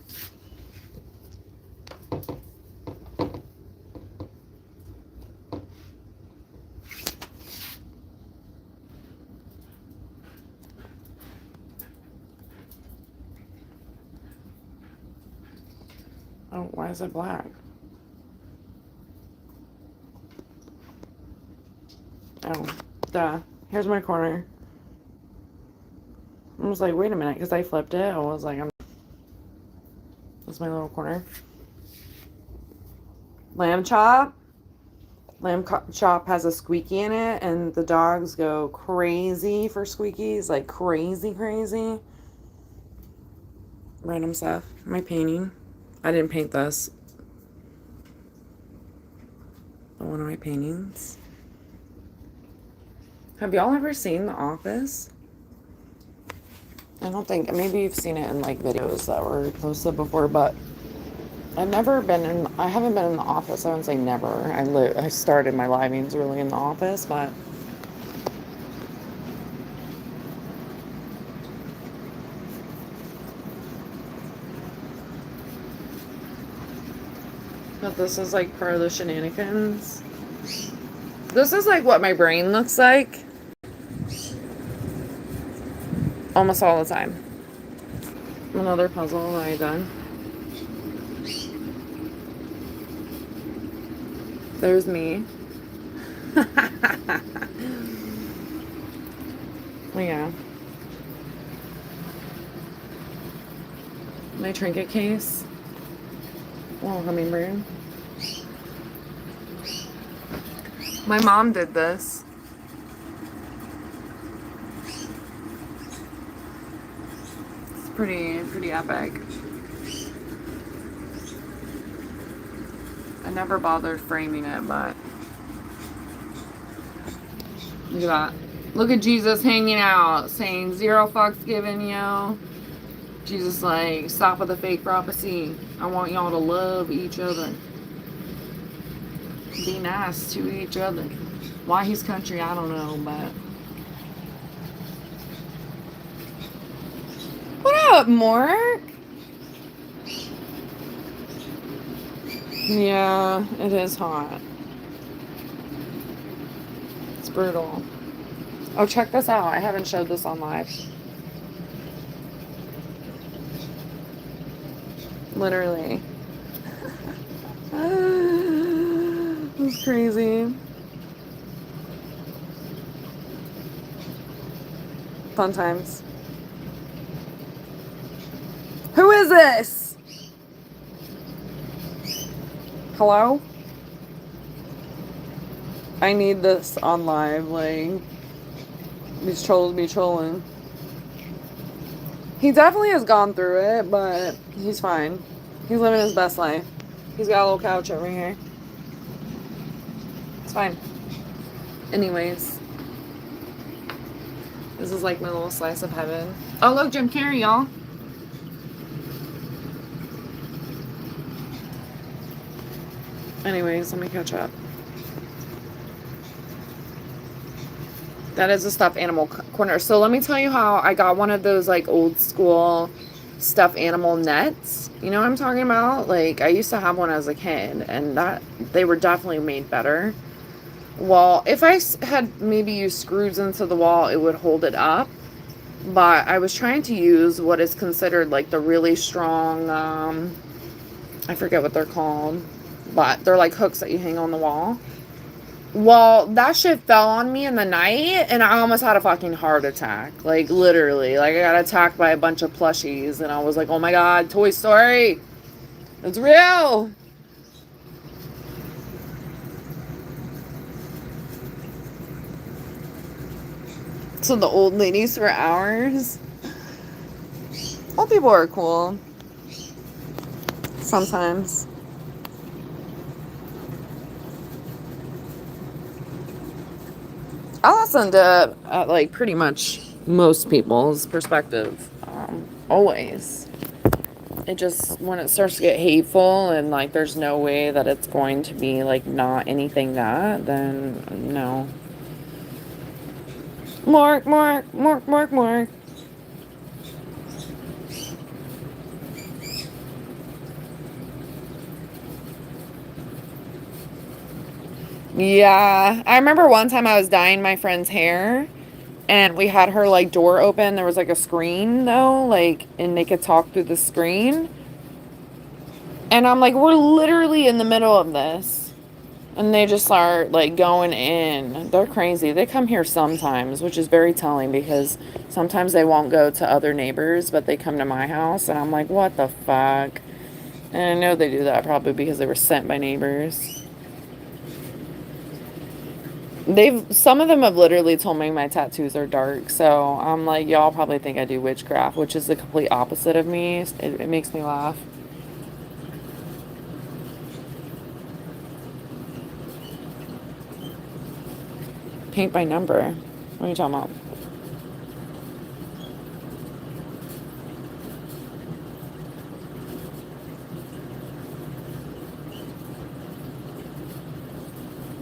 Oh, why is it black? Oh, duh. Here's my corner. I was like, wait a minute, because I flipped it. I was like, that's my little corner. Lamb chop. Lamb chop has a squeaky in it, and the dogs go crazy for squeakies, like crazy, crazy. Random stuff. My painting. I didn't paint this. But one of my paintings. Have y'all ever seen The Office? I don't think, maybe you've seen it in like videos that were posted before, but I haven't been in The Office. I wouldn't say never. I started my livings really in The Office, but this is like part of the shenanigans. This is like what my brain looks like almost all the time. Another puzzle already done. There's me. Yeah. My trinket case. Little hummingbird. My mom did this. It's pretty epic. I never bothered framing it, but look at that. Look at Jesus hanging out, saying 0 fucks given, yo. Jesus like, stop with the fake prophecy. I want y'all to love each other. Be nice to each other. Why he's country, I don't know, but. What up, Mark? Yeah, it is hot. It's brutal. Oh, check this out. I haven't showed this on live. Literally. It's crazy. Fun times. Who is this? Hello? I need this on live, like, these trolls be trolling. He definitely has gone through it, but he's fine. He's living his best life. He's got a little couch over here. It's fine. Anyways. This is like my little slice of heaven. Oh, look, Jim Carrey, y'all. Anyways, let me catch up. That is a stuffed animal corner. So let me tell you how I got one of those like old school stuffed animal nets. You know what I'm talking about? Like I used to have one as a kid, and that they were definitely made better. Well, if I had maybe used screws into the wall, it would hold it up. But I was trying to use what is considered like the really strong, I forget what they're called, but they're like hooks that you hang on the wall. Well, that shit fell on me in the night, and I almost had a fucking heart attack. Like, literally. Like, I got attacked by a bunch of plushies, and I was like, oh my god, Toy Story! It's real! So the old ladies for hours. Old people are cool. Sometimes. I listen to like pretty much most people's perspective. Always. It just, when it starts to get hateful and like there's no way that it's going to be like not anything that, then no. Mark. Yeah. I remember one time I was dyeing my friend's hair and we had her like door open. There was like a screen though, like, and they could talk through the screen. And I'm like, we're literally in the middle of this. And they just start like going in. They're crazy. They come here sometimes, which is very telling because sometimes they won't go to other neighbors, but they come to my house. And I'm like, what the fuck? And I know they do that probably because they were sent by neighbors. Some of them have literally told me my tattoos are dark. So I'm like, y'all probably think I do witchcraft, which is the complete opposite of me. It makes me laugh. Paint by number. What are you talking about?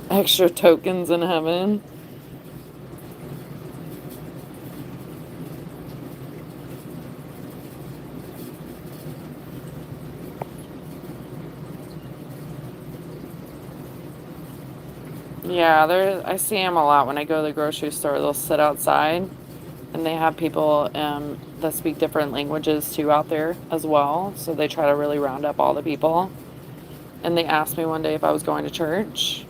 Extra tokens in heaven. Yeah, I see them a lot when I go to the grocery store. They'll sit outside and they have people that speak different languages too out there as well. So they try to really round up all the people. And they asked me one day if I was going to church.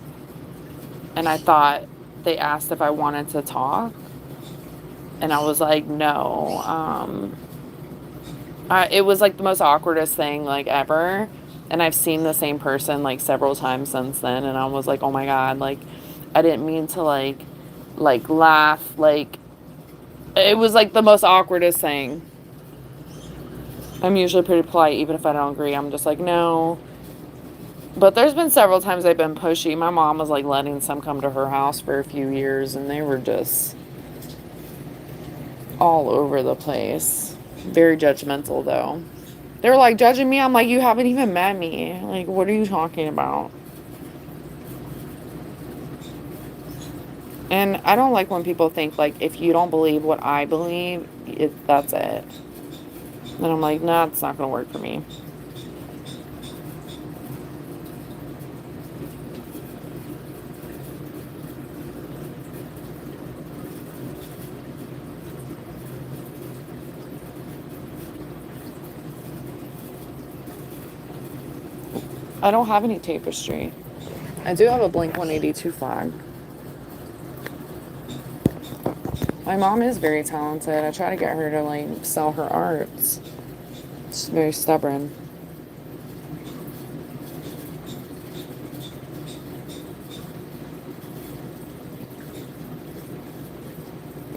And I thought they asked if I wanted to talk. And I was like, no. It was like the most awkwardest thing like ever. And I've seen the same person like several times since then. And I was like, oh my God, like I didn't mean to like laugh. Like it was like the most awkwardest thing. I'm usually pretty polite, even if I don't agree. I'm just like, no. But there's been several times they've been pushy. My mom was like letting some come to her house for a few years, and they were just all over the place. Very judgmental, though. They're like judging me. I'm like, you haven't even met me. Like, what are you talking about? And I don't like when people think, like, if you don't believe what I believe, that's it. And I'm like, nah, it's not going to work for me. I don't have any tapestry. I do have a Blink 182 flag. My mom is very talented. I try to get her to like sell her arts. She's very stubborn.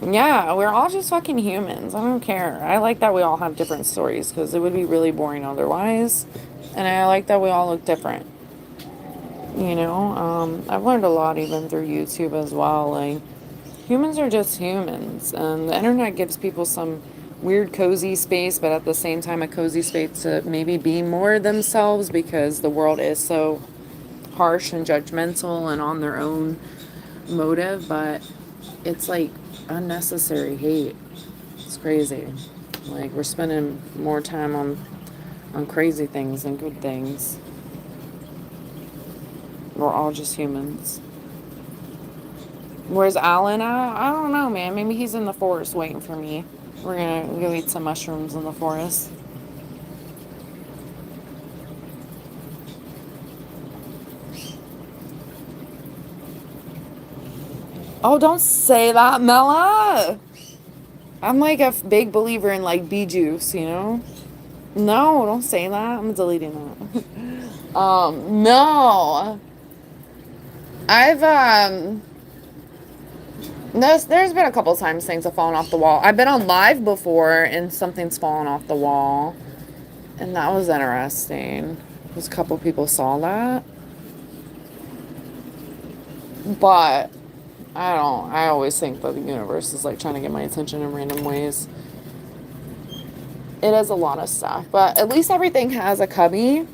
Yeah, we're all just fucking humans. I don't care. I like that we all have different stories because it would be really boring otherwise. And I like that we all look different. I've learned a lot even through YouTube as well. Like, humans are just humans, and the internet gives people some weird cozy space, but at the same time, a cozy space to maybe be more themselves because the world is so harsh and judgmental and on their own motive, but it's like unnecessary hate. It's crazy. Like, we're spending more time on crazy things than good things. We're all just humans. Where's Alan at? I don't know, man. Maybe he's in the forest waiting for me. We're gonna go eat some mushrooms in the forest. Oh, don't say that, Mella. I'm like a big believer in like bee juice, you know? No, don't say that. I'm deleting that. No. I've there's been a couple times things have fallen off the wall. I've been on live before and something's fallen off the wall. And that was interesting. Because a couple people saw that. But I always think that the universe is like trying to get my attention in random ways. It is a lot of stuff. But at least everything has a cubby.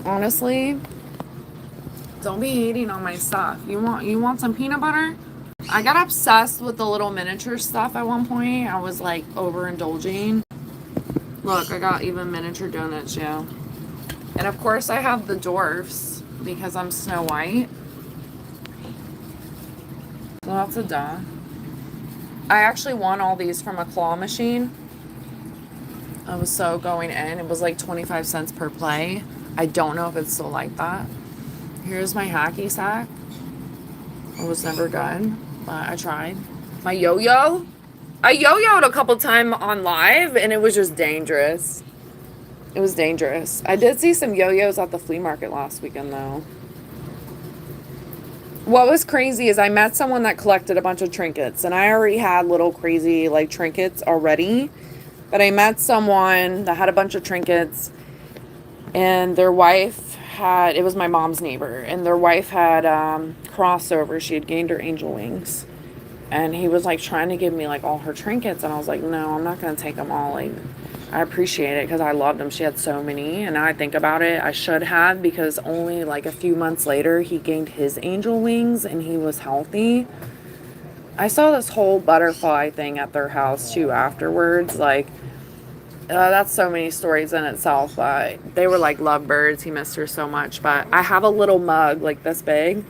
Honestly. Don't be hating on my stuff. You want some peanut butter? I got obsessed with the little miniature stuff at one point. I was like overindulging. Look, I got even miniature donuts, yeah. And of course I have the dwarfs. because I'm Snow White. Well, that's a duh. I actually won all these from a claw machine. I was so going in. It was like 25 cents per play. I don't know if it's still like that. Here's my hacky sack. It was never good, but I tried. My yo-yo. I yo-yoed a couple times on live, and it was just dangerous. It was dangerous. I did see some yo-yos at the flea market last weekend, though. What was crazy is I met someone that collected a bunch of trinkets, and I already had little crazy, like, trinkets already. But I met someone that had a bunch of trinkets, and their wife had, it was my mom's neighbor, and their wife had crossover. She had gained her angel wings. And he was, like, trying to give me, like, all her trinkets, and I was like, no, I'm not going to take them all. Like, I appreciate it because I loved them. She had so many, and now I think about it, I should have, because only, like, a few months later, he gained his angel wings, and he was healthy. I saw this whole butterfly thing at their house, too, afterwards. Like, that's so many stories in itself, but they were, like, lovebirds. He missed her so much, but I have a little mug, like, this big,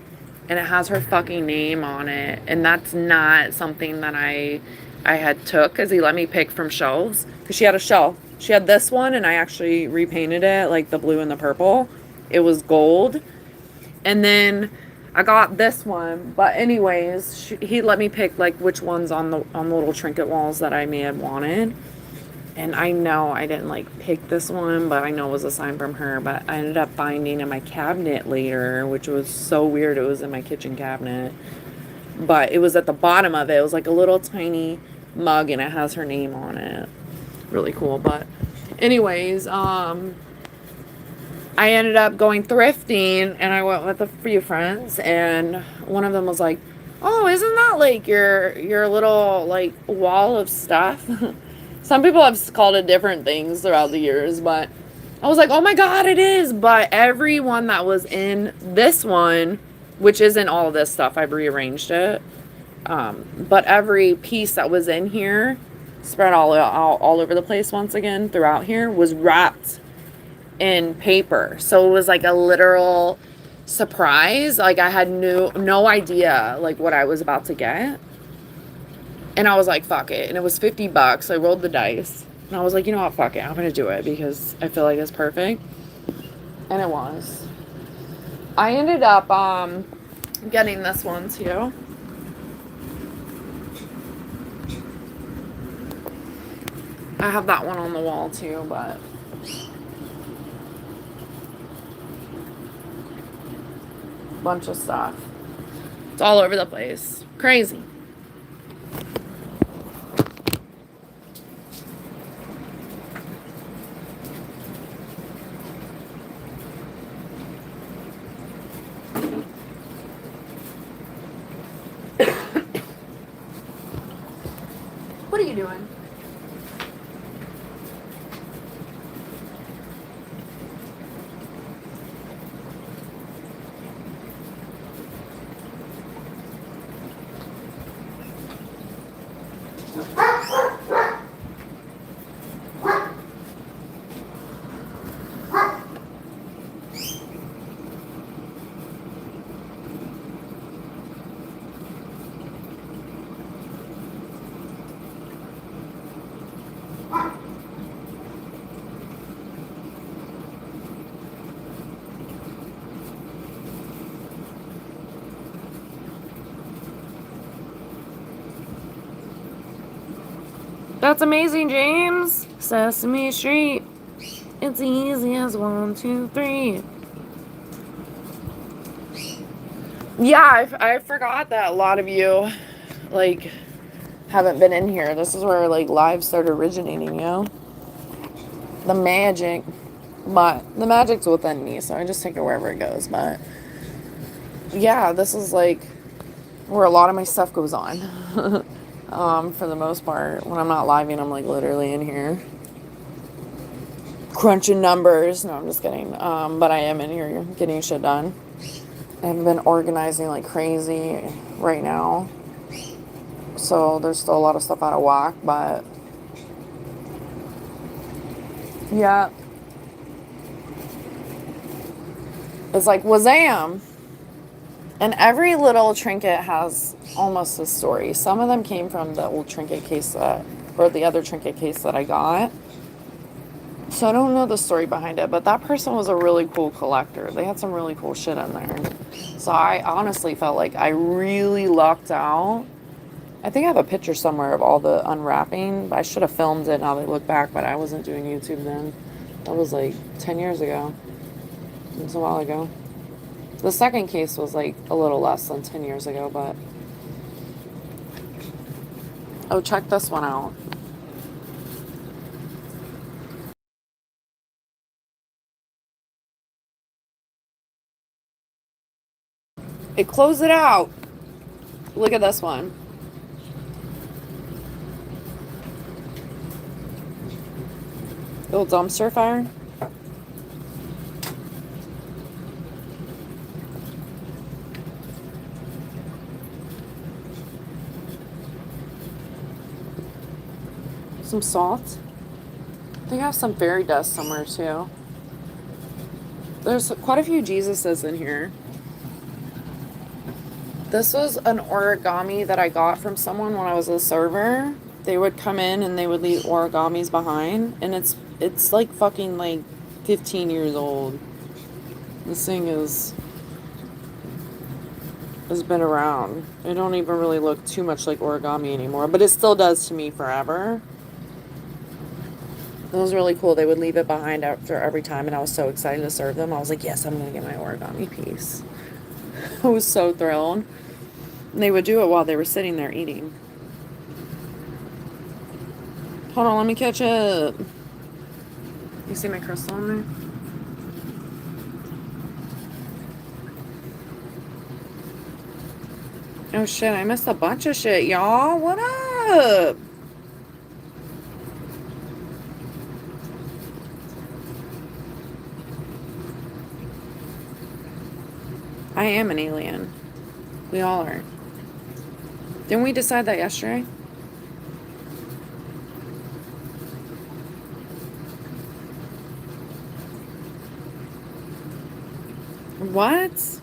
and it has her fucking name on it, and that's not something that I had took, because he let me pick from shelves, because she had a shelf. She had this one, and I actually repainted it, like the blue and the purple. It was gold, and then I got this one, but anyways, he let me pick, like, which ones on the little trinket walls that I may have wanted. And I know I didn't, like, pick this one, but I know it was a sign from her. But I ended up finding in my cabinet later, which was so weird. It was in my kitchen cabinet. But it was at the bottom of it. It was like a little tiny mug, and it has her name on it. Really cool. But anyways, I ended up going thrifting, and I went with a few friends. And one of them was like, oh, isn't that, like, your little, like, wall of stuff? Some people have called it different things throughout the years, but I was like, oh my God, it is. But everyone that was in this one, which isn't all of this stuff, I've rearranged it. But every piece that was in here, spread all over the place once again throughout here, was wrapped in paper. So it was like a literal surprise. Like, I had no idea, like, what I was about to get. And I was like, fuck it. And it was $50. I rolled the dice. And I was like, you know what? Fuck it. I'm going to do it because I feel like it's perfect. And it was. I ended up getting this one too. I have that one on the wall too, but bunch of stuff. It's all over the place. Crazy. What are you doing? That's amazing, James. Sesame Street. It's easy as 1, 2, 3. Yeah, I forgot that a lot of you, like, haven't been in here. This is where, like, live started originating, you know? The magic. But the magic's within me, so I just take it wherever it goes. But yeah, this is, like, where a lot of my stuff goes on. For the most part. When I'm not living, I'm, like, literally in here crunching numbers. No, I'm just kidding. But I am in here getting shit done. I've been organizing like crazy right now. So there's still a lot of stuff out of whack, but yeah. It's like, Wazam! And every little trinket has almost a story. Some of them came from the old trinket case or the other trinket case that I got. So I don't know the story behind it, but that person was a really cool collector. They had some really cool shit in there. So I honestly felt like I really lucked out. I think I have a picture somewhere of all the unwrapping. I should have filmed it now that I look back, but I wasn't doing YouTube then. That was like 10 years ago. It was a while ago. The second case was like a little less than 10 years ago, but... Oh, check this one out. It closed it out. Look at this one. Little dumpster fire. Some salt. I think I have some fairy dust somewhere too. There's quite a few Jesuses in here. This was an origami that I got from someone when I was a server. They would come in and they would leave origamis behind, and it's like fucking like 15 years old. This thing has been around. It don't even really look too much like origami anymore, but it still does to me forever. It was really cool. They would leave it behind after every time, and I was so excited to serve them. I was like, yes, I'm going to get my origami piece. I was so thrilled. And they would do it while they were sitting there eating. Hold on, let me catch up. You see my crystal in there? Oh shit, I missed a bunch of shit, y'all. What up? I am an alien. We all are. Didn't we decide that yesterday? What?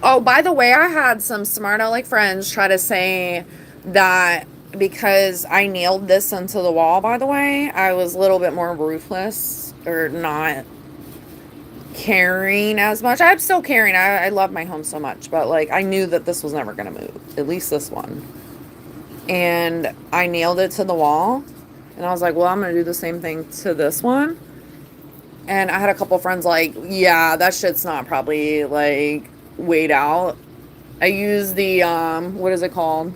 Oh, by the way, I had some smart aleck friends try to say that because I nailed this into the wall, by the way, I was a little bit more ruthless or not caring as much. I'm still caring. I love my home so much, but like I knew that this was never going to move, at least this one. And I nailed it to the wall, and I was like, well, I'm going to do the same thing to this one. And I had a couple friends like, yeah, that shit's not probably like weighed out. I used the what is it called?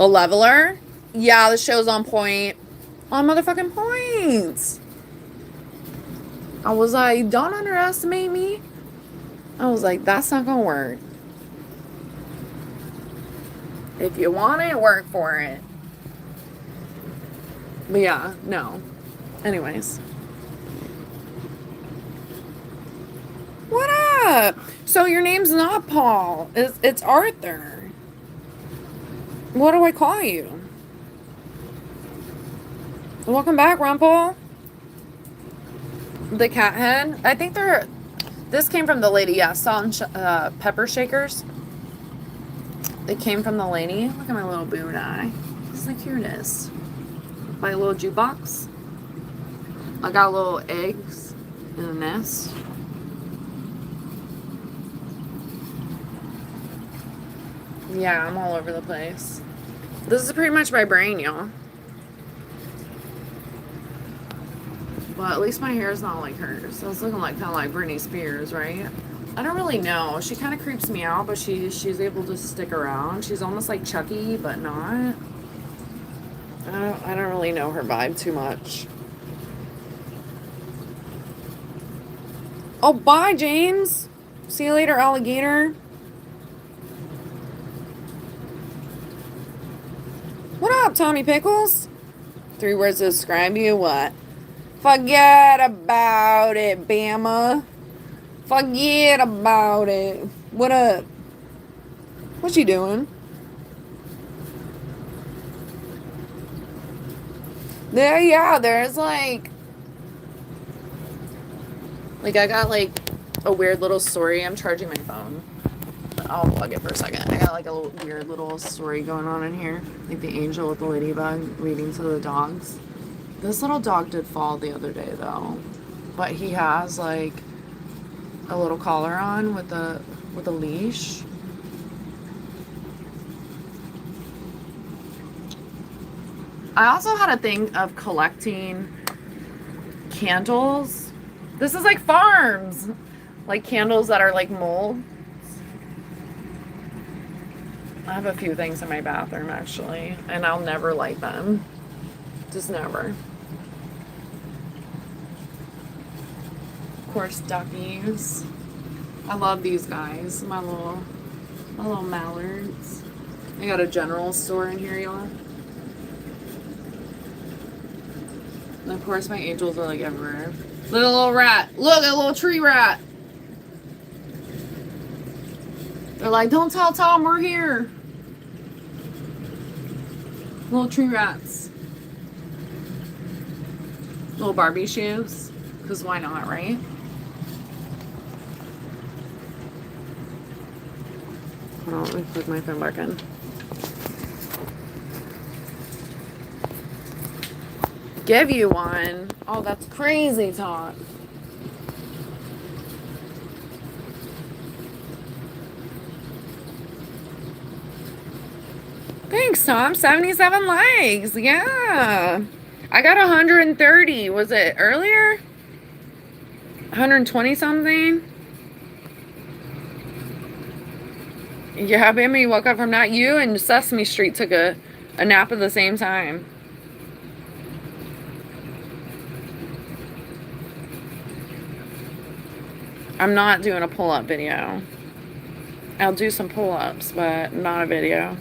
A leveler. Yeah, the show's on point. On motherfucking points. I was like, don't underestimate me. I was like, that's not gonna work. If you want it, work for it. But yeah, no. Anyways. What up? So your name's not Paul. It's Arthur. What do I call you? Welcome back, Rumpel. The cat head. I think they're... This came from the lady. Yeah, salt and pepper shakers. They came from the lady. Look at my little boot eye. It's the cutest. My little jukebox. I got little eggs in a nest. Yeah, I'm all over the place. This is pretty much my brain, y'all. Well, at least my hair is not like hers. So it's looking like kind of like Britney Spears, right? I don't really know. She kind of creeps me out, but she's able to stick around. She's almost like Chucky, but not. I don't really know her vibe too much. Oh, bye, James. See you later, alligator. What up, Tommy Pickles? 3 words to describe you, what? Forget about it, Bama. Forget about it. What up? What you doing? Yeah, there's I got like a weird little story. I'm charging my phone. I'll plug it for a second. I got like a little, weird little story going on in here. Like the angel with the ladybug reading to the dogs. This little dog did fall the other day though. But he has like a little collar on with a leash. I also had a thing of collecting candles. This is like farms. Like candles that are like mold. I have a few things in my bathroom actually, and I'll never light them. Just never. Of course, duckies. I love these guys. My little mallards. I got a general store in here, y'all. And of course, my angels are like everywhere. Look at a little rat. Look at a little tree rat. They're like, don't tell Tom we're here. Little tree rats. Little Barbie shoes. Because why not, right? Hold on, let me plug my phone back in. Give you one. Oh, that's crazy talk. Thanks, Tom. 77 likes. Yeah. I got 130. Was it earlier? 120 something? Yeah, baby, woke up from that. You and Sesame Street took a nap at the same time. I'm not doing a pull-up video. I'll do some pull-ups, but not a video.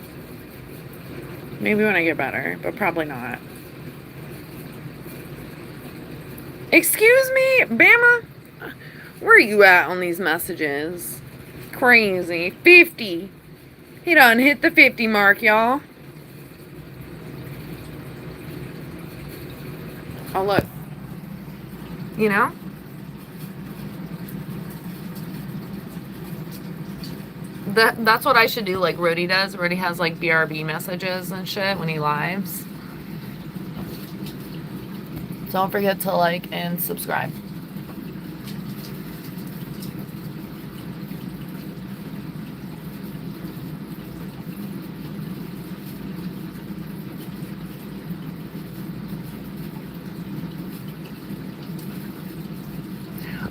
Maybe when I get better, but probably not. Excuse me, Bama? Where are you at on these messages? Crazy. 50. He done hit the 50 mark, y'all. Oh, look. You know? That's what I should do, like Rody does. Rody has like BRB messages and shit when he lives. Don't forget to like and subscribe.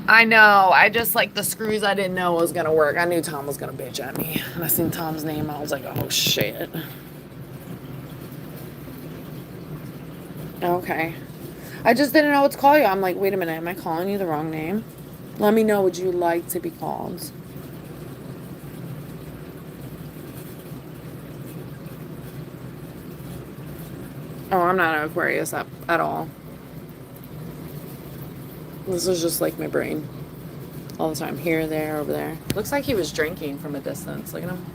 I know. I just like the screws I didn't know was gonna work. I knew Tom was gonna bitch at me. And I seen Tom's name, I was like, oh shit. Okay. I just didn't know what to call you. I'm like, wait a minute, am I calling you the wrong name? Let me know what you like to be called. Oh, I'm not an Aquarius at all. This is just like my brain. All the time. Here, there, over there. Looks like he was drinking from a distance. Look at him.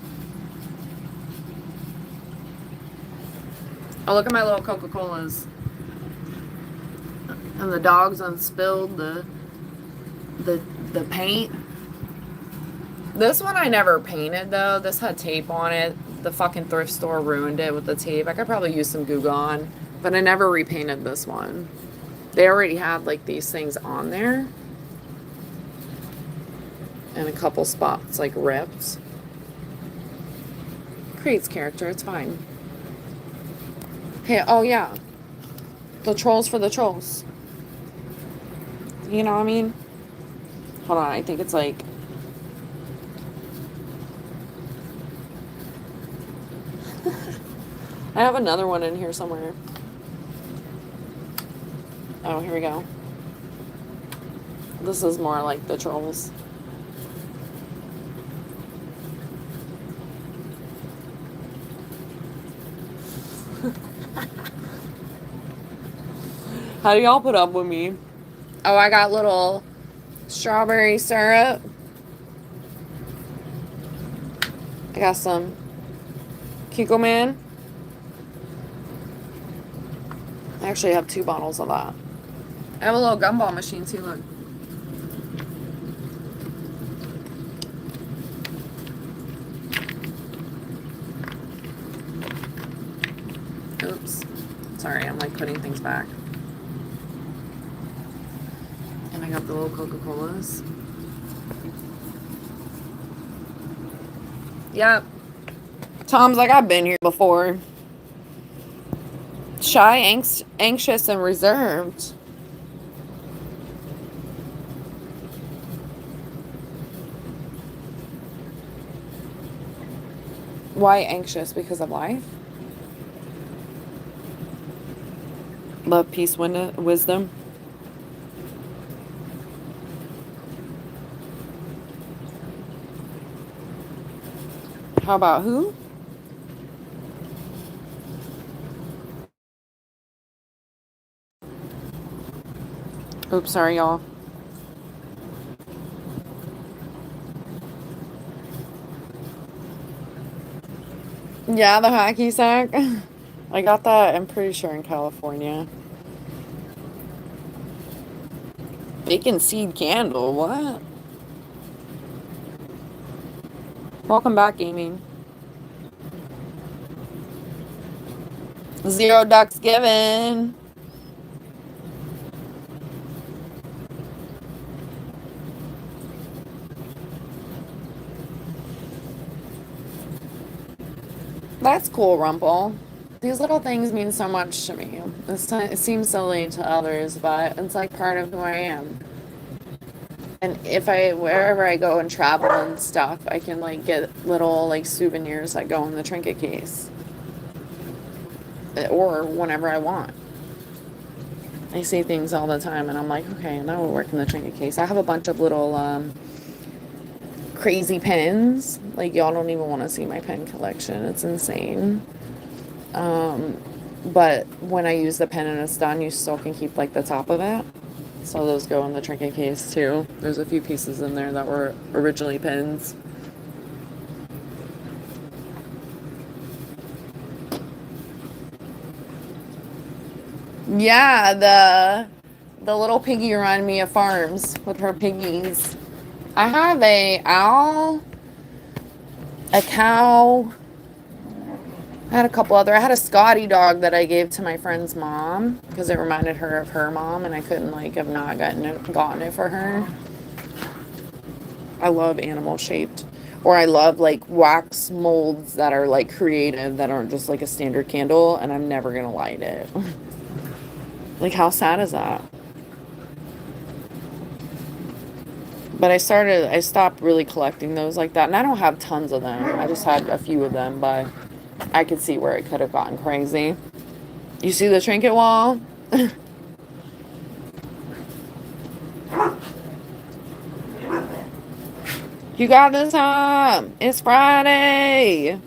Oh, look at my little Coca-Colas. And the dogs unspilled the paint. This one I never painted though. This had tape on it. The fucking thrift store ruined it with the tape. I could probably use some Goo Gone, but I never repainted this one. They already had like these things on there. And a couple spots like ripped. Creates character, it's fine. Hey, oh yeah. The trolls for the trolls. You know what I mean? Hold on, I think it's like... I have another one in here somewhere. Oh, here we go. This is more like the trolls. How do y'all put up with me? Oh, I got little strawberry syrup. I got some Kiko Man. I I actually have 2 bottles of that. I have a little gumball machine too, look. Oops. Sorry, I'm like putting things back. And I got the little Coca-Colas. Yep. Tom's like, I've been here before. Shy, anxious, and reserved. Why anxious? Because of life? Love, peace, wisdom. How about who? Oops, sorry, y'all. Yeah, the hacky sack. I got that, I'm pretty sure, in California. Bacon seed candle, what? Welcome back, gaming. 0 ducks given. That's cool, Rumple. These little things mean so much to me. It seems silly to others, but it's like part of who I am. And wherever I go and travel and stuff, I can like get little like souvenirs that go in the trinket case. Or whenever I want. I see things all the time and I'm like, okay, that will work in the trinket case. I have a bunch of little crazy pens. Like, y'all don't even want to see my pen collection. It's insane. But when I use the pen and it's done, you still can keep like the top of it. So those go in the trinket case too. There's a few pieces in there that were originally pins. Yeah, the little piggy reminded me of farms with her piggies. I have a owl, a cow. I had a couple other. I had a Scotty dog that I gave to my friend's mom because it reminded her of her mom, and I couldn't like have not gotten it for her. I love animal shaped, or I love like wax molds that are like creative that aren't just like a standard candle, and I'm never gonna light it. Like, how sad is that? But I stopped really collecting those like that, and I don't have tons of them. I just had a few of them, but I could see where it could have gotten crazy. You see the trinket wall? You got this time. It's Friday.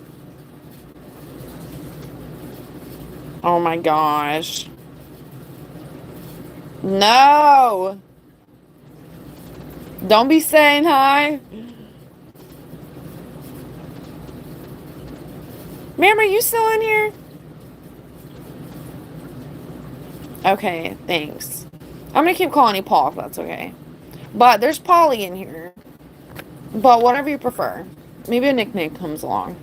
Oh my gosh. No. Don't be saying hi. Ma'am, are you still in here? Okay, thanks. I'm gonna keep calling you Paul if that's okay. But there's Polly in here. But whatever you prefer. Maybe a nickname comes along.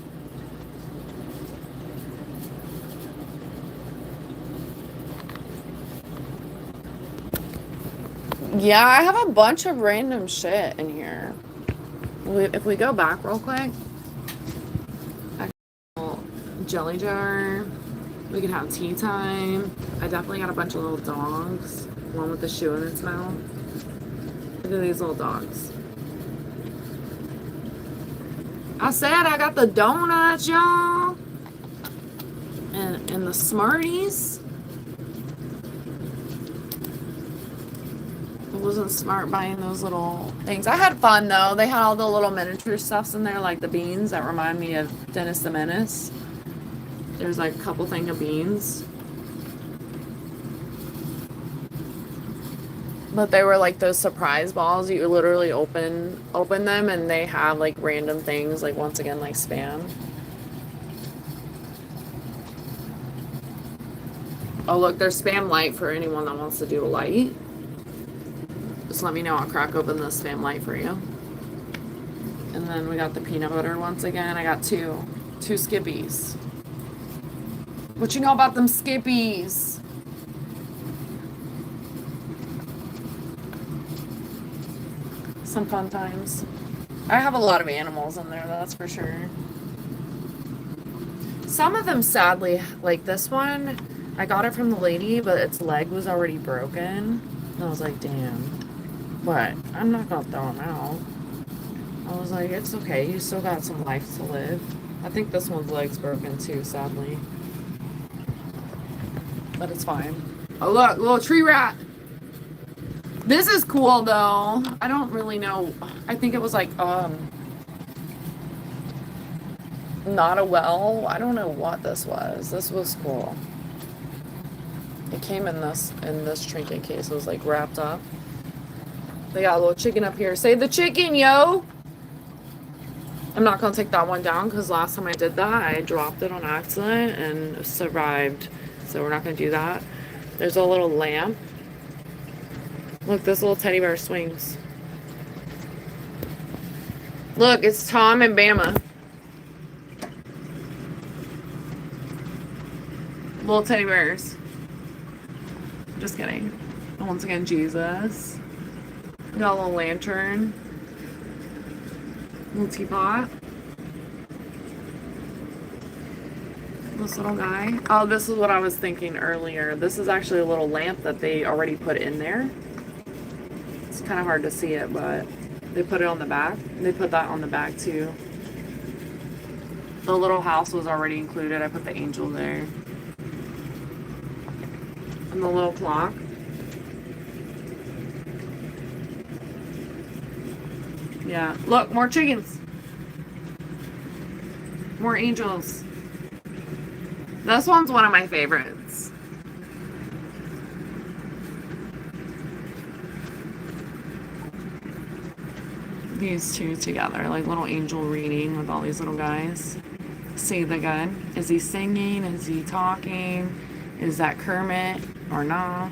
Yeah, I have a bunch of random shit in here. If we go back real quick. Jelly jar. We could have tea time. I definitely got a bunch of little dogs. One with the shoe in its mouth. Look at these little dogs. I said I got the donuts, y'all. And the Smarties. I wasn't smart buying those little things. I had fun though. They had all the little miniature stuffs in there, like the beans that remind me of Dennis the Menace. There's like a couple thing of beans. But they were like those surprise balls. You literally open them and they have like random things, like once again like Spam. Oh, look, there's Spam Light for anyone that wants to do a light. Just let me know. I'll crack open this Spam Light for you. And then we got the peanut butter once again. I got two Skippies. What you know about them Skippies? Some fun times. I have a lot of animals in there, that's for sure. Some of them, sadly, like this one, I got it from the lady, but its leg was already broken. And I was like, damn. But I'm not gonna throw him out. I was like, it's okay. You still got some life to live. I think this one's leg's broken too, sadly. But it's fine. Oh, look, little tree rat. This is cool, though. I don't really know. I think it was like, not a well. I don't know what this was. This was cool. It came in this trinket case. It was like wrapped up. They got a little chicken up here. Say the chicken, yo! I'm not gonna take that one down because last time I did that, I dropped it on accident and survived. So we're not gonna do that. There's a little lamp. Look, this little teddy bear swings. Look, it's Tom and Bama. Little teddy bears. Just kidding. And once again, Jesus. Got a little lantern. Little teapot. This little guy. Oh, this is what I was thinking earlier. This is actually a little lamp that they already put in there. It's kind of hard to see it, but they put it on the back. They put that on the back too. The little house was already included. I put the angel there. And the little clock. Yeah. Look, more chickens. More angels. This one's one of my favorites. These two together, like little angel reading with all these little guys. Say the good. Is he singing? Is he talking? Is that Kermit or not?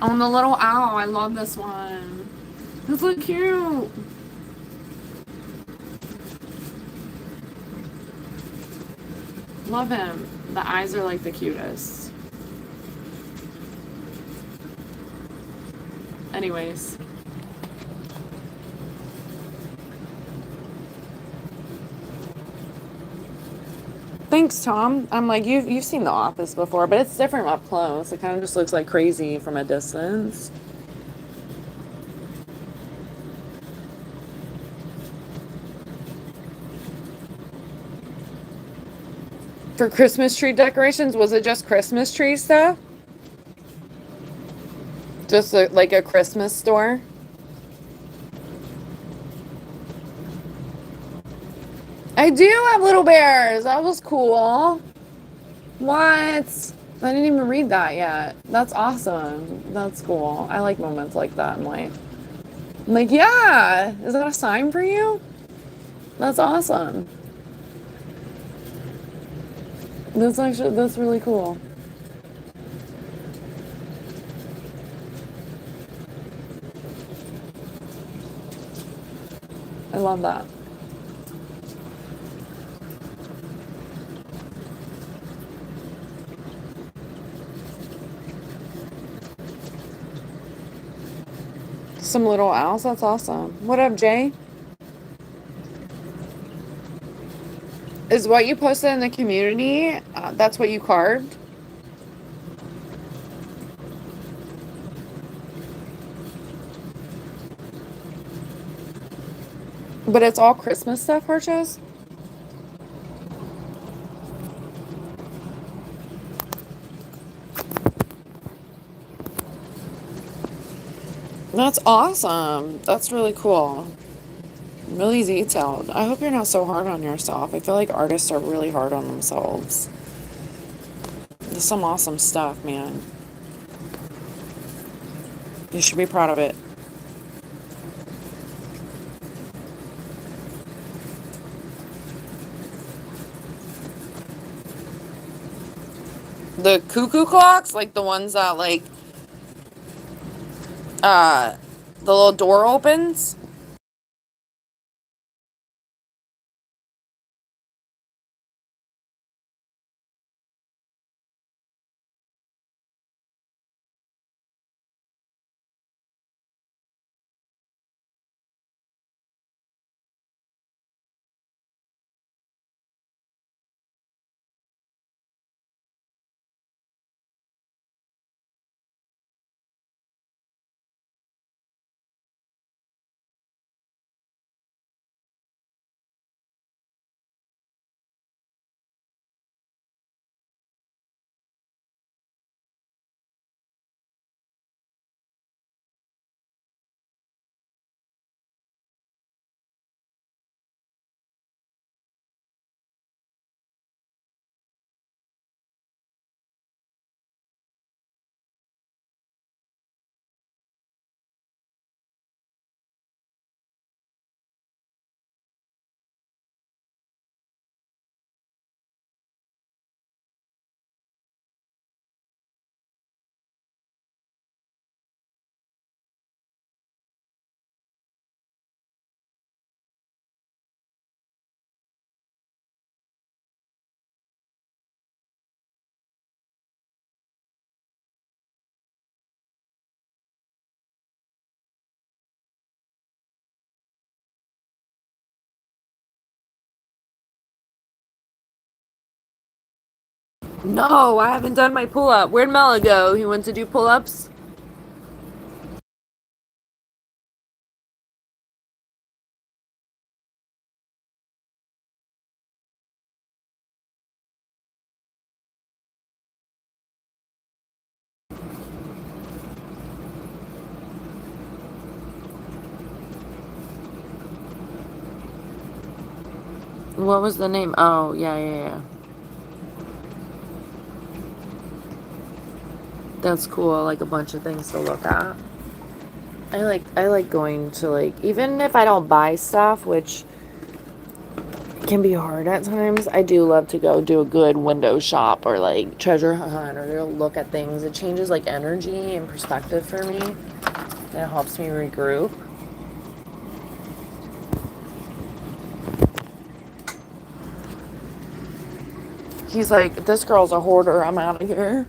Oh, and the little owl. I love this one. That's so cute. Love him. The eyes are like the cutest. Anyways. Thanks, Tom. I'm like, you've seen The Office before, but it's different up close. It kind of just looks like crazy from a distance. For Christmas tree decorations, was it just Christmas tree stuff? Just like a Christmas store? I do have little bears. That was cool. What? I didn't even read that yet. That's awesome. That's cool. I like moments like that in life. I'm like, yeah. Is that a sign for you? That's awesome. That's really cool. I love that. Some little owls. That's awesome. What up, Jay? Is what you posted in the community, that's what you carved? But it's all Christmas stuff, Harchos? That's awesome. That's really cool. Really detailed. I hope you're not so hard on yourself. I feel like artists are really hard on themselves. There's some awesome stuff, man. You should be proud of it. The cuckoo clocks, like the ones that like uh the little door opens. No, I haven't done my pull up. Where'd Mela go? He went to do pull ups? What was the name? Oh, yeah, yeah, yeah. That's cool. Like a bunch of things to look at. I like going to like even if I don't buy stuff, which can be hard at times. I do love to go do a good window shop or like treasure hunt or go look at things. It changes like energy and perspective for me. And it helps me regroup. He's like, this girl's a hoarder. I'm out of here.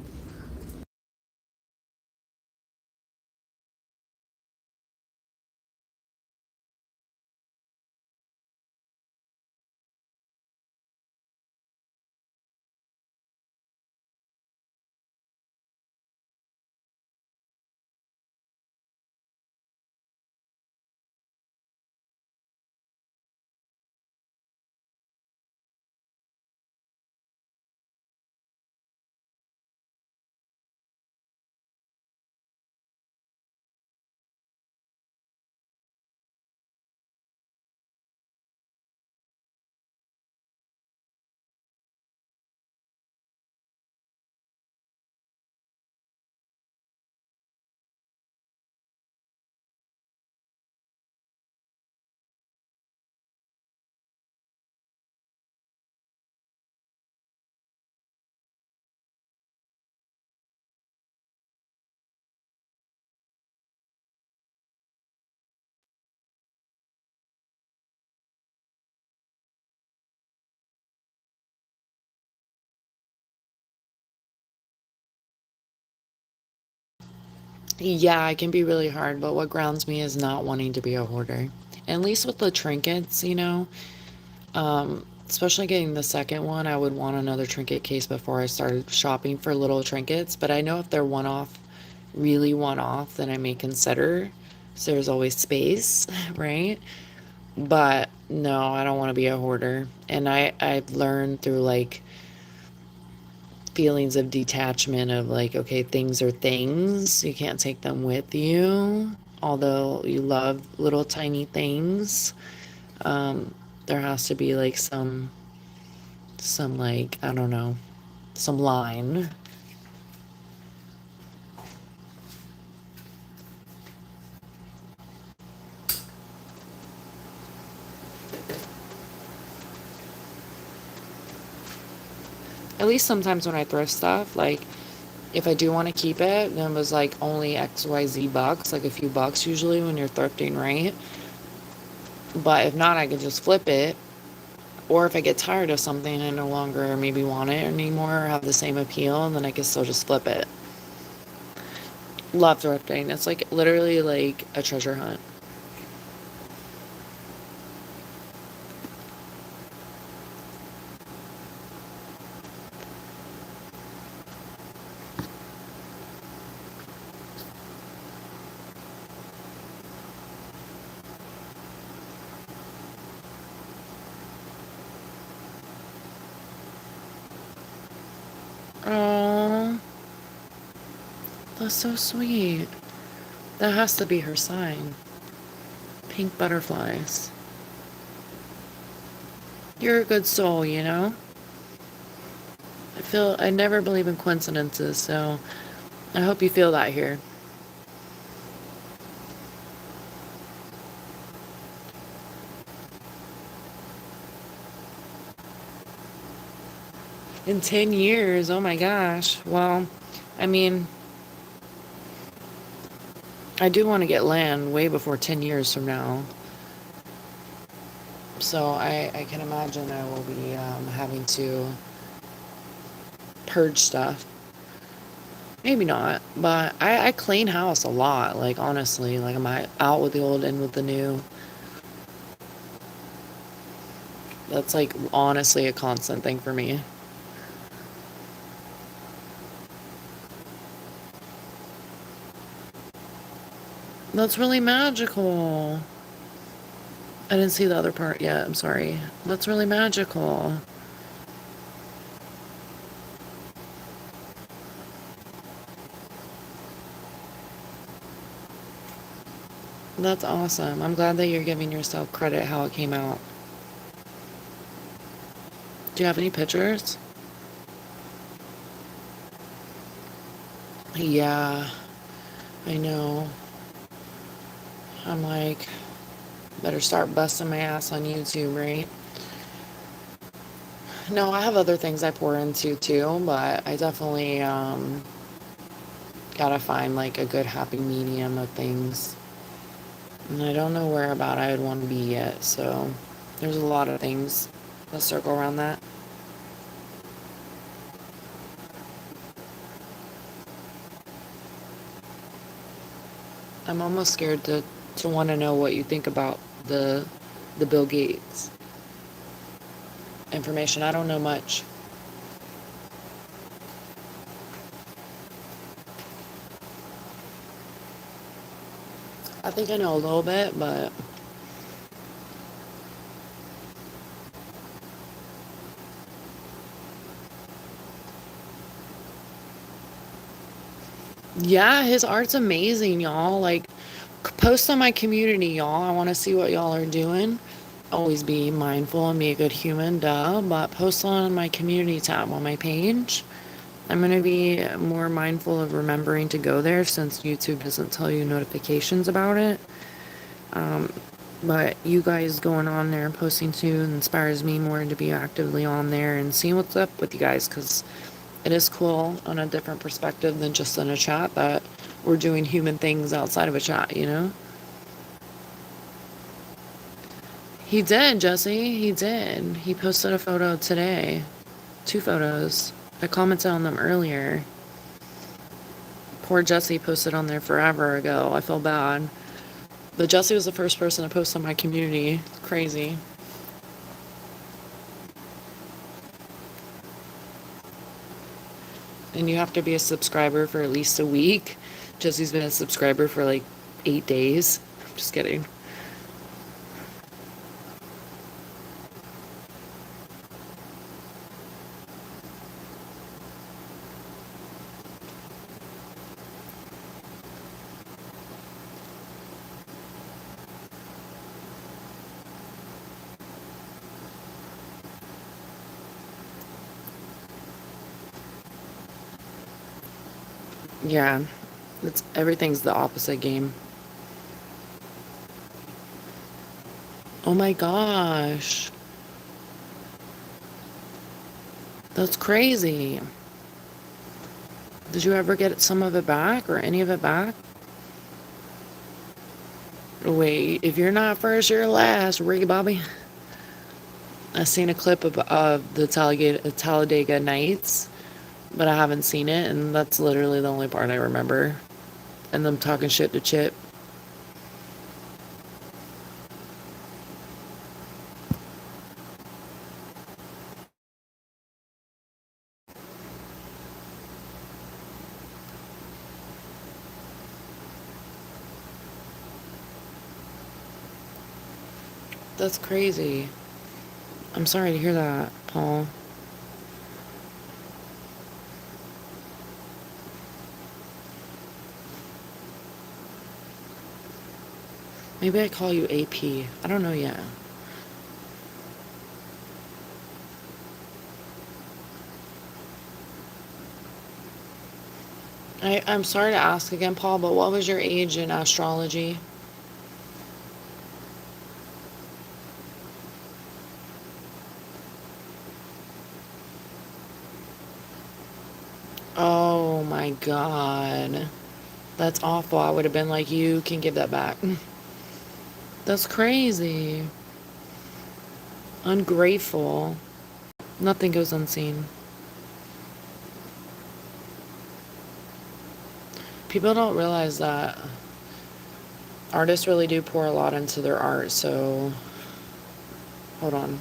Yeah, it can be really hard, but what grounds me is not wanting to be a hoarder. At least with the trinkets, especially getting the second one, I would want another trinket case before I started shopping for little trinkets. But I know if they're one off, really one off, then I may consider. So there's always space, right? But no, I don't want to be a hoarder. And I've learned through like feelings of detachment of like, okay, things are things. You can't take them with you. Although you love little tiny things, there has to be like some like, I don't know, some line. At least sometimes when I thrift stuff, like if I do want to keep it, then it was like only XYZ bucks, like a few bucks usually when you're thrifting, right? But if not, I could just flip it. Or if I get tired of something and no longer maybe want it anymore or have the same appeal, then I can still just flip it. Love thrifting. It's like literally like a treasure hunt. Oh, that's so sweet. That has to be her sign. Pink butterflies. You're a good soul, you know? I never believe in coincidences, so I hope you feel that here. In 10 years, oh my gosh. Well, I mean, I do want to get land way before 10 years from now. So I can imagine I will be having to purge stuff. Maybe not, but I clean house a lot. Like, honestly, like I'm out with the old, in with the new. That's like honestly a constant thing for me. That's really magical. I didn't see the other part yet. I'm sorry. That's really magical. That's awesome. I'm glad that you're giving yourself credit how it came out. Do you have any pictures? Yeah, I know. I'm like, better start busting my ass on YouTube, right? No, I have other things I pour into too, but I definitely gotta find like a good happy medium of things. And I don't know where about I would want to be yet, so there's a lot of things that circle around that. I'm almost scared to want to know what you think about the Bill Gates information. I don't know much. I think I know a little bit, but yeah, his art's amazing, y'all. Like, post on my community, y'all. I want to see what y'all are doing. Always be mindful and be a good human, duh. But post on my community tab on my page. I'm going to be more mindful of remembering to go there since YouTube doesn't tell you notifications about it. But you guys going on there and posting too inspires me more to be actively on there and seeing what's up with you guys, because it is cool on a different perspective than just in a chat that we're doing human things outside of a chat, you know? He did, Jesse. He did. He posted a photo today. 2 photos. I commented on them earlier. Poor Jesse posted on there forever ago. I feel bad. But Jesse was the first person to post on my community. It's crazy. And you have to be a subscriber for at least a week. Jesse's been a subscriber for like 8 days. I'm just kidding. Yeah, everything's the opposite game. Oh my gosh. That's crazy. Did you ever get some of it back or any of it back? Wait, if you're not first, you're last, Ricky Bobby. I seen a clip of the Talladega Nights, but I haven't seen it, and that's literally the only part I remember. And them talking shit to Chip. That's crazy. I'm sorry to hear that, Paul. Maybe I call you AP. I don't know yet. I'm sorry to ask again, Paul, but what was your age in astrology? Oh my god. That's awful. I would have been like, you can give that back. That's crazy. Ungrateful. Nothing goes unseen. People don't realize that artists really do pour a lot into their art, so hold on.